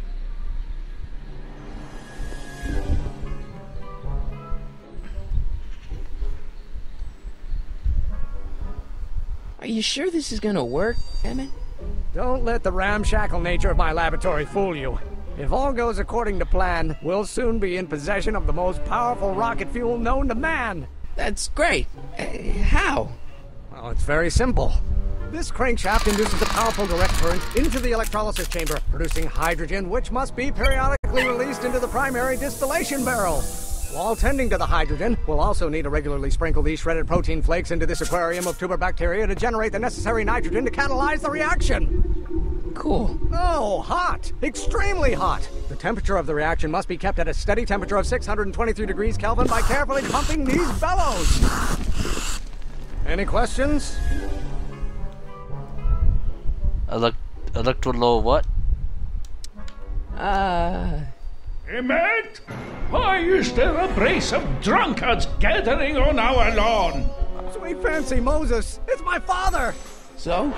Are you sure this is gonna work, Emmett? Don't let the ramshackle nature of my laboratory fool you. If all goes according to plan, we'll soon be in possession of the most powerful rocket fuel known to man. That's great. How? Well, it's very simple. This crankshaft induces a powerful direct current into the electrolysis chamber, producing hydrogen, which must be periodically released into the primary distillation barrel. While tending to the hydrogen, we'll also need to regularly sprinkle these shredded protein flakes into this aquarium of tuber bacteria to generate the necessary nitrogen to catalyze the reaction. Cool. Oh, hot! Extremely hot! The temperature of the reaction must be kept at a steady temperature of 623 degrees Kelvin by carefully pumping these bellows. Any questions? Electro what? Emmett? Why is there a brace of drunkards gathering on our lawn? Sweet fancy Moses, it's my father! So?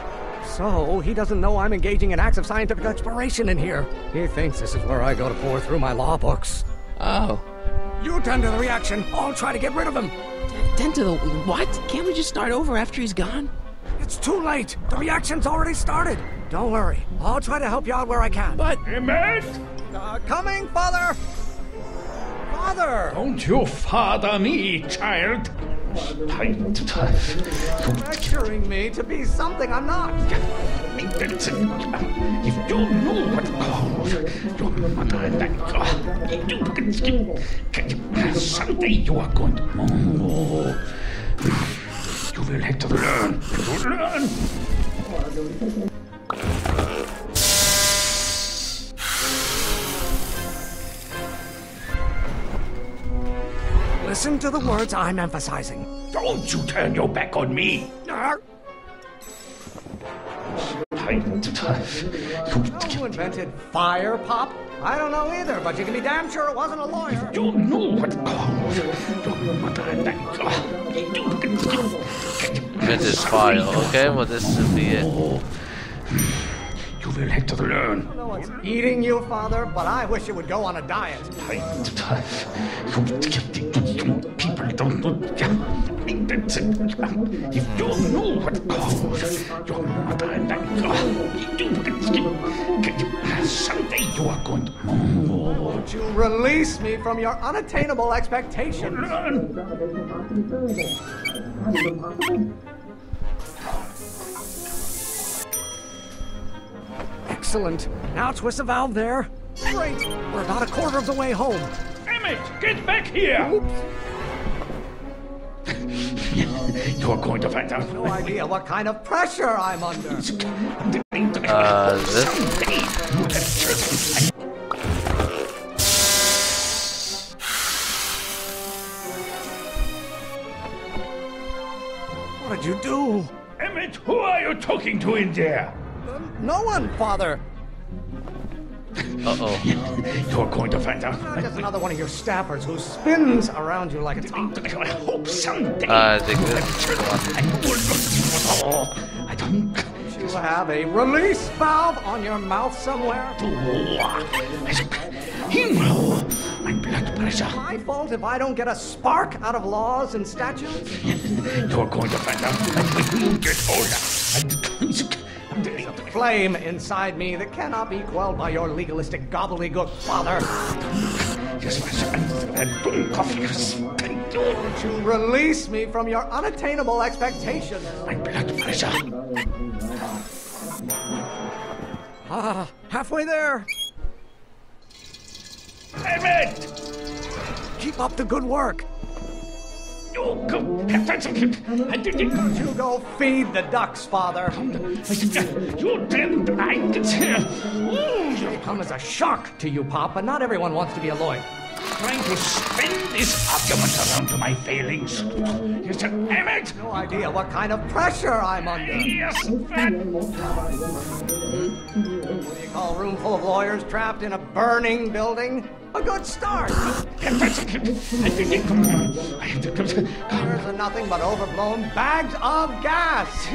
So, he doesn't know I'm engaging in acts of scientific exploration in here. He thinks this is where I go to pour through my law books. Oh. You tend to the reaction. I'll try to get rid of him. Tend to the... what? Can't we just start over after he's gone? It's too late. The reaction's already started. Don't worry. I'll try to help you out where I can. But... Emmett? Coming, Father! Father! Don't you father me, child. Lecturing me to be something I'm not. If you knew what someday you are going to you will have to learn. Listen to the words I'm emphasizing. Don't you turn your back on me. Who invented fire, Pop? I don't know either, but you can be damn sure it wasn't a lawyer. You know what Invented fire. Okay, well this should be it. You will have to learn. I don't know what's eating you, Father, but I wish you would go on a diet. People don't know. If you know what someday you are going to. Won't you release me from your unattainable expectations? Excellent. Now twist the valve there. Great. We're about a quarter of the way home. Emmett, get back here! Oops. You're going to find out. No idea what kind of pressure I'm under. This? What did you do? Emmett, who are you talking to in there? No one, Father. Uh-oh. You're going to find out. Just another one of your staffers who spins around you like a top. I hope someday. I think this is one. I don't. You have a release valve on your mouth somewhere? My blood pressure. My fault if I don't get a spark out of laws and statutes? You're going to find out when you get older. There's a flame inside me that cannot be quelled by your legalistic gobbledygook, Father. Yes, and don't coffee. Don't you release me from your unattainable expectations? My blood pressure. Halfway there. Emmett! Keep up the good work. You go. You go feed the ducks, Father. You didn't. I can see. They come as a shock to you, Pop, but not everyone wants to be a lawyer. Trying to spin this argument around to my failings. Yes, Emmett! No idea what kind of pressure I'm under. Yes, What do you call a room full of lawyers trapped in a burning building? A good start. There's nothing but overblown bags of gas.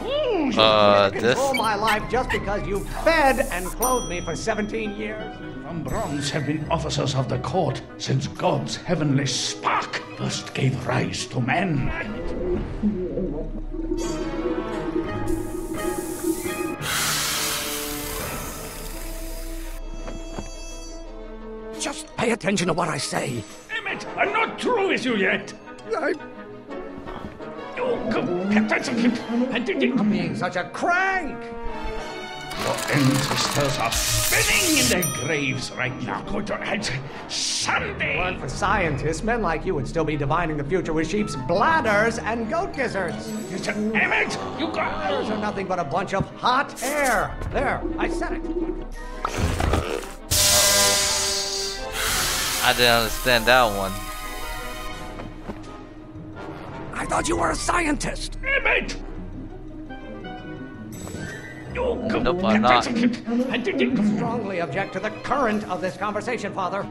You can control my life just because you fed and clothed me for 17 years. From bronze have been officers of the court since God's heavenly spark first gave rise to man. pay attention to what I say. Emmett, I'm not through with you yet. I'm being such a crank. Your ancestors are spinning in their graves right now. Go to someday. But for scientists, men like you would still be divining the future with sheep's bladders and goat gizzards. Emmett, you got... Bladders are nothing but a bunch of hot air. There, I said it. I didn't understand that one. I thought you were a scientist. Emmett! Nope, I'm not. Strongly object to the current of this conversation, Father.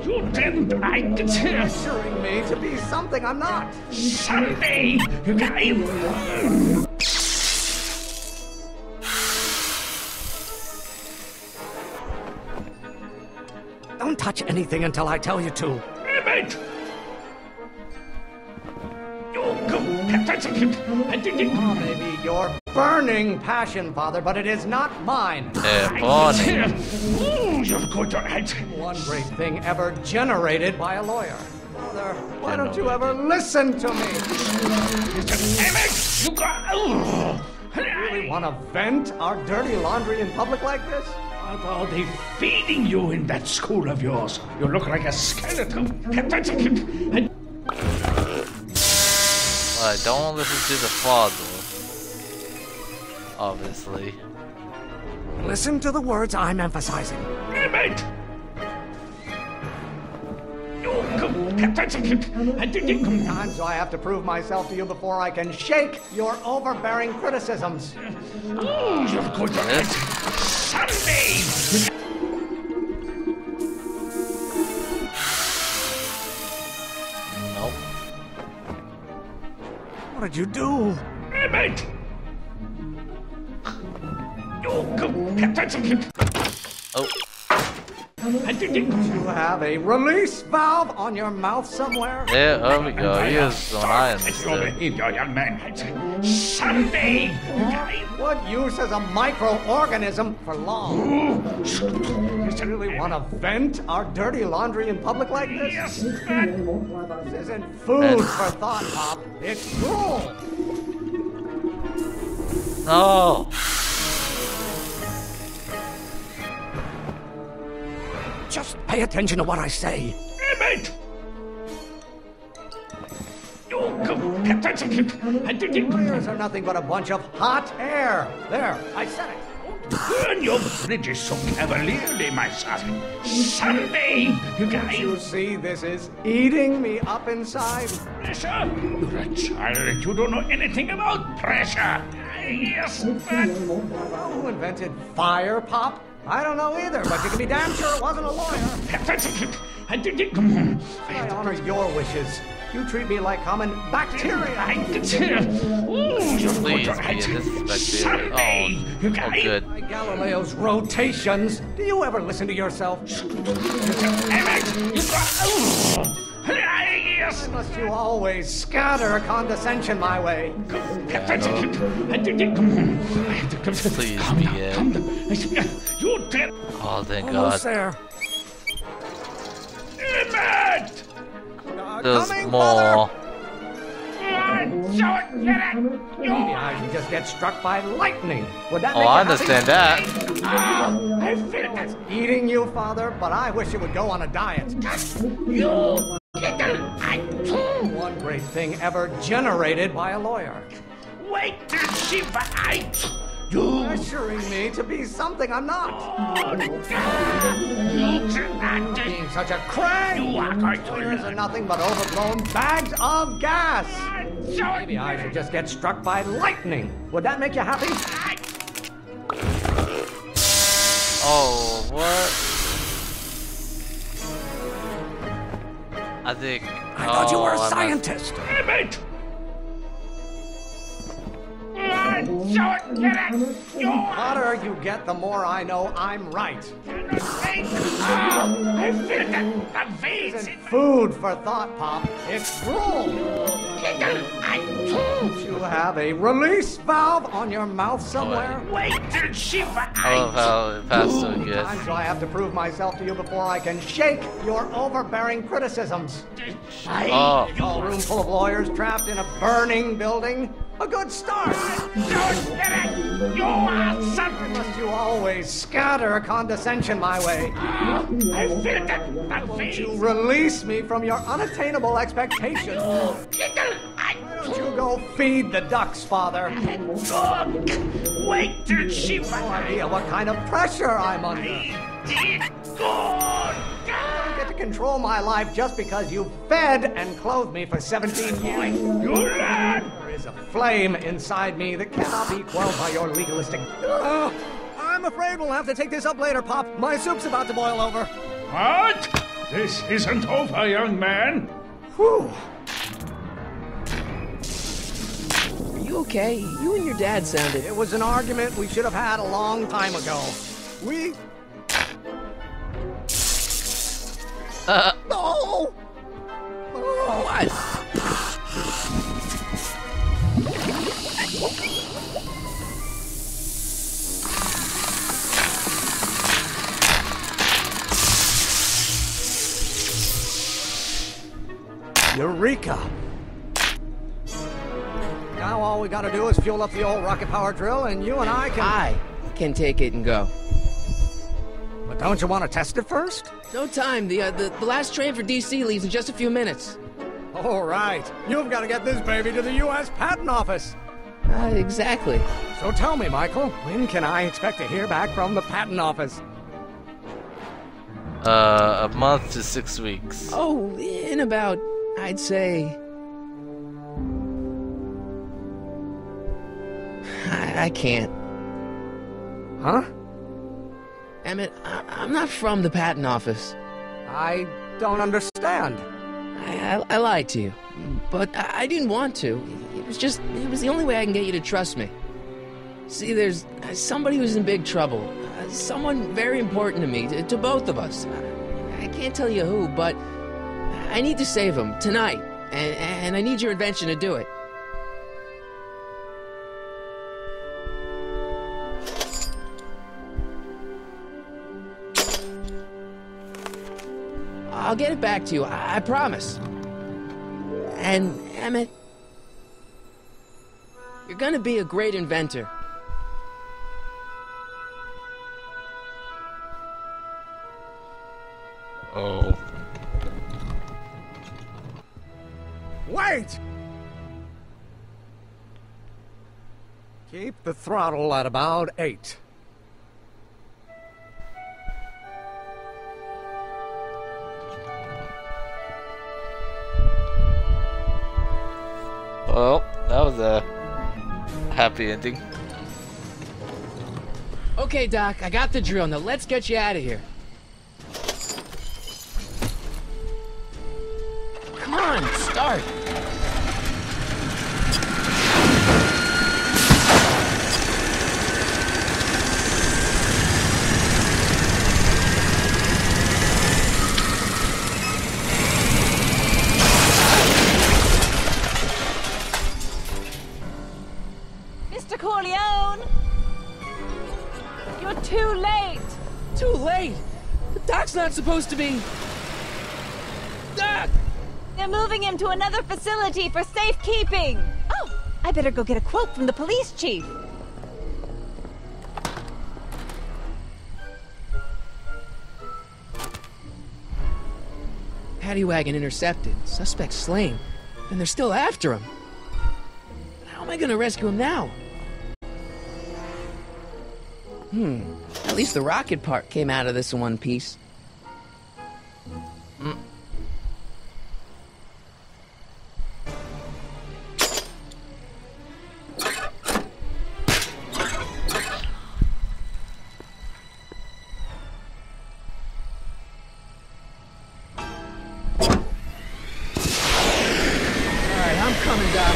You didn't. I can see assuring me to be something I'm not. Someday, you guys. Don't touch anything until I tell you to. Emmett! Maybe your burning passion, Father, but it is not mine. Burning. One great thing ever generated by a lawyer. Father, why don't you ever listen to me? Emmett, you got... You really want to vent our dirty laundry in public like this? What are they feeding you in that school of yours? You look like a skeleton. Don't listen to the father. Obviously. Listen to the words I'm emphasizing. Emmett! Times do I have to prove myself to you before I can shake your overbearing criticisms. You're going to it someday! Nope. What did you do? Emmett! Oh. You have a release valve on your mouth somewhere? There we go. Here's what I understood. Young man. Someday! What use as a microorganism for long? You really want to vent our dirty laundry in public like this? Yes, this isn't food for thought, Pop. It's drool. No. Just pay attention to what I say. Emmett! Lawyers are nothing but a bunch of hot air. There, I said it. Burn your bridges so cavalierly, my son. Someday, you guys... You see, this is eating me up inside. Pressure? You're a child. You don't know anything about pressure. Yes, but... Who invented fire, Pop? I don't know either, but you can be damn sure it wasn't a lawyer. I honor your wishes. You treat me like common bacteria. Please be this bacteria. Oh, good. By Galileo's rotations. Do you ever listen to yourself? Why must you always scatter condescension my way? Please be it. Oh, thank God. Almost there. Emmett! There's Coming, more. Maybe I should just get struck by lightning. Would that Oh, make I you understand happy? that. I feel It's eating you, Father, but I wish you would go on a diet. One great thing ever generated by a lawyer. Wait till she bites. Pressuring me to be something I'm not. Being such a crank. You are going to Lawyers are nothing but overblown bags of gas. Maybe I should just get struck by lightning. Would that make you happy? Oh, what? I think. I thought you were a I must- scientist. Emmett! The hotter you get, the more I know I'm right. I feel that the veins Isn't food for thought, Pop. It's drool. Don't you have a release valve on your mouth somewhere? Wait till she I love how it passed so good. Times do I have to prove myself to you before I can shake your overbearing criticisms? Oh. A room full of lawyers trapped in a burning building? A good start. Don't get it! You are something! Must you always scatter condescension my way? I feel that Won't you release me from your unattainable expectations? Why don't you go feed the ducks, Father? Wait till she No idea what kind of pressure I'm under. I get to control my life just because you fed and clothed me for 17 years. You learn! There is a flame inside me that cannot be quelled by your legalistic... I'm afraid we'll have to take this up later, Pop. My soup's about to boil over. What? This isn't over, young man. Whew. Are you okay? You and your dad sounded... It was an argument we should have had a long time ago. We... No! What? Eureka! Now all we gotta do is fuel up the old rocket power drill and you and I can take it and go. But don't you want to test it first? No time. The last train for DC leaves in just a few minutes. All right. You've got to get this baby to the U.S. Patent Office. Exactly. So tell me, Michael, when can I expect to hear back from the Patent Office? A month to 6 weeks. Oh, in about, I'd say... I can't. Huh? Emmett, I'm not from the patent office. I don't understand. I lied to you, but I didn't want to. It was the only way I can get you to trust me. See, there's somebody who's in big trouble. Someone very important to me, to both of us. I can't tell you who, but I need to save him tonight, and I need your invention to do it. I'll get it back to you, I promise. And, Emmett, you're gonna be a great inventor. Oh. Wait! Keep the throttle at about 8. Well, that was a happy ending. Okay, Doc, I got the drill. Now let's get you out of here. Come on, start. Mr. Corleone! You're too late! Too late? The Doc's not supposed to be... Doc! They're moving him to another facility for safekeeping! Oh, I better go get a quote from the police chief. Paddy wagon intercepted. Suspect slain. And they're still after him. How am I gonna rescue him now? At least the rocket part came out of this in one piece. Alright, I'm coming, Doc.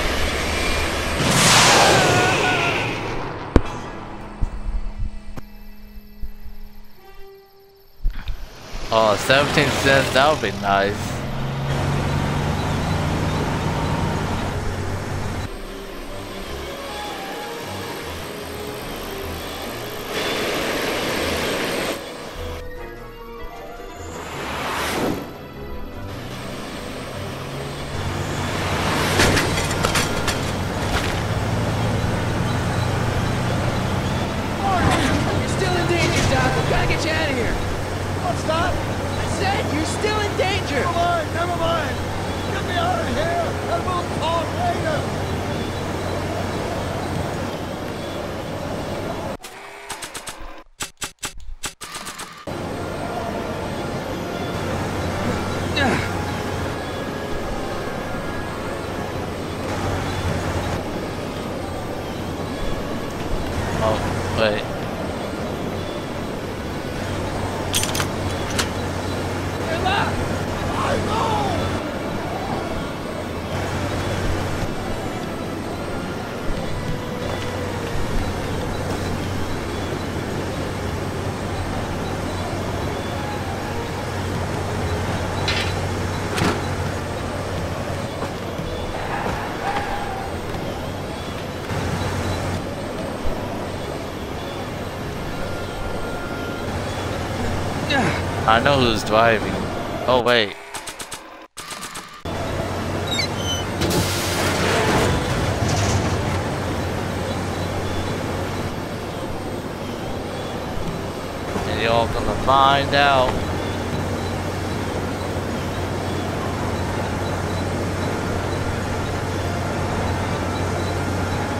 Oh, 17 cents, that would be nice. Wait. They're locked! I know! I know who's driving. Oh wait. And y'all gonna find out.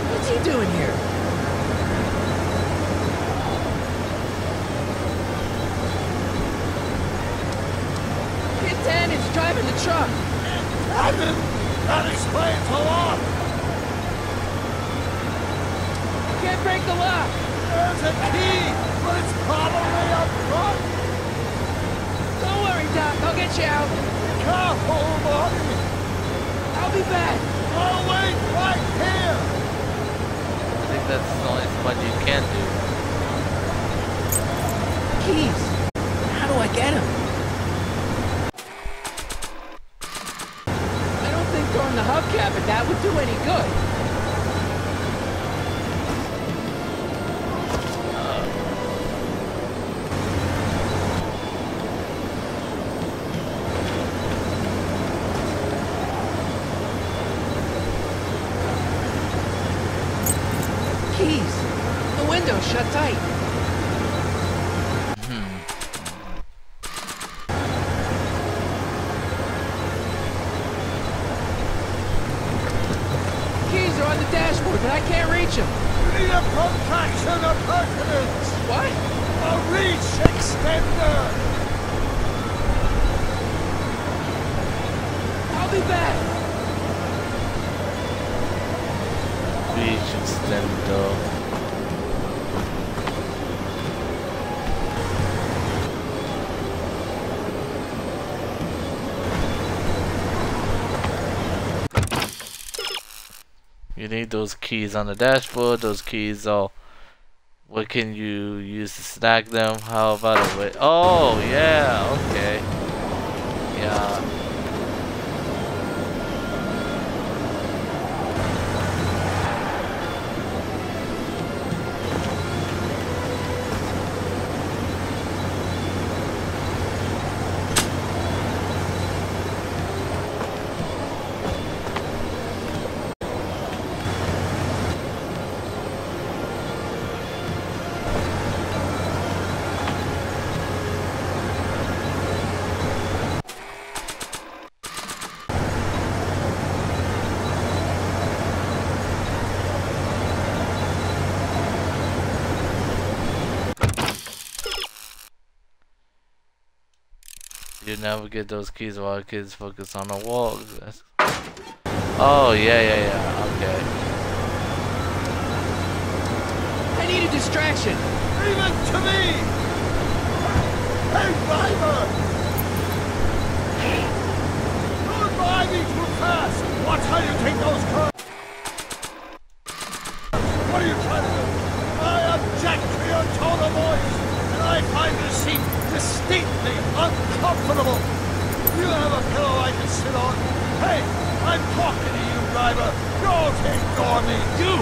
What's he doing here? It's driving the truck. That explains a lot. Can't break the lock. There's a key, but it's probably up front. Don't worry, Doc. I'll get you out. Careful, buddy. I'll be back. I'll wait right here. I think that's the only one you can do. Keys. How do I get them? Throwing the hubcap and that would do any good. Keys. The window's shut tight. On the dashboard, but I can't reach him. You need a protraction appurtenance. What? A reach extender. I'll be back. Reach extender. You need those keys on the dashboard. Those keys are... What can you use to stack them? How about a way? Oh, yeah, okay. Yeah. You never get those keys while kids focus on the walls. Oh, yeah, okay. I need a distraction. Leave it to me! Hey, driver! Don't drive me too fast! Watch how you take those curves! What are you trying to do? I object to your tone of voice, and I find this seat distinctly uncomfortable. You have a pillow I can sit on? Hey, I'm talking to you, driver. Don't ignore me. You!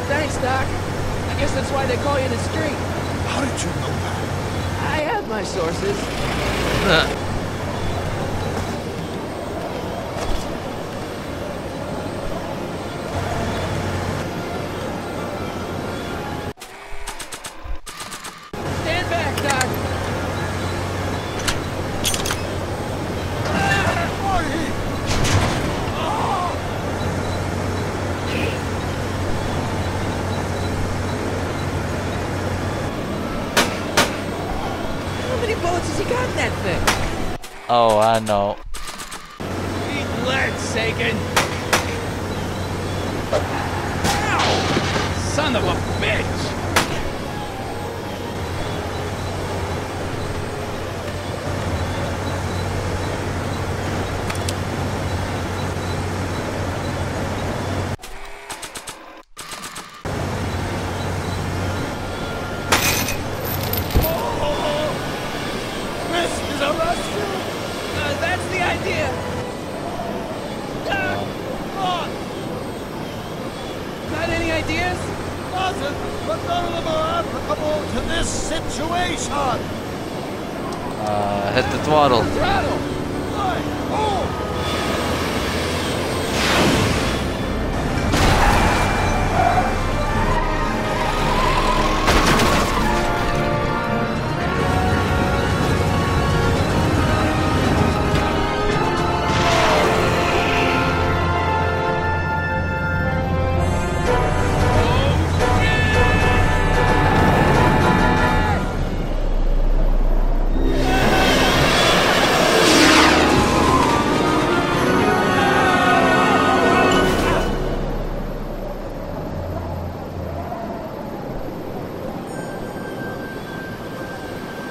Thanks, Doc. I guess that's why they call you the street. How did you know that? I have my sources. Stand back, Doc. How many bullets has he got in that thing? Oh, I know. Eat lead, Sagan. Son of a bitch! That's the idea. Got any ideas? Nothing, but none of them are applicable to this situation. Hit the throttle. Throttle.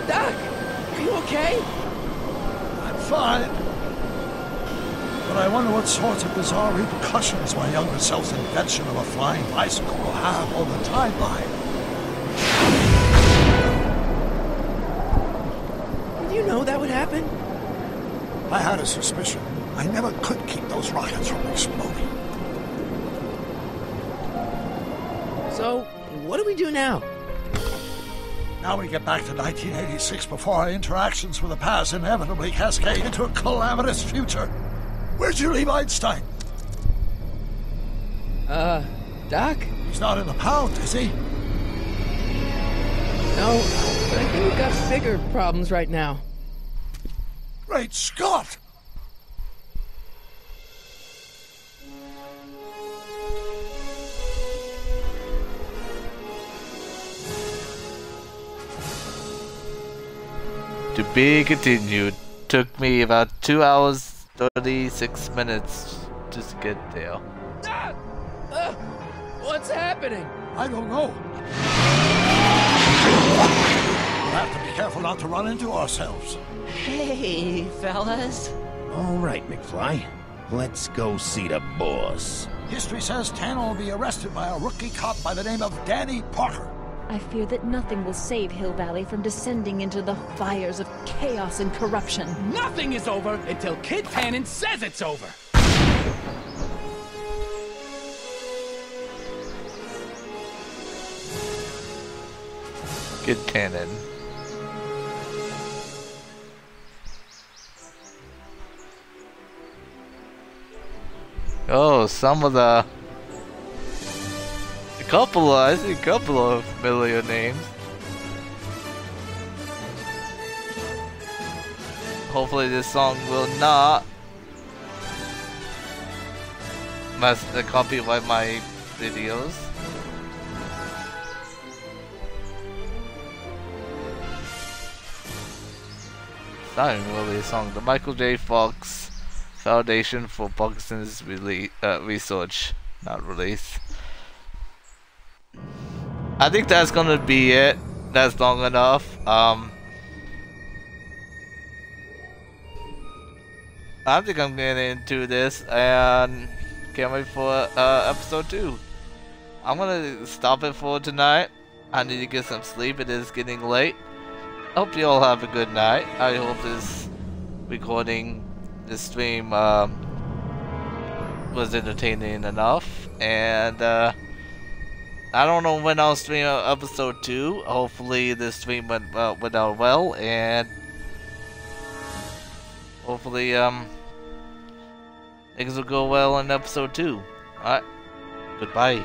Doc, are you okay? I'm fine. But I wonder what sorts of bizarre repercussions my younger self's invention of a flying bicycle will have on the timeline. Did you know that would happen? I had a suspicion. I never could keep those rockets from exploding. So, what do we do now? Now we get back to 1986 before our interactions with the past inevitably cascade into a calamitous future. Where'd you leave Einstein? Doc? He's not in the pound, is he? No, but I think we've got bigger problems right now. Great Scott! To be continued. Took me about 2 hours 36 minutes just to get there. What's happening? I don't know. We'll have to be careful not to run into ourselves. Hey, fellas. All right, McFly. Let's go see the boss. History says Tanner will be arrested by a rookie cop by the name of Danny Parker. I fear that nothing will save Hill Valley from descending into the fires of chaos and corruption. Nothing is over until Kid Tannen says it's over. Kid Tannen. Oh, some of the... I see a couple of familiar names. Hopefully this song will not mess the copyright my videos. It's not even really a song. The Michael J. Fox Foundation for Parkinson's Research, not release. I think that's gonna be it. That's long enough. I think I'm getting into this and can't wait for episode 2. I'm gonna stop it for tonight. I need to get some sleep. It is getting late. Hope you all have a good night. I hope this recording, this stream was entertaining enough, and I don't know when I'll stream episode 2. Hopefully this stream went out well, and hopefully things will go well in episode 2. Alright, goodbye.